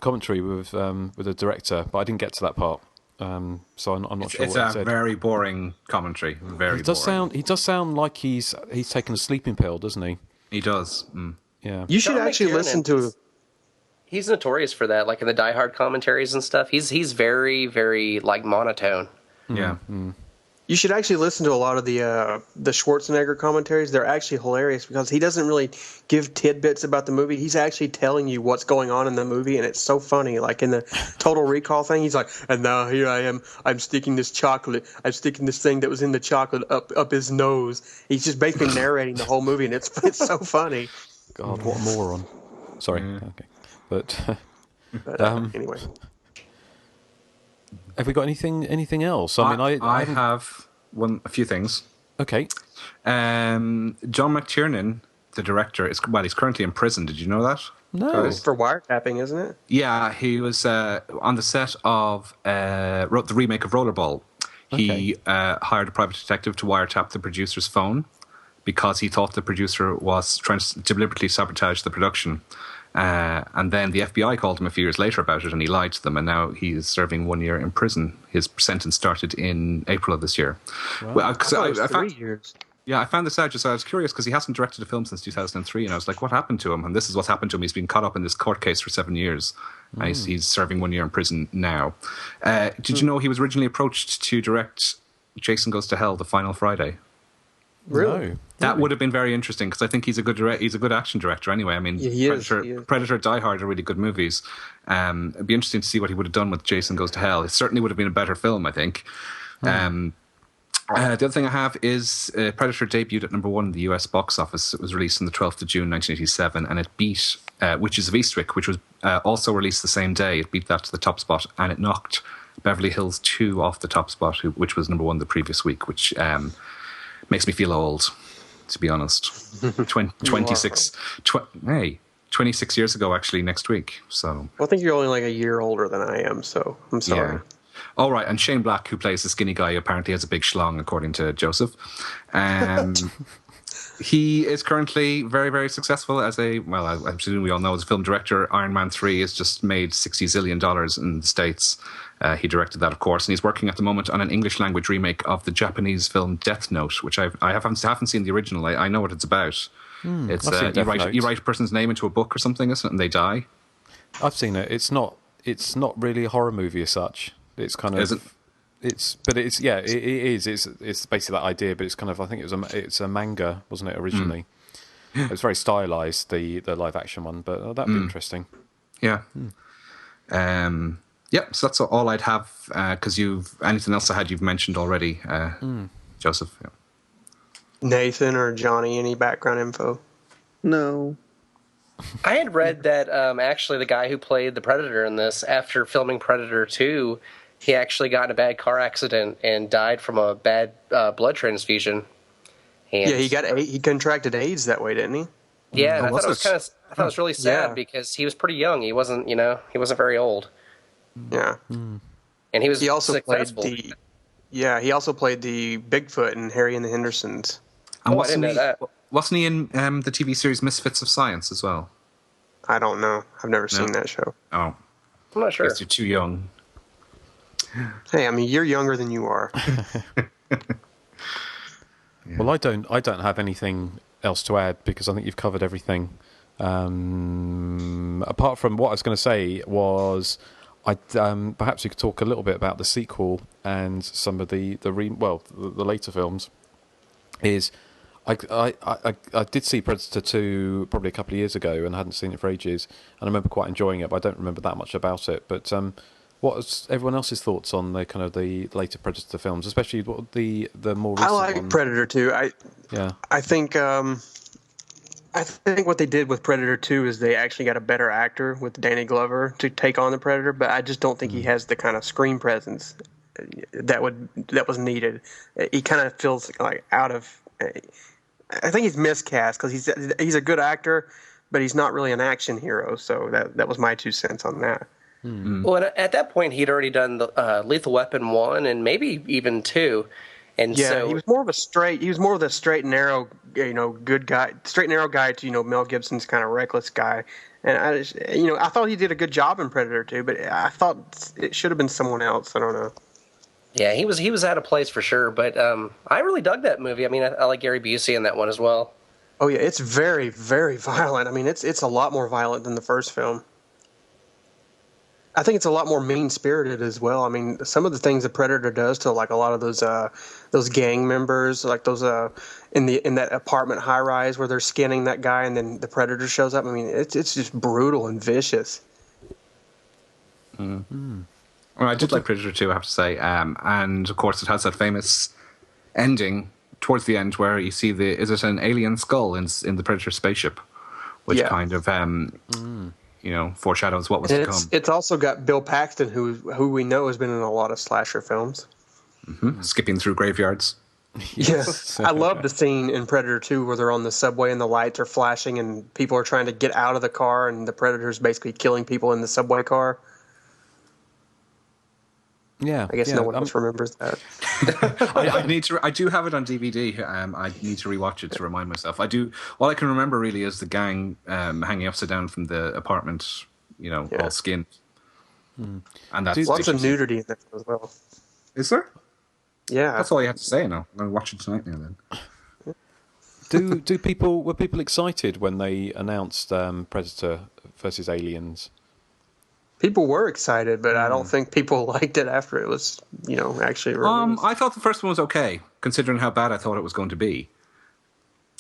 commentary with the director, but I didn't get to that part. So I'm not sure what he said. It's a very boring commentary. Very. He does sound like he's taken a sleeping pill, doesn't he? He does. Yeah. You should actually listen to. He's notorious for that, like in the Die Hard commentaries and stuff. He's very, very monotone. Yeah. You should actually listen to a lot of the Schwarzenegger commentaries. They're actually hilarious because he doesn't really give tidbits about the movie. He's actually telling you what's going on in the movie, and it's so funny. Like in the Total Recall thing, he's like, and now here I am. I'm sticking this thing that was in the chocolate up his nose. He's just basically narrating the whole movie, and it's so funny. God, what a moron. Sorry. Okay. But anyway. Have we got anything else? I have a few things. Okay. John McTiernan, the director, he's currently in prison. Did you know that? No. It's for wiretapping, isn't it? Yeah, he was on the set of the remake of Rollerball. He hired a private detective to wiretap the producer's phone because he thought the producer was trying to deliberately sabotage the production. And then the FBI called him a few years later about it, and he lied to them, and now he is serving 1 year in prison. His sentence started in April of this year. Wow. Well, I found 3 years. Yeah, I found this out. I was curious because he hasn't directed a film since 2003, and I was like, "What happened to him?" And this is what's happened to him. He's been caught up in this court case for 7 years, and he's serving 1 year in prison now. Did you know he was originally approached to direct Jason Goes to Hell: The Final Friday? Really? No. That would have been very interesting because I think he's a good action director anyway. I mean, he is. Predator, Die Hard are really good movies. It'd be interesting to see what he would have done with Jason Goes to Hell. It certainly would have been a better film, I think. The other thing I have is Predator debuted at number 1 in the US box office. It was released on the 12th of June 1987, and it beat Witches of Eastwick, which was also released the same day. It beat that to the top spot, and it knocked Beverly Hills 2 off the top spot, which was number 1 the previous week, which makes me feel old, to be honest. 26 years ago, actually, next week. So, Well, I think you're only like a year older than I am, so I'm sorry. yeah. All right, and Shane Black, who plays the skinny guy, apparently has a big schlong, according to Joseph. He is currently very, very successful as I presume we all know, as a film director. Iron Man 3 has just made $60 zillion in the States. He directed that, of course, and he's working at the moment on an English-language remake of the Japanese film Death Note, which I haven't seen the original. I know what it's about. It's you write a person's name into a book or something, isn't it, and they die. I've seen it. It's not really a horror movie as such. It's kind of. Is it? It's is. It's basically that idea, but it's kind of. I think it's a manga, wasn't it originally? It was very stylized, the live action one, but that'd be interesting. Yeah. Yep. So that's all I'd have. Because anything else you've mentioned already, Joseph. Yeah. Nathan or Johnny, any background info? No. I had read that actually the guy who played the Predator in this, after filming Predator 2, he actually got in a bad car accident and died from a bad blood transfusion. And he contracted AIDS that way, didn't he? Yeah, and I thought it was really sad because he was pretty young. He wasn't very old. Yeah. And he also successful. played he also played the Bigfoot in Harry and the Hendersons. And I didn't know that. Wasn't he in the TV series Misfits of Science as well? I don't know. I've never seen that show. Oh. I'm not sure. Guess you're too young. Hey, I mean, you're younger than you are. Well, I don't have anything else to add because I think you've covered everything. Apart from what I was going to say was, perhaps you could talk a little bit about the sequel and some of the later films. I did see Predator 2 probably a couple of years ago and I hadn't seen it for ages, and I remember quite enjoying it, but I don't remember that much about it. But what was everyone else's thoughts on the kind of the later Predator films, especially the more recent I like one? Predator 2. I think what they did with Predator 2 is they actually got a better actor with Danny Glover to take on the Predator, but I just don't think he has the kind of screen presence that was needed. He kind of feels like out of. I think he's miscast because he's a good actor, but he's not really an action hero. So that was my 2 cents on that. Well, at that point, he'd already done the Lethal Weapon 1 and maybe even 2. And so he was more of the straight and narrow, good guy, straight and narrow guy to, Mel Gibson's kind of reckless guy. And I thought he did a good job in Predator 2, but I thought it should have been someone else. I don't know. Yeah, he was out of place for sure, but I really dug that movie. I mean, I like Gary Busey in that one as well. Oh yeah, it's very, very violent. I mean, it's a lot more violent than the first film. I think it's a lot more mean-spirited as well. I mean, some of the things the Predator does to like a lot of those gang members, like those in that apartment high-rise where they're skinning that guy and then the Predator shows up. I mean, it's just brutal and vicious. Mm-hmm. Well, I did like Predator 2, I have to say. And, of course, it has that famous ending towards the end where you see is it an alien skull in the Predator spaceship? Which kind of, foreshadows what was to come. It's also got Bill Paxton, who we know has been in a lot of slasher films. Mm-hmm. Skipping through graveyards. Yes. I love the scene in Predator 2 where they're on the subway and the lights are flashing and people are trying to get out of the car and the Predator's basically killing people in the subway car. Yeah, I guess no one else remembers that. I do have it on DVD. I need to rewatch it to remind myself. I do. All I can remember really is the gang hanging upside down from the apartment. All skinned. And that's lots of nudity in that as well. Is there? Yeah, that's all you have to say now. I'm going to watch it tonight now. Then. Were people excited when they announced Predator versus Aliens? People were excited, but I don't think people liked it after it was, actually released. I thought the first one was okay, considering how bad I thought it was going to be.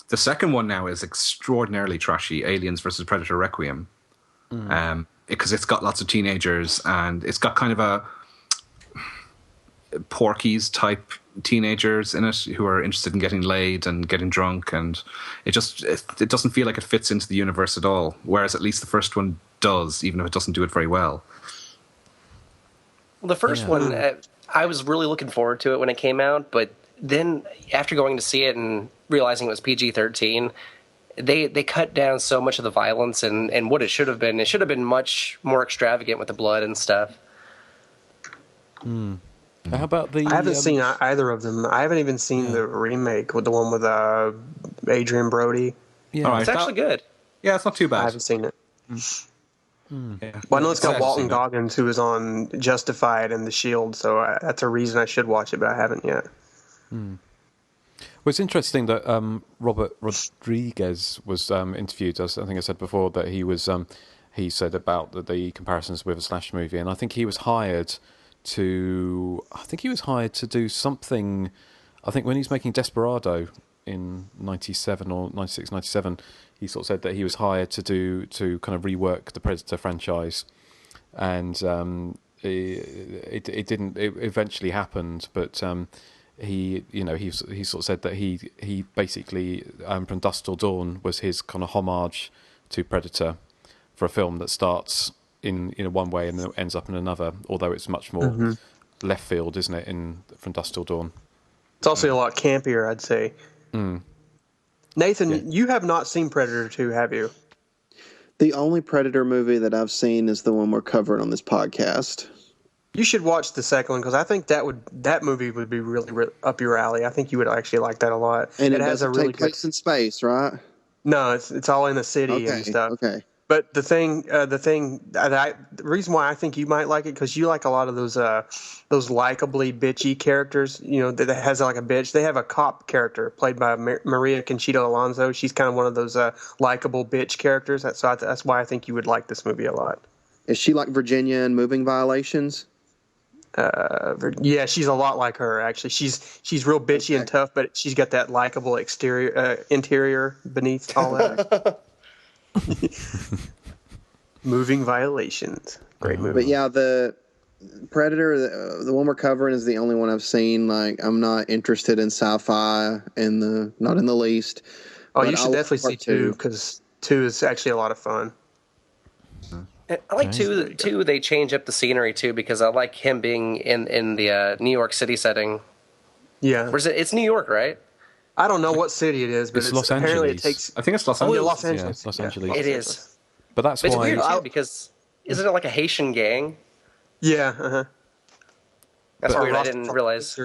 The second one now is extraordinarily trashy, Aliens versus Predator Requiem. Because it's got lots of teenagers, and it's got kind of a Porky's type teenagers in it who are interested in getting laid and getting drunk, and it doesn't feel like it fits into the universe at all, whereas at least the first one does, even if it doesn't do it very well. The first one, I was really looking forward to it when it came out, but then after going to see it and realizing it was PG-13, they cut down so much of the violence and what it should have been. It should have been much more extravagant with the blood and stuff. How about the... I haven't seen either of them. I haven't even seen the remake with the one with Adrian Brody. Yeah, it's actually good. Yeah, it's not too bad. I haven't seen it. Yeah. Well, I know it's got Walton Goggins, who was on Justified and The Shield, so that's a reason I should watch it, but I haven't yet. Well, it's interesting that Robert Rodriguez was interviewed. As I think I said before, that he said about the comparisons with a slash movie, and I think he was hired to do something. I think when he was making Desperado in 97 or 96, 97, he sort of said that he was hired to kind of rework the Predator franchise, and it didn't. It eventually happened, but he sort of said that he basically From Dusk Till Dawn was his kind of homage to Predator for a film that starts in one way and then ends up in another, although it's much more left field, isn't it, in From Dusk Till Dawn? It's also a lot campier, I'd say. Nathan, you have not seen Predator 2, have you? The only Predator movie that I've seen is the one we're covering on this podcast. You should watch the second one, because I think that movie would be really up your alley. I think you would actually like that a lot. And it has a really take place in space, right? No, it's all in the city and stuff. Okay. But the reason why I think you might like it, because you like a lot of those likably bitchy characters, that has like a bitch. They have a cop character played by Maria Conchita Alonso. She's kind of one of those likable bitch characters. That's why I think you would like this movie a lot. Is she like Virginia in Moving Violations? Yeah, she's a lot like her, actually. She's real bitchy and tough, but she's got that likable interior beneath all that. Moving Violations, great movie. But yeah, the Predator, the one we're covering, is the only one I've seen. Like, I'm not interested in sci-fi not in the least. Oh, you should definitely see 2, because 2 is actually a lot of fun. I like two. They change up the scenery too, because I like him being in the New York City setting. Yeah, it's New York, right? I don't know what city it is, but it's Los Angeles. Apparently it takes. I think it's Los Angeles. Los Angeles. Yeah, it's Los Angeles. It is. But that's It's why. weird too, because isn't it like a Haitian gang? Yeah. That's weird. I didn't realize.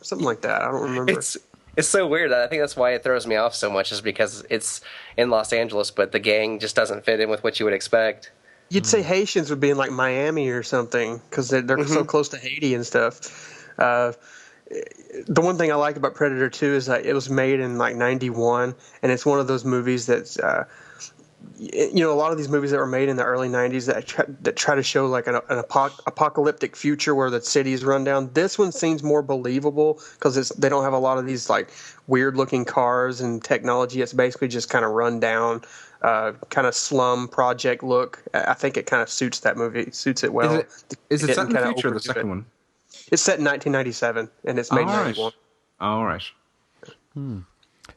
Something like that. I don't remember. It's so weird. I think that's why it throws me off so much, is because it's in Los Angeles, but the gang just doesn't fit in with what you would expect. You'd say Haitians would be in like Miami or something, because they're so close to Haiti and stuff. The one thing I like about Predator 2 is that it was made in like 91, and it's one of those movies that's, a lot of these movies that were made in the early 90s that try to show like an apocalyptic future where the city's run down. This one seems more believable because they don't have a lot of these like weird looking cars and technology. It's basically just kind of run down, kind of slum project look. I think it kind of suits that movie, suits it well. Is it set in the future, the second one? It's set in 1997, and it's made in 91. All right.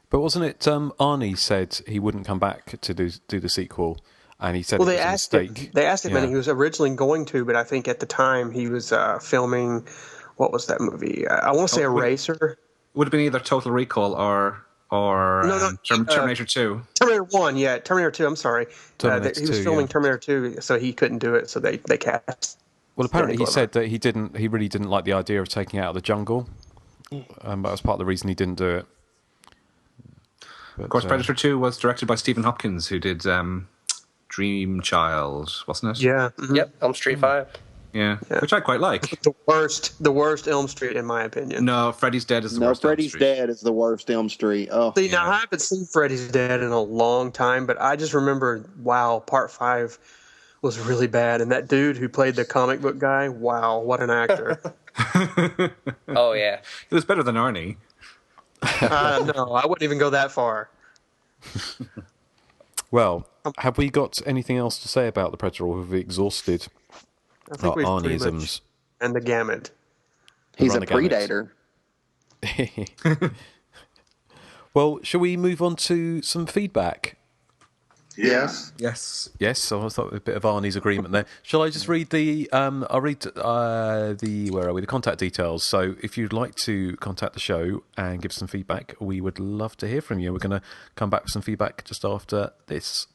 But wasn't it Arnie said he wouldn't come back to do the sequel, and he said it was a mistake. They asked him, and he was originally going to, but I think at the time he was filming, what was that movie? I want to say Eraser. Would have been either Total Recall or Terminator 2. Terminator 1, yeah. Terminator 2, I'm sorry. Terminator he was 2, filming Terminator 2, so he couldn't do it, so they cast. Well, apparently he said that he really didn't like the idea of taking it out of the jungle. That was part of the reason he didn't do it. But, of course, Predator 2 was directed by Stephen Hopkins, who did Dream Child, wasn't it? Yeah. Yep, Elm Street 5. Yeah, which I quite like. The worst Elm Street, in my opinion. No, Freddy's Dead is the worst. No, Freddy's Dead is the worst Elm Street. Oh, See, now I haven't seen Freddy's Dead in a long time, but I just remember, wow, Part 5 was really bad, and that dude who played the comic book guy, wow, what an actor. Oh, yeah. It was better than Arnie. No, I wouldn't even go that far. Well, have we got anything else to say about the Predator, or have we exhausted I think we've pretty Arnieisms? much and the gamut. he's a Run the gamut. predator. Well, shall we move on to some feedback? Yes. Yes, so I thought a bit of Arnie's agreement there. Shall I just read the? I'll read the where are we? The contact details. So if you'd like to contact the show and give some feedback, we would love to hear from you. We're going to come back with some feedback just after this.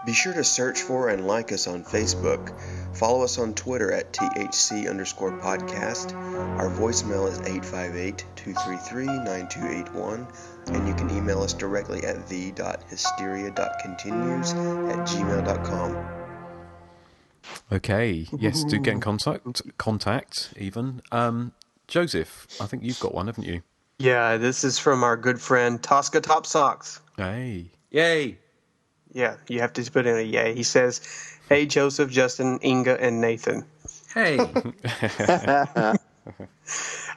Be sure to search for and like us on Facebook. Follow us on Twitter at THC_podcast. Our voicemail is 858-233-9281. And you can email us directly at the.hysteria.continues@gmail.com. Okay. Yes, do get in contact even. Joseph, I think you've got one, haven't you? Yeah, this is from our good friend Tosca Top Socks. Hey. Yay! Yeah, you have to put in a yay. He says, "Hey, Joseph, Justin, Inga, and Nathan. Hey!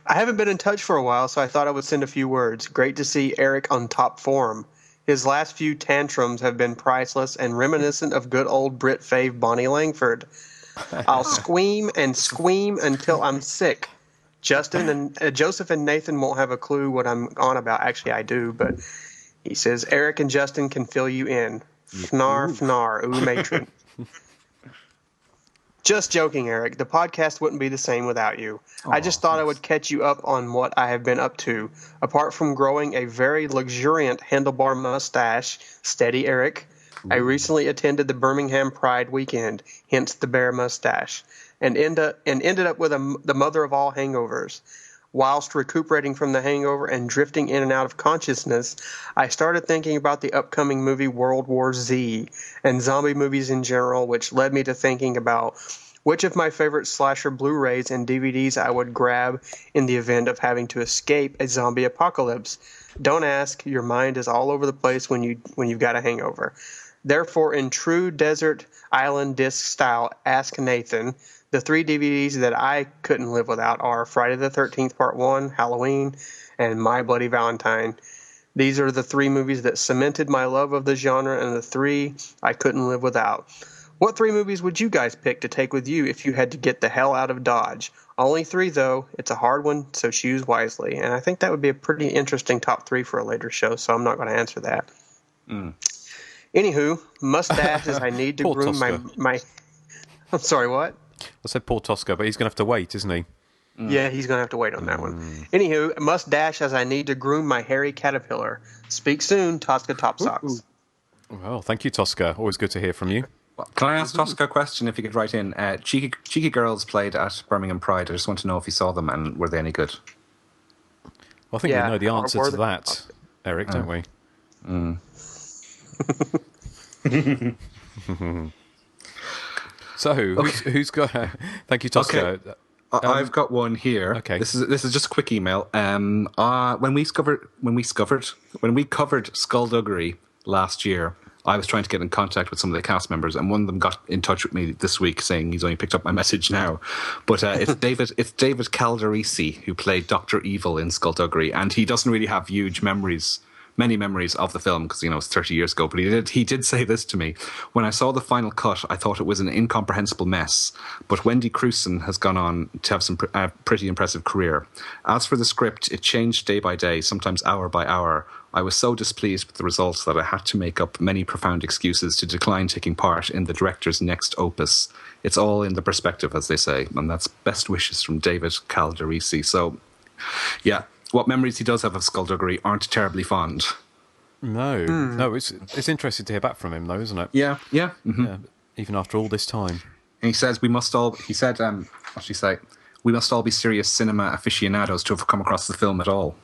I haven't been in touch for a while, so I thought I would send a few words. Great to see Erik on top form. His last few tantrums have been priceless and reminiscent of good old Brit fave Bonnie Langford. I'll squeam and squeam until I'm sick. Justin and Joseph and Nathan won't have a clue what I'm on about. Actually, I do, but he says Erik and Justin can fill you in. Fnar, fnar, ooh, matron. Just joking, Erik. The podcast wouldn't be the same without you. I just thought I would catch you up on what I have been up to. Apart from growing a very luxuriant handlebar mustache, steady Erik, I recently attended the Birmingham Pride weekend, hence the bear mustache, and ended up with the mother of all hangovers. Whilst recuperating from the hangover and drifting in and out of consciousness, I started thinking about the upcoming movie World War Z and zombie movies in general, which led me to thinking about which of my favorite slasher Blu-rays and DVDs I would grab in the event of having to escape a zombie apocalypse. Don't ask, your mind is all over the place when you've got a hangover. Therefore, in true desert island disc style, ask Nathan. The 3 DVDs that I couldn't live without are Friday the 13th Part 1, Halloween, and My Bloody Valentine. These are the 3 movies that cemented my love of the genre and the 3 I couldn't live without. What 3 movies would you guys pick to take with you if you had to get the hell out of Dodge? Only 3, though. It's a hard one, so choose wisely. And I think that would be a pretty interesting top 3 for a later show, so I'm not going to answer that. Anywho, mustaches I need to groom my... I'm sorry, what? I said poor Tosca, but he's going to have to wait, isn't he? Yeah, he's going to have to wait on that one. Anywho, mustache as I need to groom my hairy caterpillar. Speak soon, Tosca Top Socks. Well, thank you, Tosca. Always good to hear from you. Can I ask Tosca a question if you could write in? Cheeky Girls played at Birmingham Pride. I just want to know if you saw them and were they any good? Well, I think we know the answer to that, Erik, don't we? So, who's got... Thank you, Tosca. Okay. I've got one here. Okay. This is just a quick email. When we covered Skullduggery last year, I was trying to get in contact with some of the cast members, and one of them got in touch with me this week saying he's only picked up my message now. But it's David Calderisi, who played Dr. Evil in Skullduggery, and he doesn't really have many memories of the film because, it's 30 years ago. But he did say this to me. When I saw the final cut, I thought it was an incomprehensible mess. But Wendy Crewson has gone on to have some pretty impressive career. As for the script, it changed day by day, sometimes hour by hour. I was so displeased with the results that I had to make up many profound excuses to decline taking part in the director's next opus. It's all in the perspective, as they say. And that's best wishes from David Calderisi. So, yeah. What memories he does have of Skullduggery aren't terribly fond. No, it's interesting to hear back from him, though, isn't it? Yeah. Mm-hmm. Yeah, even after all this time. And he says we must all. He said What's she say? We must all be serious cinema aficionados to have come across the film at all.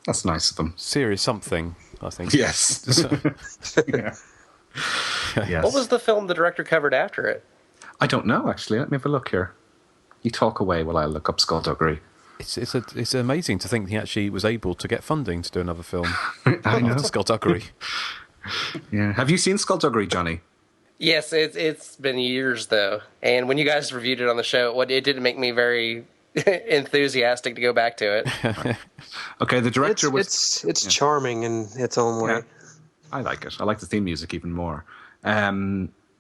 That's nice of them. Serious something, I think. Yes. Yeah. Yes. What was the film the director covered after it? I don't know, actually. Let me have a look here. You talk away while I look up Skullduggery. It's amazing to think he actually was able to get funding to do another film. I know. Skullduggery. Yeah. Have you seen Skullduggery, Johnny? Yes, it's been years though, and when you guys reviewed it on the show, it didn't make me very enthusiastic to go back to it. Okay, the director was... It's charming in its own way. Yeah. I like it. I like the theme music even more.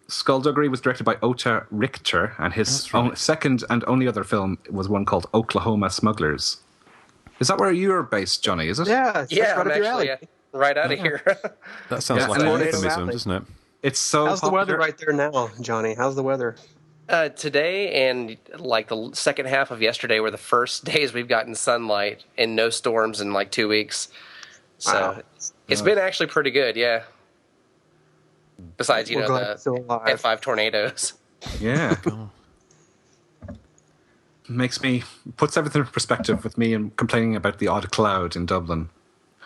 Skullduggery was directed by Ota Richter, and his second and only other film was one called Oklahoma Smugglers. Is that where you're based, Johnny, is it? Yeah, I'm actually right out of here. That sounds like a euphemism, doesn't it? It's so How's the weather right there now, Johnny? How's the weather? Today and like the second half of yesterday were the first days we've gotten sunlight and no storms in like 2 weeks. So it's been actually pretty good, yeah. Besides, the F5 tornadoes. Yeah. Puts everything in perspective with me and complaining about the odd cloud in Dublin.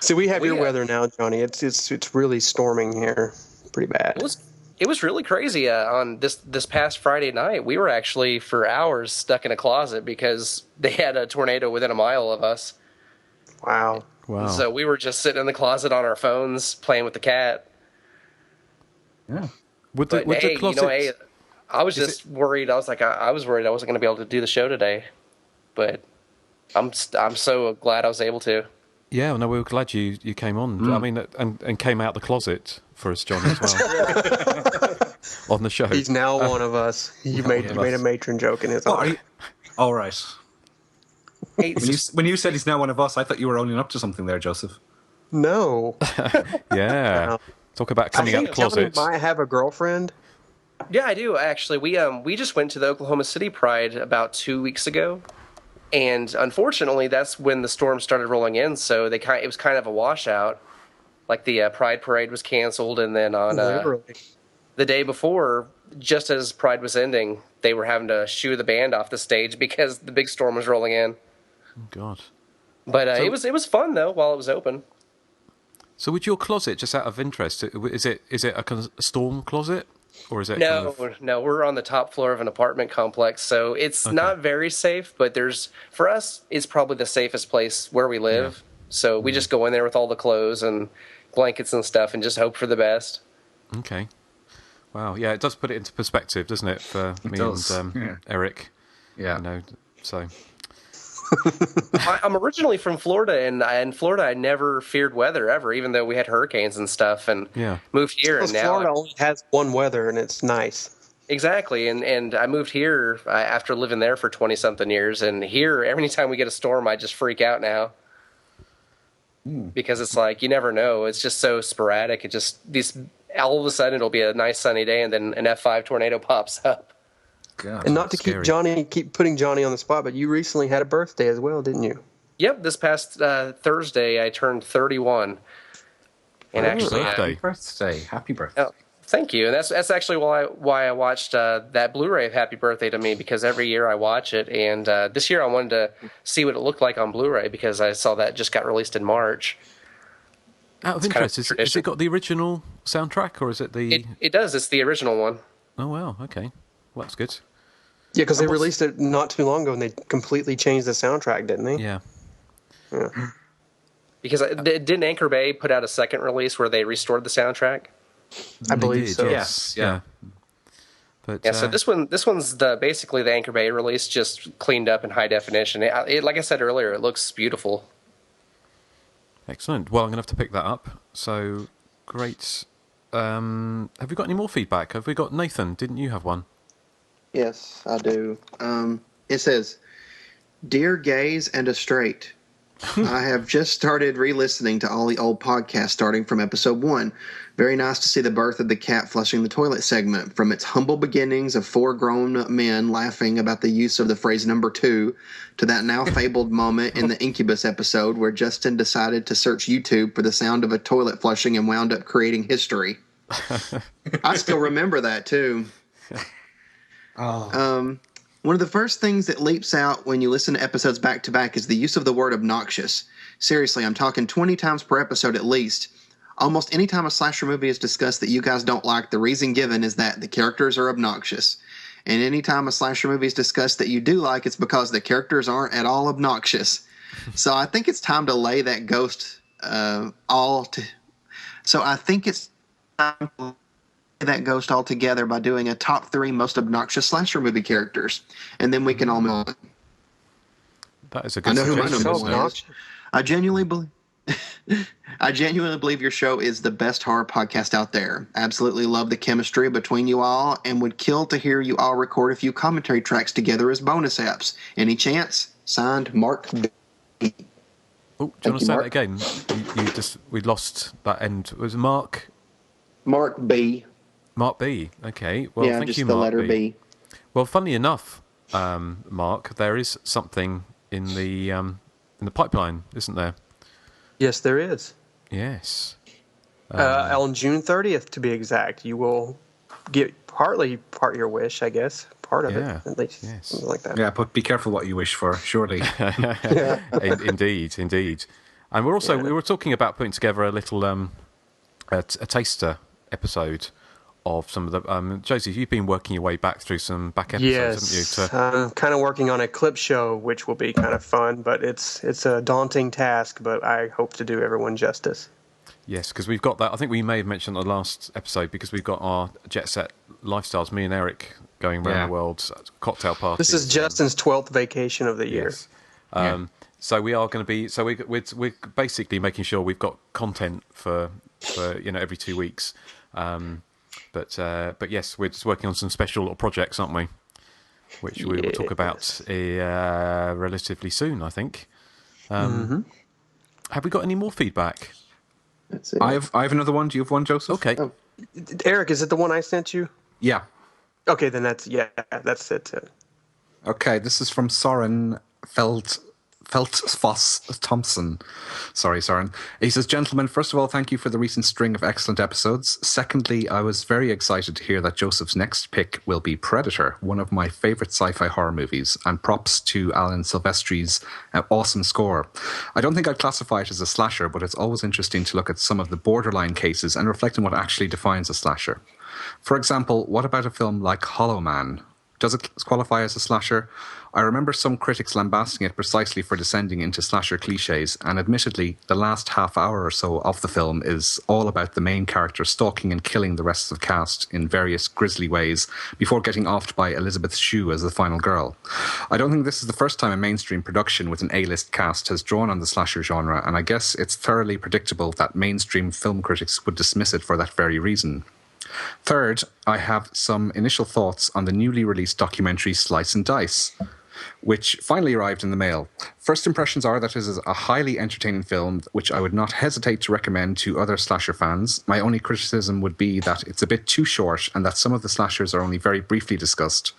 See, we have your weather now, Johnny. It's really storming here. Pretty bad. It was really crazy on this past Friday night. We were actually for hours stuck in a closet because they had a tornado within a mile of us. Wow. So we were just sitting in the closet on our phones playing with the cat. Yeah. Would the closet... I was just worried. I was like, I was worried I wasn't going to be able to do the show today, but I'm so glad I was able to. Yeah, no, we were glad you came on. I mean, and came out the closet for us, John, as well. On the show. He's now one of us. You made a matron joke in his own. All right. When you said he's now one of us, I thought you were owning up to something there, Joseph. No. Yeah. Talk about coming out the closet. I have a girlfriend. Yeah, I do actually. We just went to the Oklahoma City Pride about 2 weeks ago, and unfortunately, that's when the storm started rolling in. So it was kind of a washout. Like the Pride Parade was canceled, and then on the day before, just as Pride was ending, they were having to shoo the band off the stage because the big storm was rolling in. Oh God! But it was fun though while it was open. So, with your closet, just out of interest, is it a kind of storm closet? Or is it No, we're on the top floor of an apartment complex, so it's not very safe, but for us, it's probably the safest place where we live. Yeah. So we just go in there with all the clothes and blankets and stuff and just hope for the best. Okay. Wow, yeah, it does put it into perspective, doesn't it, for me and Erik? Yeah. So... I'm originally from Florida, and in Florida I never feared weather ever, even though we had hurricanes and stuff. And moved here, and now Florida only has one weather, and it's nice. Exactly, and I moved here after living there for 20-something years, and here every time we get a storm, I just freak out now because it's like you never know. It's just so sporadic. It just all of a sudden it'll be a nice sunny day, and then an F5 tornado pops up. God, and not to keep putting Johnny on the spot, but you recently had a birthday as well, didn't you? Yep, this past Thursday I turned 31. And happy birthday! Oh, thank you. And that's actually why I watched that Blu-ray of Happy Birthday to Me, because every year I watch it, and this year I wanted to see what it looked like on Blu-ray because I saw that just got released in March. Out of interest, has it got the original soundtrack, or is it the? It does. It's the original one. Oh wow! Okay. Well, that's good. Yeah, because they released it not too long ago, and they completely changed the soundtrack, didn't they? Yeah. Because didn't Anchor Bay put out a second release where they restored the soundtrack? I believe so. Yes. Yeah. But so this one's basically the Anchor Bay release, just cleaned up in high definition. It, like I said earlier, it looks beautiful. Excellent. Well, I'm going to have to pick that up. So great. Have we got any more feedback? Have we got Nathan? Didn't you have one? Yes, I do. It says, "Dear gays and a straight, I have just started re-listening to all the old podcasts starting from episode 1. Very nice to see the birth of the cat flushing the toilet segment, from its humble beginnings of 4 grown men laughing about the use of the phrase number 2 to that now fabled moment in the Incubus episode where Justin decided to search YouTube for the sound of a toilet flushing and wound up creating history. I still remember that too. One of the first things that leaps out when you listen to episodes back to back is the use of the word obnoxious. Seriously, I'm talking 20 times per episode at least. Almost any time a slasher movie is discussed that you guys don't like, the reason given is that the characters are obnoxious. And any time a slasher movie is discussed that you do like, it's because the characters aren't at all obnoxious. So I think it's time to lay that ghost all together by doing a top 3 most obnoxious slasher movie characters, and then we can all move on. That is a good suggestion. I genuinely believe your show is the best horror podcast out there. Absolutely love the chemistry between you all, and would kill to hear you all record a few commentary tracks together as bonus apps. Any chance? Signed, Mark B. Oh, do you want to say that again? We lost that end. Was it Mark? Mark B. Mark B. Okay. Well, yeah, thank just you, the Mark letter B. Well, funnily enough, Mark, there is something in the pipeline, isn't there? Yes, there is. Yes. On June 30th, to be exact, you will get partly part your wish, I guess. Part of it, at least. Yes. Something like that. Yeah, but be careful what you wish for, surely. Indeed. And we were talking about putting together a little a taster episode of some of the Josie, you've been working your way back through some back episodes, haven't you? I'm kind of working on a clip show, which will be kind of fun, but it's a daunting task, but I hope to do everyone justice. Yes, because we've got that. I think we may have mentioned the last episode, because we've got our jet set lifestyles, me and Erik going around the world, cocktail parties. This is Justin's 12th vacation of the year. Yes. So we are going to be. So we're basically making sure we've got content for every 2 weeks. But yes, we're just working on some special little projects, aren't we? Which we will talk about relatively soon, I think. Have we got any more feedback? That's it. I have another one. Do you have one, Joseph? Okay. Oh. Eric, is it the one I sent you? Yeah. Okay, then that's it. Okay, this is from Soren Feltfoss Thompson. Sorry, Soren. He says, "Gentlemen, first of all, thank you for the recent string of excellent episodes. Secondly, I was very excited to hear that Joseph's next pick will be Predator, one of my favourite sci-fi horror movies, and props to Alan Silvestri's awesome score. I don't think I'd classify it as a slasher, but it's always interesting to look at some of the borderline cases and reflect on what actually defines a slasher. For example, what about a film like Hollow Man? Does it qualify as a slasher? I remember some critics lambasting it precisely for descending into slasher cliches, and admittedly, the last half hour or so of the film is all about the main character stalking and killing the rest of the cast in various grisly ways before getting offed by Elizabeth Shue as the final girl. I don't think this is the first time a mainstream production with an A-list cast has drawn on the slasher genre, and I guess it's thoroughly predictable that mainstream film critics would dismiss it for that very reason. Third, I have some initial thoughts on the newly released documentary Slice and Dice, which finally arrived in the mail. First impressions are that it is a highly entertaining film, which I would not hesitate to recommend to other slasher fans. My only criticism would be that it's a bit too short and that some of the slashers are only very briefly discussed.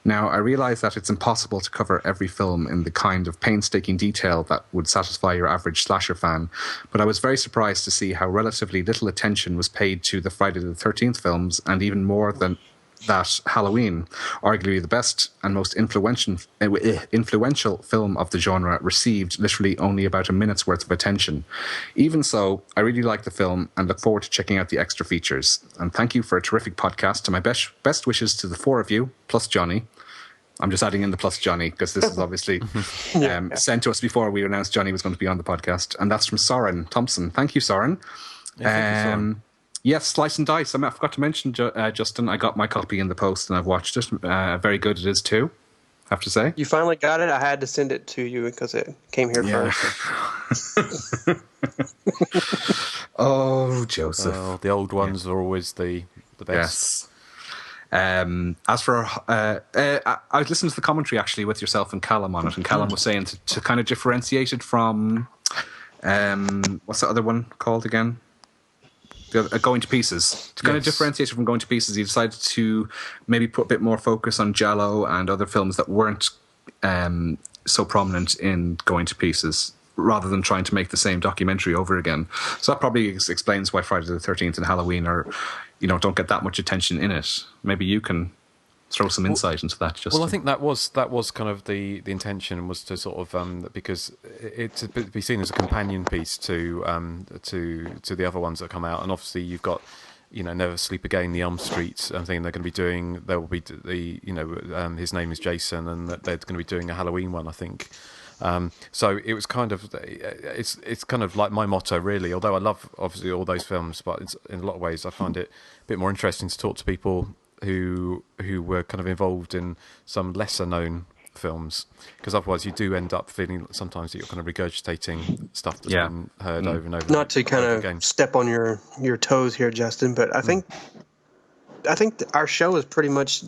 Now, I realise that it's impossible to cover every film in the kind of painstaking detail that would satisfy your average slasher fan, but I was very surprised to see how relatively little attention was paid to the Friday the 13th films, and even more than that, Halloween, arguably the best and most influential film of the genre, received literally only about a minute's worth of attention. Even so, I really like the film and look forward to checking out the extra features. And thank you for a terrific podcast, and my best wishes to the four of you, plus Johnny. I'm just adding in the plus Johnny, because this is obviously sent to us before we announced Johnny was going to be on the podcast. And that's from Soren Thompson. Thank you, Soren. Yeah, thank you, Soren. Yes, Slice and Dice. I forgot to mention, Justin, I got my copy in the post and I've watched it. Very good it is too, I have to say. You finally got it? I had to send it to you because it came here first. Oh, Joseph. Well, the old ones are always the best. Yes. As for, I was listening to the commentary actually with yourself and Callum on it, and Callum was saying to kind of differentiate it from, what's the other one called again? Going to Pieces. To kind of differentiate it from Going to Pieces, he decided to maybe put a bit more focus on Jello and other films that weren't so prominent in Going to Pieces, rather than trying to make the same documentary over again. So that probably explains why Friday the 13th and Halloween are, don't get that much attention in it. Maybe you can throw some insight into that. I think that was kind of the intention, was to sort of because it to be seen as a companion piece to the other ones that come out, and obviously you've got Never Sleep Again, the Elm Street thing they're going to be doing. There will be his name is Jason, and they're going to be doing a Halloween one, I think. So it was kind of it's kind of like my motto, really. Although I love obviously all those films, but in a lot of ways I find it a bit more interesting to talk to people who were kind of involved in some lesser known films, because otherwise you do end up feeling sometimes that you're kind of regurgitating stuff that's been heard over and over. Not to kind of step on your toes here, Justin, but I think our show is pretty much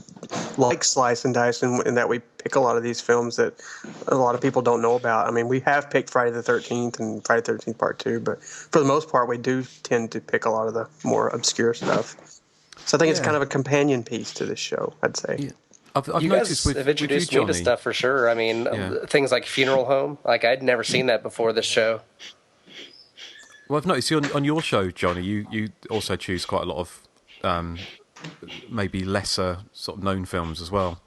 like Slice and Dice in that we pick a lot of these films that a lot of people don't know about. I mean, we have picked Friday the 13th and Friday the 13th Part 2, but for the most part, we do tend to pick a lot of the more obscure stuff. So I think it's kind of a companion piece to this show, I'd say. Yeah. I've noticed have introduced me to stuff for sure. I mean, things like Funeral Home. Like, I'd never seen that before this show. Well, I've noticed on your show, Johnny, you also choose quite a lot of maybe lesser sort of known films as well.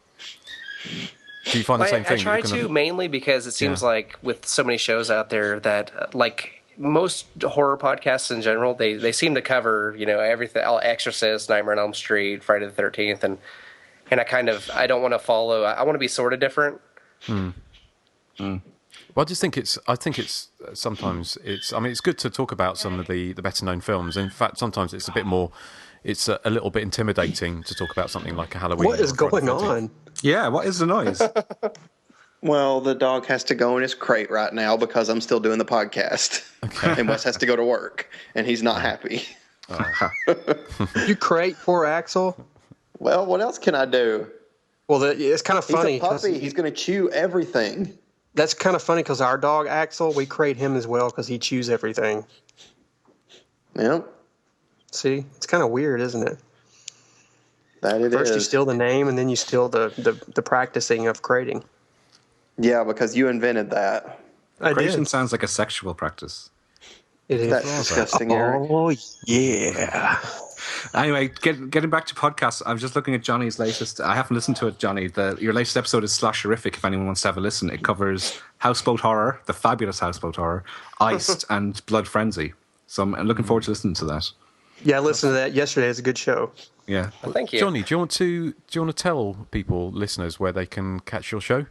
Do you find the same thing? I try to, mainly because it seems like with so many shows out there that, like most horror podcasts in general, they seem to cover, everything, Exorcist, Nightmare on Elm Street, Friday the 13th, and I don't want to follow. I want to be sort of different. Well, I think it's sometimes it's good to talk about some of the better known films. In fact, sometimes it's a little bit intimidating to talk about something like a Halloween. What is going on? Yeah, what is the noise? Well, the dog has to go in his crate right now because I'm still doing the podcast. Okay. And Wes has to go to work, and he's not happy. You crate poor Axel? Well, what else can I do? Well, it's kind of funny. He's a puppy. He's going to chew everything. That's kind of funny because our dog, Axel, we crate him as well because he chews everything. Yep. See? It's kind of weird, isn't it? First you steal the name, and then you steal the practicing of crating. Yeah, because you invented that. Crating sounds like a sexual practice. It is. That's disgusting, Erik. Oh, yeah. Anyway, getting back to podcasts, I was just looking at Johnny's latest. I haven't listened to it, Johnny. Your latest episode is Slasherific, if anyone wants to have a listen. It covers Houseboat Horror, the fabulous Houseboat Horror, Iced, and Blood Frenzy. So I'm looking forward to listening to that. Yeah, I listened to that yesterday. It's a good show. Yeah. Well, thank you. Johnny, do you want to tell people, listeners, where they can catch your show?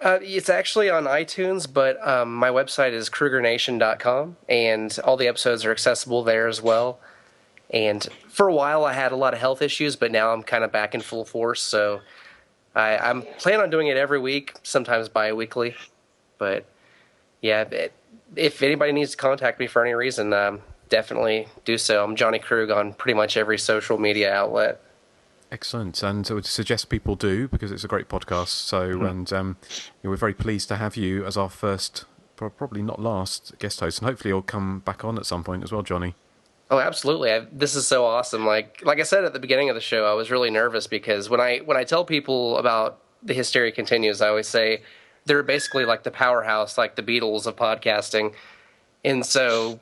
It's actually on iTunes, but my website is KrugerNation.com, and all the episodes are accessible there as well. And for a while, I had a lot of health issues, but now I'm kind of back in full force. So I'm planning on doing it every week, sometimes bi-weekly. But yeah, if anybody needs to contact me for any reason, definitely do so. I'm Johnny Krug on pretty much every social media outlet. Excellent, and I would suggest people do, because it's a great podcast. So, and we're very pleased to have you as our first, probably not last, guest host, and hopefully you'll come back on at some point as well, Johnny. Oh, absolutely! This is so awesome. Like I said at the beginning of the show, I was really nervous because when I tell people about the Hysteria Continues, I always say they're basically like the powerhouse, like the Beatles of podcasting. And so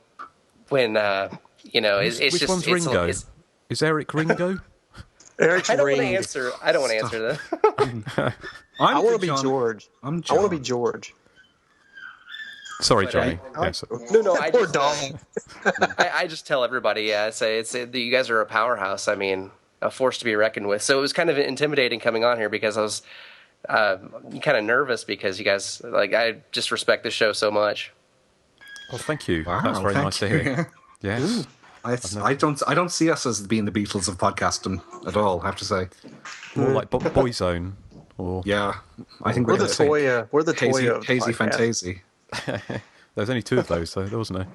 when it's which just one's Ringo? Is Erik Ringo? Eric's I don't want to answer. I don't want to answer that. I want to be George. I'm John. I want to be George. Sorry, Johnny. Yes. No. Poor dog. I just tell everybody. I say you guys are a powerhouse. I mean, a force to be reckoned with. So it was kind of intimidating coming on here because I was kind of nervous because you guys I just respect this show so much. Well, thank you. Wow, that's very nice to hear. Yes. I don't see us as being the Beatles of podcasting at all, I have to say. More like Boyzone. Or yeah, I think we're the Toya. We're the Toya of Hazy Fantasy. There's only two of those, though. There wasn't there.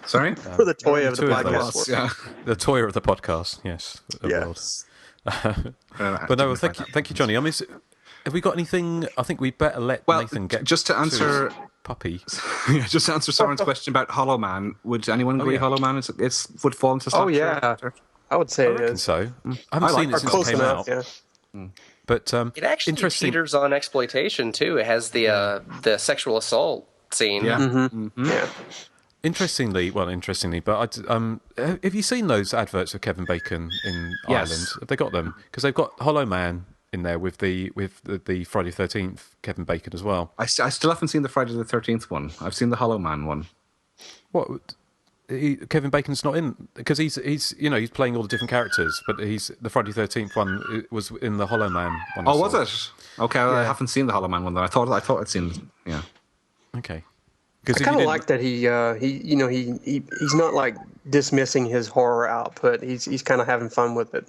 Sorry? We're the Toya of the podcast. Yeah. The Toya of the podcast, yes. Yes. But no, thank you, Johnny. I mean, have we got anything? I think we better let Nathan get just to answer puppy. Yeah, just to answer Soren's question about Hollow Man. Would anyone agree Hollow Man would fall into? Oh yeah, I would say it is. So I haven't seen it since it came out. Yeah. But it actually teeters on exploitation too. It has the sexual assault scene. Yeah. Mm-hmm. Yeah. Interestingly, but have you seen those adverts of Kevin Bacon in Ireland? Have they got them? Because they've got Hollow Man, in there with the Friday 13th Kevin Bacon as well. I still haven't seen the Friday the 13th one. I've seen the Hollow Man one. What? Kevin Bacon's not in because he's playing all the different characters, but the Friday 13th one was in the Hollow Man one. Oh, was it? Okay, I haven't seen the Hollow Man one. Then I thought I'd seen. Yeah. Okay. I kind of like that he's not like dismissing his horror output. He's kind of having fun with it.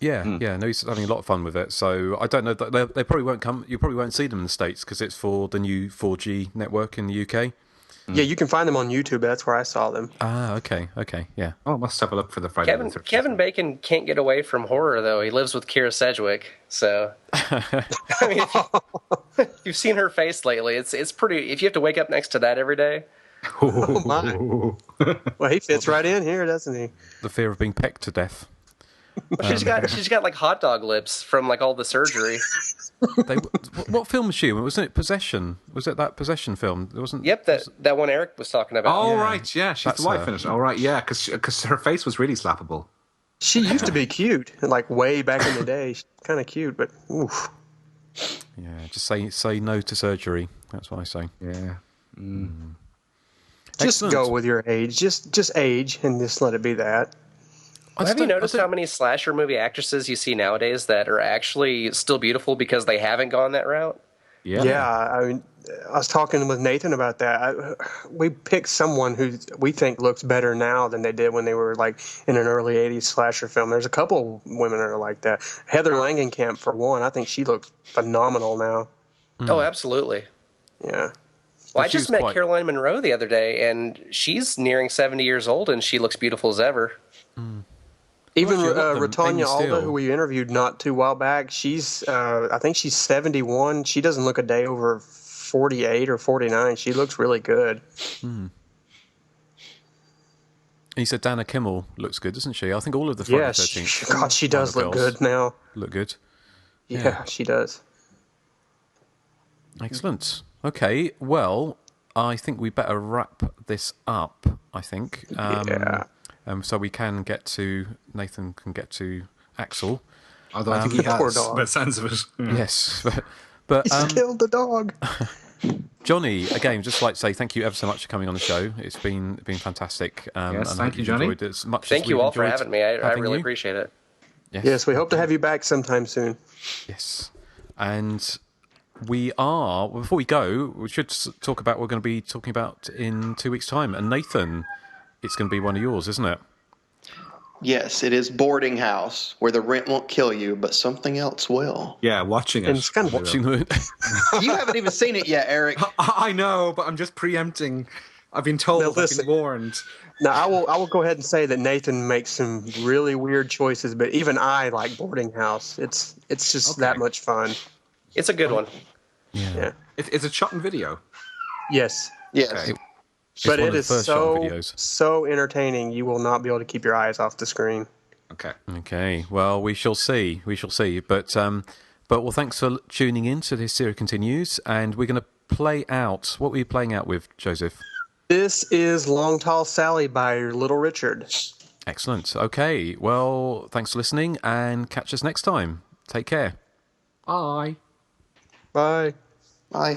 Yeah, no, he's having a lot of fun with it. So I don't know that they probably won't come. You probably won't see them in the States because it's for the new 4G network in the UK. Yeah, you can find them on YouTube. That's where I saw them. Ah, okay, yeah. Oh, must have a look for the Friday. Kevin Bacon can't get away from horror though. He lives with Kira Sedgwick, so I mean, if you've seen her face lately, it's pretty. If you have to wake up next to that every day. Oh my! Well, he fits right in here, doesn't he? The fear of being pecked to death. She's got like hot dog lips from like all the surgery. What film was she in? Wasn't it Possession? Was it that Possession film? It wasn't. Yep, that one Erik was talking about. Oh, right, yeah, she's the wife in it. Oh, right, yeah, because her face was really slappable. She used to be cute, like way back in the day. She's kind of cute, but oof. Yeah, just say no to surgery. That's what I say. Yeah. Just go with your age. Just age and just let it be that. Have you noticed how many slasher movie actresses you see nowadays that are actually still beautiful because they haven't gone that route? Yeah. I mean, I was talking with Nathan about that. We picked someone who we think looks better now than they did when they were like in an early '80s slasher film. There's a couple women that are like that. Heather Langenkamp, for one, I think she looks phenomenal now. Oh, absolutely. Yeah. Well, I just met Caroline Munro the other day, and she's nearing 70 years old, and she looks beautiful as ever. Even Retanya Alda, who we interviewed not too while back, she's I think she's 71. She doesn't look a day over 48 or 49. She looks really good. And you said Dana Kimmel looks good, doesn't she? I think all of the Friday 13th. God, she does look good now. Look good. Yeah, she does. Excellent. Okay, well, I think we better wrap this up, I think. So we can get to... Nathan can get to Axel. Although I think he has, by the sounds of it. Yes. But he's killed the dog. Johnny, again, just like to say thank you ever so much for coming on the show. It's been fantastic. Yes, and thank you, Johnny. As much thank you all for having me. I really appreciate it. Yes, we hope to have you back sometime soon. Yes. And we are... Before we go, we should talk about what we're going to be talking about in 2 weeks' time. And Nathan... It's going to be one of yours, isn't it? Yes, it is Boarding House, where the rent won't kill you, but something else will. Yeah, watching it. And it's kind of watching the... You haven't even seen it yet, Erik. I know, but I'm just preempting. I've been told, I've been warned. Now, I will go ahead and say that Nathan makes some really weird choices, but even I like Boarding House. It's just that much fun. It's a good one. Yeah. Is it shot in video? Yes. Yes. Okay. But it is so entertaining. You will not be able to keep your eyes off the screen. Okay. Well, we shall see. But well, thanks for tuning in to the Hysteria Continues, and we're going to play out. What were you playing out with, Joseph? This is Long Tall Sally by Little Richard. Excellent. Okay. Well, thanks for listening, and catch us next time. Take care. Bye. Bye. Bye.